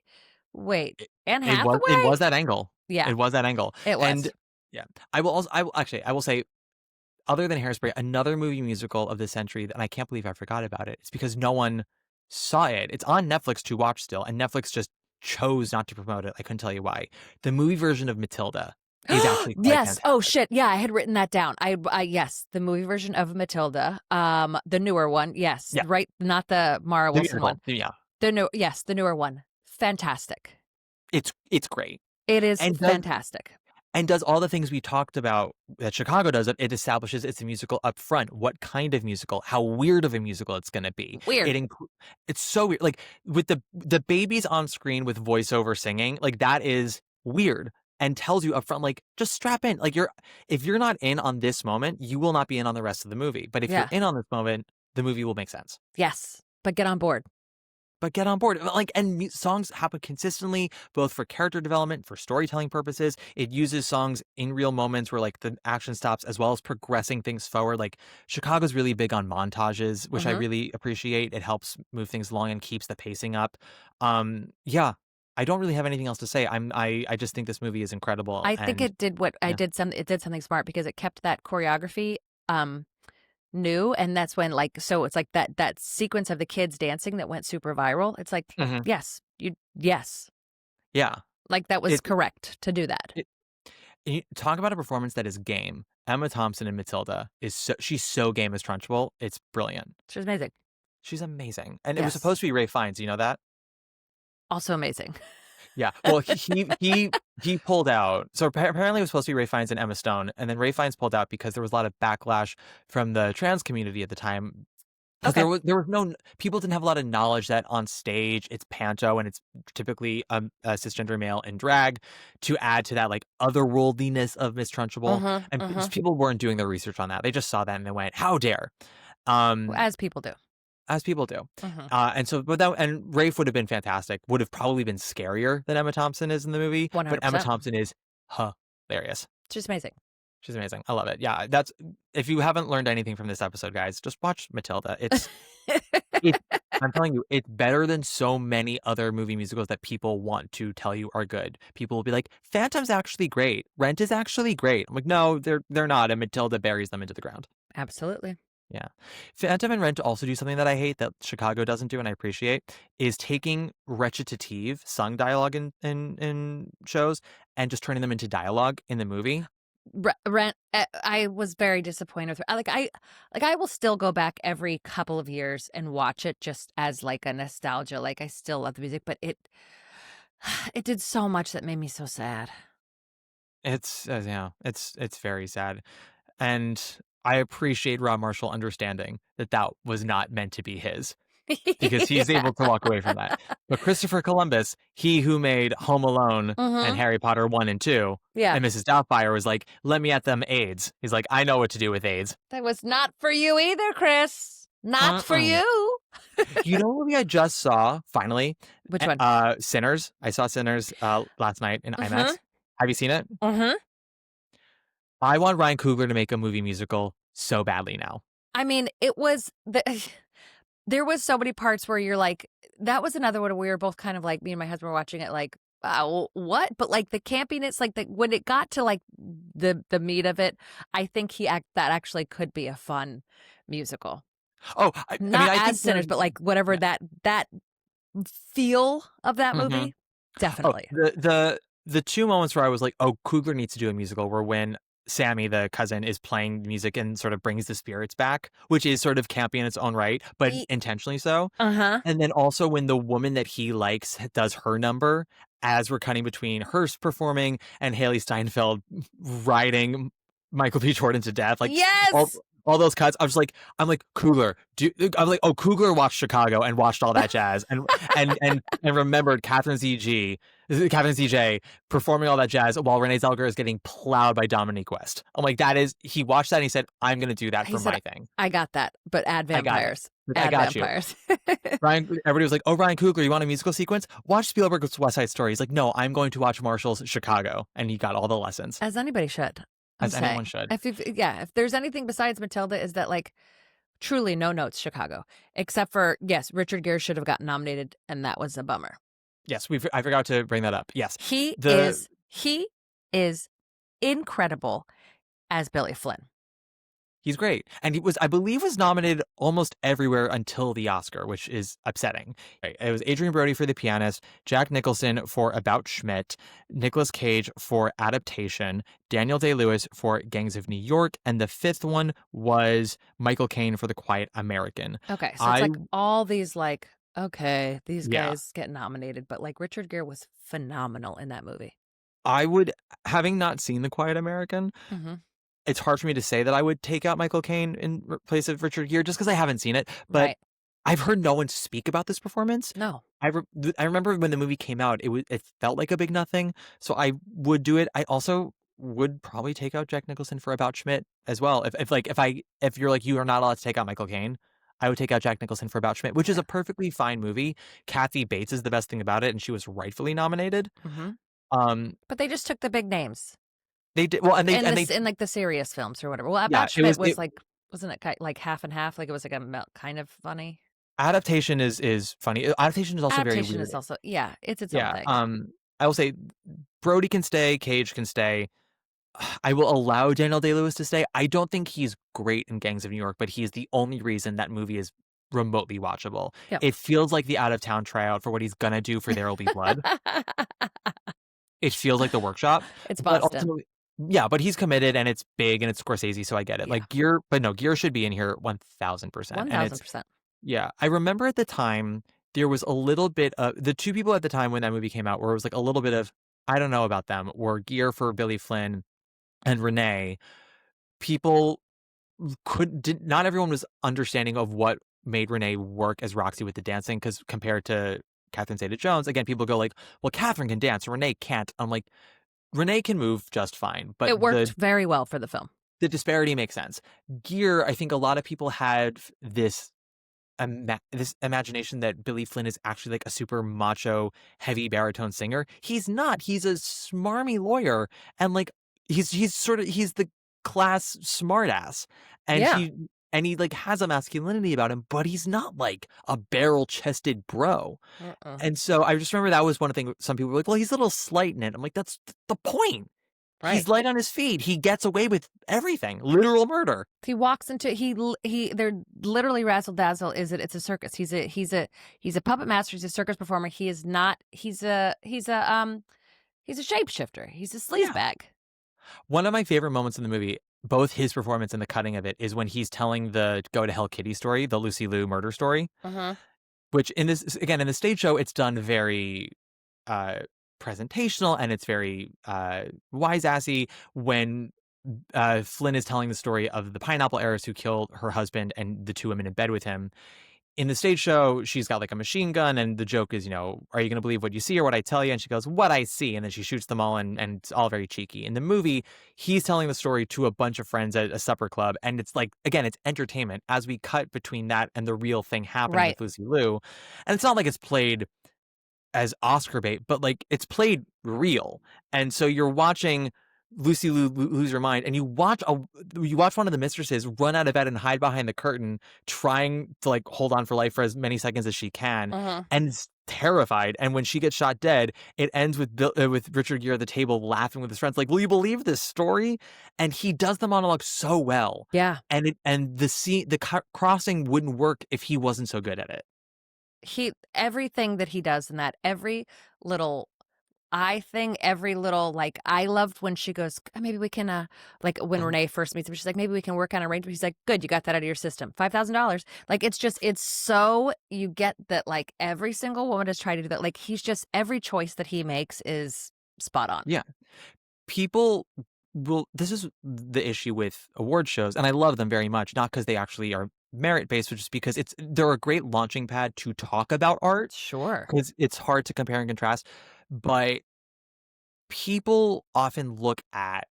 Wait, Anne It Hathaway? was that angle. Yeah. It was that angle. It was. And yeah, I will say, other than Hairspray, another movie musical of the century, and I can't believe I forgot about it. It's because no one saw it. It's on Netflix to watch still, and Netflix just chose not to promote it. I couldn't tell you why. The movie version of Matilda is actually quite yes. fantastic. Oh shit. Yeah, I had written that down. I yes, the movie version of Matilda. The newer one. Yes. Yeah. Right. Not the Mara Wilson one. Yeah. The newer one. Fantastic. It's great. It is fantastic. And does all the things we talked about that Chicago does. It establishes it's a musical up front. What kind of musical? How weird of a musical it's going to be. Weird. It's so weird. Like with the babies on screen with voiceover singing, like that is weird and tells you up front, like just strap in. Like if you're not in on this moment, you will not be in on the rest of the movie. But if you're in on this moment, the movie will make sense. Yes, but get on board. Like, and songs happen consistently, both for character development, for storytelling purposes. It uses songs in real moments where like the action stops, as well as progressing things forward. Like Chicago's really big on montages, which I really appreciate. It helps move things along and keeps the pacing up. Yeah, I don't really have anything else to say. I just think this movie is incredible. I think it did it did something smart because it kept that choreography new, and that's when so it's like that sequence of the kids dancing that went super viral. It's like yes, yeah, like that was correct to do that. You talk about a performance that is game. Emma Thompson in Matilda she's so game as Trunchbull. It's brilliant. She's amazing. She's amazing, and it was supposed to be Ralph Fiennes. You know that? Also amazing. Yeah. Well, he pulled out. So apparently it was supposed to be Ralph Fiennes and Emma Stone, and then Ralph Fiennes pulled out because there was a lot of backlash from the trans community at the time. Because there was no, people didn't have a lot of knowledge that on stage it's panto and it's typically a cisgender male in drag, to add to that like otherworldliness of Miss Trunchbull, and people weren't doing their research on that. They just saw that and they went, "How dare!" As people do. As people do. And so, and Rafe would have been fantastic. Would have probably been scarier than Emma Thompson is in the movie. 100%. But Emma Thompson is hilarious. She's amazing. She's amazing. I love it. Yeah, if you haven't learned anything from this episode, guys, just watch Matilda. I'm telling you, it's better than so many other movie musicals that people want to tell you are good. People will be like, Phantom's actually great. Rent is actually great. I'm like, no, they're not. And Matilda buries them into the ground. Absolutely. Yeah. Phantom and Rent also do something that I hate that Chicago doesn't do and I appreciate, is taking recitative sung dialogue in shows and just turning them into dialogue in the movie. Rent, I was very disappointed with I will still go back every couple of years and watch it just as like a nostalgia. Like I still love the music, but it did so much that made me so sad. It's it's very sad. And I appreciate Rob Marshall understanding that was not meant to be his, because he's able to walk away from that. But Christopher Columbus, he who made Home Alone and Harry Potter 1 and 2, and Mrs. Doubtfire was like, let me at them AIDS. He's like, I know what to do with AIDS. That was not for you either, Chris. Not for you. You know what movie I just saw, finally? Which one? Sinners. I saw Sinners last night in IMAX. Have you seen it? I want Ryan Coogler to make a movie musical so badly now. I mean, there was so many parts where you're like, that was another one where we were both kind of like, me and my husband were watching it like, what? But like the campiness, like when it got to like the meat of it, I think that actually could be a fun musical. Oh, I think Sinners, but like whatever that feel of that movie, definitely. Oh, the two moments where I was like, oh, Coogler needs to do a musical were when Sammy, the cousin, is playing music and sort of brings the spirits back, which is sort of campy in its own right, but intentionally so. And then also when the woman that he likes does her number, as we're cutting between her performing and Haley Steinfeld riding Michael B. Jordan to death. Like, yes! all those cuts. I'm like Coogler. I'm like, oh, Coogler watched Chicago and watched all that jazz and remembered Catherine ZJ performing all that jazz while Renee Zellweger is getting plowed by Dominique West. I'm like, he watched that and he said, I'm going to do that He for said, my thing. I got that, but add I got it. vampires. I Add got vampires. you. Everybody was like, oh, Ryan Coogler, you want a musical sequence? Watch Spielberg's West Side Story. He's like, no, I'm going to watch Marshall's Chicago. And he got all the lessons. As anybody should. As anyone should. If there's anything besides Matilda, is that like truly no notes Chicago, except for, yes, Richard Gere should have gotten nominated, and that was a bummer. Yes, I forgot to bring that up. Yes. He is incredible as Billy Flynn. He's great. And I believe was nominated almost everywhere until the Oscar, which is upsetting. Right. It was Adrian Brody for The Pianist, Jack Nicholson for About Schmidt, Nicolas Cage for Adaptation, Daniel Day-Lewis for Gangs of New York, and the fifth one was Michael Caine for The Quiet American. Okay, so it's like all these like, okay, these guys get nominated, but like Richard Gere was phenomenal in that movie. Having not seen The Quiet American, it's hard for me to say that I would take out Michael Caine in place of Richard Gere just because I haven't seen it. But Right. I've heard no one speak about this performance. No. I remember when the movie came out, it felt like a big nothing. So I would do it. I also would probably take out Jack Nicholson for About Schmidt as well. If you're like, you are not allowed to take out Michael Caine, I would take out Jack Nicholson for About Schmidt, which is a perfectly fine movie. Kathy Bates is the best thing about it, and she was rightfully nominated. But they just took the big names. They did well, in like the serious films or whatever. Well, About Schmidt was like, wasn't it like half and half? Like it was like a kind of funny. Adaptation is funny. Adaptation is also very weird. Is also it's its own thing. I will say Brody can stay, Cage can stay. I will allow Daniel Day-Lewis to stay. I don't think he's great in Gangs of New York, but he is the only reason that movie is remotely watchable. Yep. It feels like the out of town tryout for what he's gonna do for There Will Be Blood. It feels like the workshop. It's Boston. But ultimately, but he's committed and it's big and it's Scorsese, so I get it. Yeah. Like Gere should be in here 1,000%. 1,000%. Yeah, I remember at the time there was a little bit of the two people at the time when that movie came out where it was like a little bit of I don't know about them were Gere for Billy Flynn and Renee. People not everyone was understanding of what made Renee work as Roxy with the dancing because compared to Catherine Zeta-Jones, again, people go like, well, Catherine can dance, Renee can't. I'm like, Renee can move just fine, but it worked very well for the film. The disparity makes sense. Gere, I think a lot of people had this imagination that Billy Flynn is actually like a super macho, heavy baritone singer. He's not. He's a smarmy lawyer, and like he's the class smartass, and he like has a masculinity about him, but he's not like a barrel-chested bro. And so I just remember that was one thing. Some people were like, "Well, he's a little slight in it." I'm like, "That's the point." Right. He's light on his feet. He gets away with everything. Literal murder. He walks into they're literally razzle dazzle. It's a circus. He's a puppet master. He's a circus performer. He is not. He's a shapeshifter. He's a sleazebag. One of my favorite moments in the movie, both his performance and the cutting of it, is when he's telling the Go to Hell Kitty story, the Lucy Liu murder story. Which in the stage show, it's done very presentational and it's very wise-assy when Flynn is telling the story of the pineapple heiress who killed her husband and the two women in bed with him. In the stage show, she's got like a machine gun and the joke is, are you going to believe what you see or what I tell you? And she goes, what I see. And then she shoots them all and it's all very cheeky. In the movie, he's telling the story to a bunch of friends at a supper club. And it's like, again, it's entertainment as we cut between that and the real thing happening with Lucy Liu. And it's not like it's played as Oscar bait, but like it's played real. And so you're watching Lucy Liu lose her mind, and you watch one of the mistresses run out of bed and hide behind the curtain, trying to like hold on for life for as many seconds as she can, and is terrified. And when she gets shot dead, it ends with Richard Gere at the table laughing with his friends, like, "Will you believe this story?" And he does the monologue so well, And the crossing wouldn't work if he wasn't so good at it. Everything that he does in that, every little eye thing, every little like, I loved when she goes, maybe we can like when Renee first meets him, she's like, maybe we can work on arrangement. He's like, good, you got that out of your system, $5,000. Like it's so you get that like every single woman has tried to do that. Like he's just every choice that he makes is spot on. Yeah, people well, this is the issue with award shows, and I love them very much, not because they actually are merit-based, but just because they're a great launching pad to talk about art, Sure. because it's hard to compare and contrast, but people often look at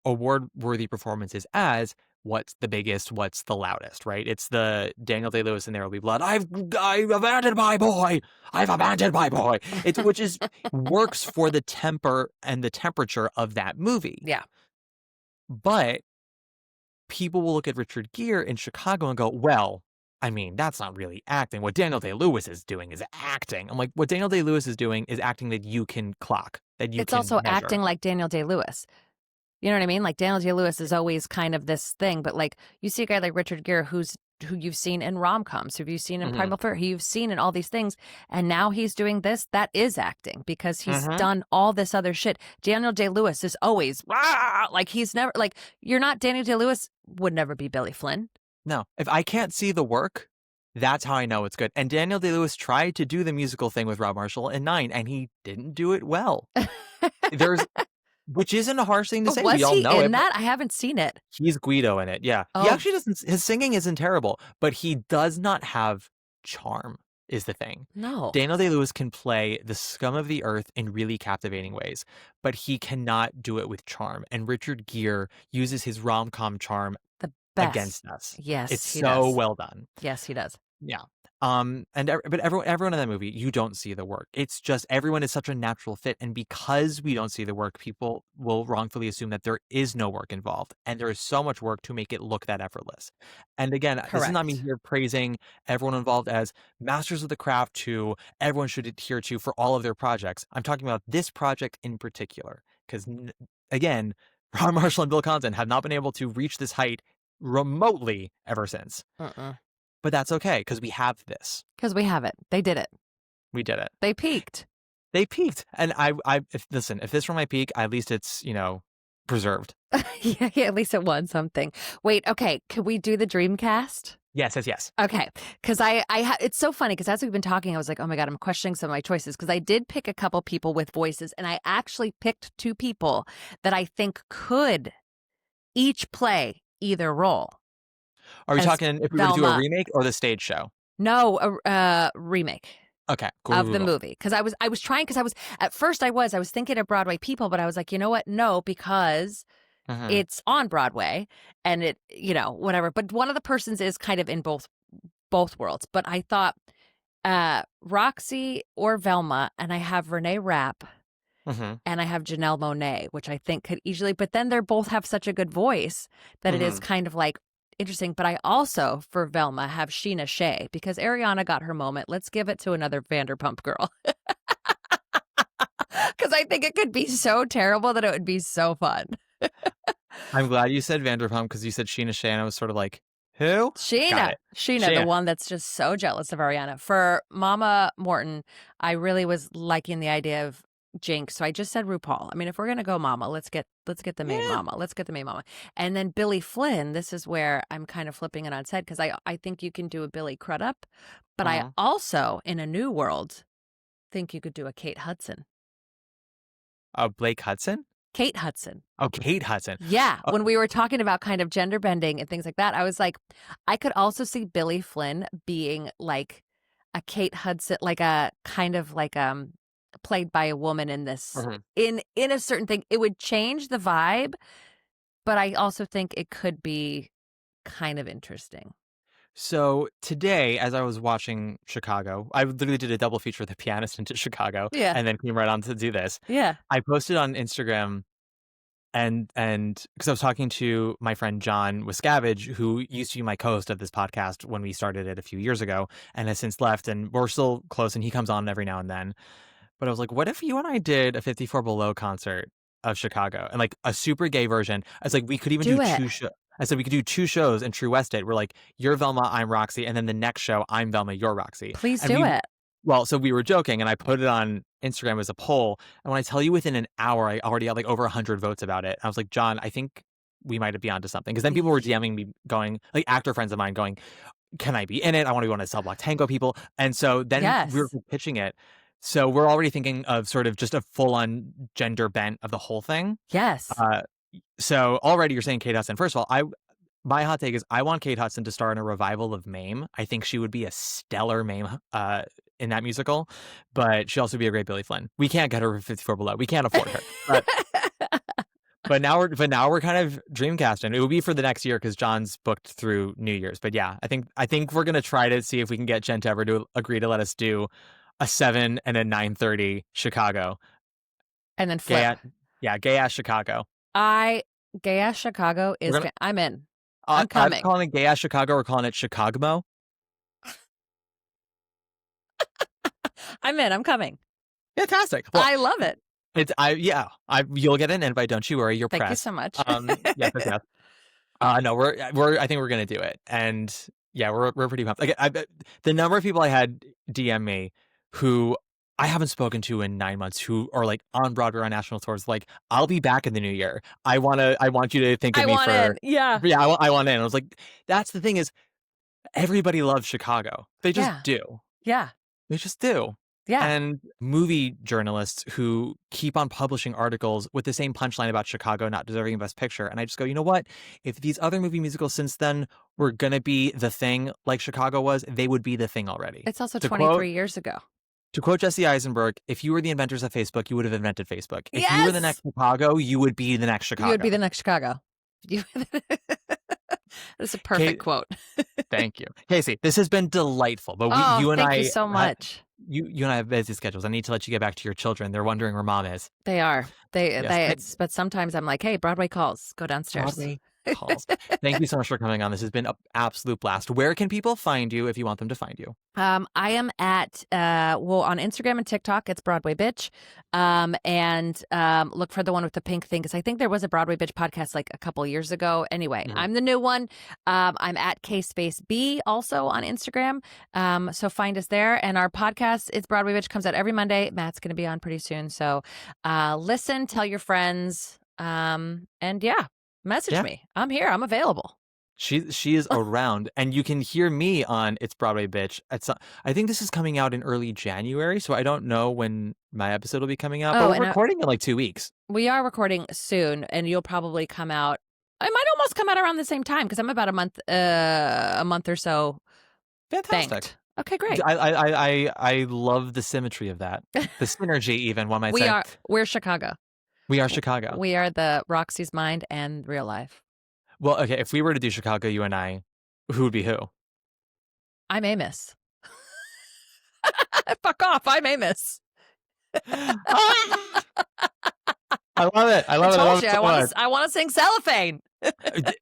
award-worthy performances as what's the biggest, what's the loudest, right? It's the Daniel Day-Lewis in There Will Be Blood. I've abandoned my boy. I've abandoned my boy. Which is works for the temper and the temperature of that movie. Yeah. But people will look at Richard Gere in Chicago and go, well, I mean, that's not really acting. What Daniel Day-Lewis is doing is acting. I'm like, what Daniel Day-Lewis is doing is acting that you can clock, that you It's can also measure. acting like Daniel Day-Lewis. You know what I mean? Like Daniel Day-Lewis is always kind of this thing, but like you see a guy like Richard Gere who you've seen in rom-coms, who you've seen in Primal Fear, who you've seen in all these things, and now he's doing this. That is acting because he's done all this other shit. Daniel Day-Lewis is always like he's never like you're not Daniel Day-Lewis would never be Billy Flynn. No, if I can't see the work, that's how I know it's good. And Daniel Day-Lewis tried to do the musical thing with Rob Marshall in 9, and he didn't do it well. Which isn't a harsh thing to say. Was we all he know in it. that? I haven't seen it. He's Guido in it. Yeah. Oh. He actually doesn't. His singing isn't terrible, but he does not have charm, is the thing. No. Daniel Day-Lewis can play the scum of the earth in really captivating ways, but he cannot do it with charm. And Richard Gere uses his rom-com charm The best. against us. Yes, It's he so does. well done. Yes, he does. Yeah. But everyone in that movie, you don't see the work. It's just everyone is such a natural fit, and because we don't see the work, people will wrongfully assume that there is no work involved, and there is so much work to make it look that effortless. And again, this is not me Correct. here praising everyone involved as masters of the craft to everyone should adhere to for all of their projects. I'm talking about this project in particular, because again, Ron Marshall and Bill Condon have not been able to reach this height remotely ever since. But that's okay, because we have this. Because we have it. They did it. We did it. They peaked. They peaked. And if this were my peak, at least it's, preserved. yeah, at least it won something. Wait, okay. Could we do the Dreamcast? Yes. Okay. Because it's so funny because as we've been talking, I was like, oh my God, I'm questioning some of my choices because I did pick a couple people with voices and I actually picked 2 people that I think could each play either role. Are we As talking if we were to do a Velma. remake or the stage show? No, a remake. Okay, cool. Of the movie. Because I was trying, because at first I was thinking of Broadway people, but I was like, you know what? No, because it's on Broadway and it, whatever. But one of the persons is kind of in both worlds. But I thought Roxy or Velma, and I have Renee Rapp and I have Janelle Monáe, which I think could easily, but then they both have such a good voice that it is kind of like, interesting, but I also, for Velma, have Sheena Shea because Ariana got her moment. Let's give it to another Vanderpump girl. Because I think it could be so terrible that it would be so fun. I'm glad you said Vanderpump because you said Sheena Shea, and I was sort of like, who? Sheena, the one that's just so jealous of Ariana. For Mama Morton, I really was liking the idea of Jinx, so I just said RuPaul. I mean, if we're gonna go Mama, let's get the main Mama. Let's get the main Mama. And then Billy Flynn. This is where I'm kind of flipping it on its head because I think you can do a Billy Crudup, but I also, in a new world, think you could do a Kate Hudson. Blake Hudson? Kate Hudson. Oh, Kate Hudson. Yeah. When we were talking about kind of gender bending and things like that, I was like, I could also see Billy Flynn being like a Kate Hudson, like a kind of like played by a woman in this in a certain thing. It would change the vibe, but I also think it could be kind of interesting. So today, as I was watching Chicago, I literally did a double feature with The Pianist into Chicago, and then came right on to do this. Yeah, I posted on Instagram, and because I was talking to my friend John Wiscavage, who used to be my co-host of this podcast when we started it a few years ago, and has since left, and we're still close, and he comes on every now and then. But I was like, what if you and I did a 54 Below concert of Chicago and like a super gay version? I was like, we could even do 2 shows. I said we could do 2 shows and True West it. We're like, you're Velma, I'm Roxy, and then the next show, I'm Velma, you're Roxy. Please do it. Well, so we were joking, and I put it on Instagram as a poll. And when I tell you within an hour, I already got like over 100 votes about it. I was like, John, I think we might be onto something. Because then people were DMing me going, like actor friends of mine going, can I be in it? I want to be one of the Cell Block Tango people. And so then we were pitching it. So we're already thinking of sort of just a full-on gender bent of the whole thing. Yes. So already you're saying Kate Hudson. First of all, my hot take is I want Kate Hudson to star in a revival of Mame. I think she would be a stellar Mame in that musical, but she'd also be a great Billy Flynn. We can't get her for 54 Below. We can't afford her. But now we're kind of dreamcasting. It will be for the next year because John's booked through New Year's. But yeah, I think we're gonna try to see if we can get Jen Tever to agree to let us do a 7 and a 9:30 Chicago. And then flip. Gay ass Chicago. Gay ass Chicago is. I'm in. I'm coming. I'm calling it gay ass Chicago. We're calling it Chicago. I'm in. I'm coming. Fantastic. Well, I love it. You'll get an invite. Don't you worry. You're Thank pressed. you so much. Yes. No, I think we're gonna do it, and yeah, we're pretty pumped. Like, the number of people I had DM me who I haven't spoken to in 9 months who are like on Broadway or on national tours, like, I'll be back in the new year. I want you to think of me for in. Yeah. I want in. I was like, that's the thing is, everybody loves Chicago. They just do. Yeah. They just do. Yeah. And movie journalists who keep on publishing articles with the same punchline about Chicago not deserving Best Picture. And I just go, you know what? If these other movie musicals since then were going to be the thing like Chicago was, they would be the thing already. It's also 23 years ago. To quote Jesse Eisenberg, if you were the inventors of Facebook, you would have invented Facebook. If you were the next Chicago, you would be the next Chicago. You would be the next Chicago. That's a perfect quote. Thank you. Casey, this has been delightful. But thank you so much. You and I have busy schedules. I need to let you get back to your children. They're wondering where mom is. They are. But sometimes I'm like, hey, Broadway calls. Go downstairs. Broadway calls. Thank you so much for coming on. This has been an absolute blast. Where can people find you if you want them to find you? I am at on Instagram and TikTok, it's Broadway Bitch. And look for the one with the pink thing, because I think there was a Broadway Bitch podcast like a couple years ago. Anyway, I'm the new one. I'm at KSpaceB also on Instagram. So find us there. And our podcast, It's Broadway Bitch, comes out every Monday. Matt's going to be on pretty soon. So listen, tell your friends. And message me. I'm here. I'm available. She is around, and you can hear me on It's Broadway Bitch. I think this is coming out in early January, so I don't know when my episode will be coming out. But we're recording in like 2 weeks. We are recording soon, and you'll probably come out. I might almost come out around the same time because I'm about a month or so. Fantastic. Banked. Okay, great. I love the symmetry of that. The synergy, even one might say. We're Chicago. We are Chicago. We are the Roxy's Mind and real life. Well, okay, if we were to do Chicago, you and I, who would be who? I'm Amos. Fuck off, I'm Amos. I love it. I love it. I want to sing Cellophane.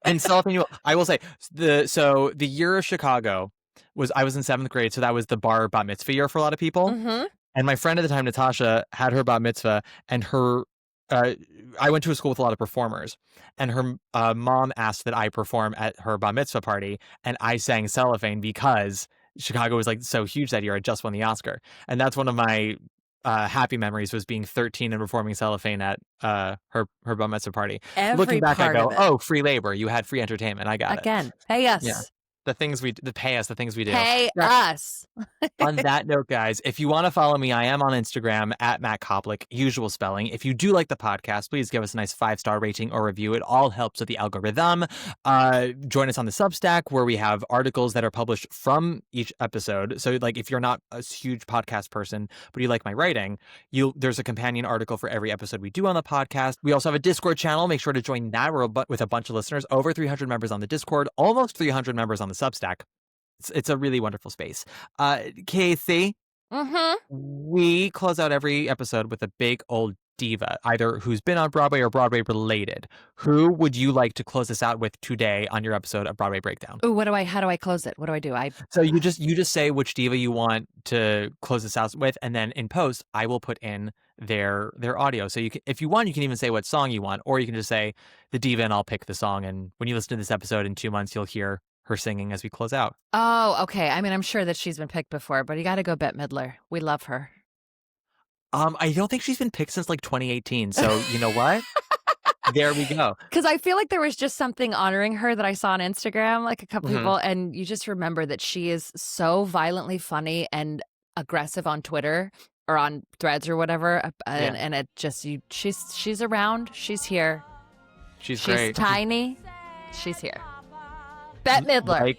And Cellophane, I will say, the year of Chicago I was in 7th grade, so that was the bar bat mitzvah year for a lot of people. Mm-hmm. And my friend at the time, Natasha, had her bat mitzvah, and I went to a school with a lot of performers, and her mom asked that I perform at her bar mitzvah party, and I sang Cellophane because Chicago was like so huge that year. I just won the Oscar, and that's one of my happy memories, was being 13 and performing Cellophane at her bar mitzvah party. Looking back, I go, oh, free labor. You had free entertainment. I got it. Again, pay us. Yeah. Pay us, the things we do. Pay us. On that note, guys, if you want to follow me, I am on Instagram at Matt Koplik, usual spelling. If you do like the podcast, please give us a nice 5-star rating or review. It all helps with the algorithm. Join us on the Substack, where we have articles that are published from each episode. So, like, if you're not a huge podcast person, but you like my writing, there's a companion article for every episode we do on the podcast. We also have a Discord channel. Make sure to join that. We're with a bunch of listeners, over 300 members on the Discord, almost 300 members on the Substack. It's a really wonderful space. Casey, we close out every episode with a big old diva, either who's been on Broadway or Broadway related. Who would you like to close us out with today on your episode of Broadway Breakdown? Ooh, how do I close it? What do I do? So you just say which diva you want to close this out with, and then in post I will put in their audio. So if you want, you can even say what song you want, or you can just say the diva and I'll pick the song. And when you listen to this episode in 2 months, you'll hear her singing as we close out. Oh, okay. I mean, I'm sure that she's been picked before, but you got to go Bette Midler. We love her. I don't think she's been picked since like 2018. So you know what? There we go. Because I feel like there was just something honoring her that I saw on Instagram, like a couple people, and you just remember that she is so violently funny and aggressive on Twitter or on Threads or whatever, and it just she's around, she's here. She's She's great. tiny. She's here. Bette Midler.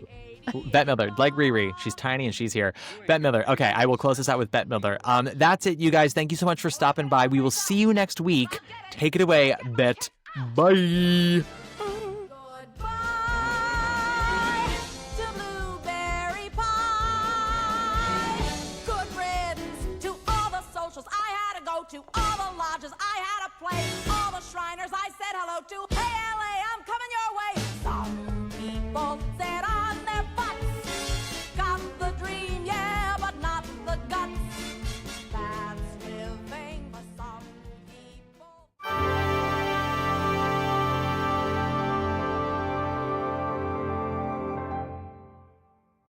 Bette Midler, like Riri. She's tiny and she's here. Bette Midler. Okay, I will close this out with Bette Midler. That's it, you guys. Thank you so much for stopping by. We will see you next week. Take it away, Bette. Bye.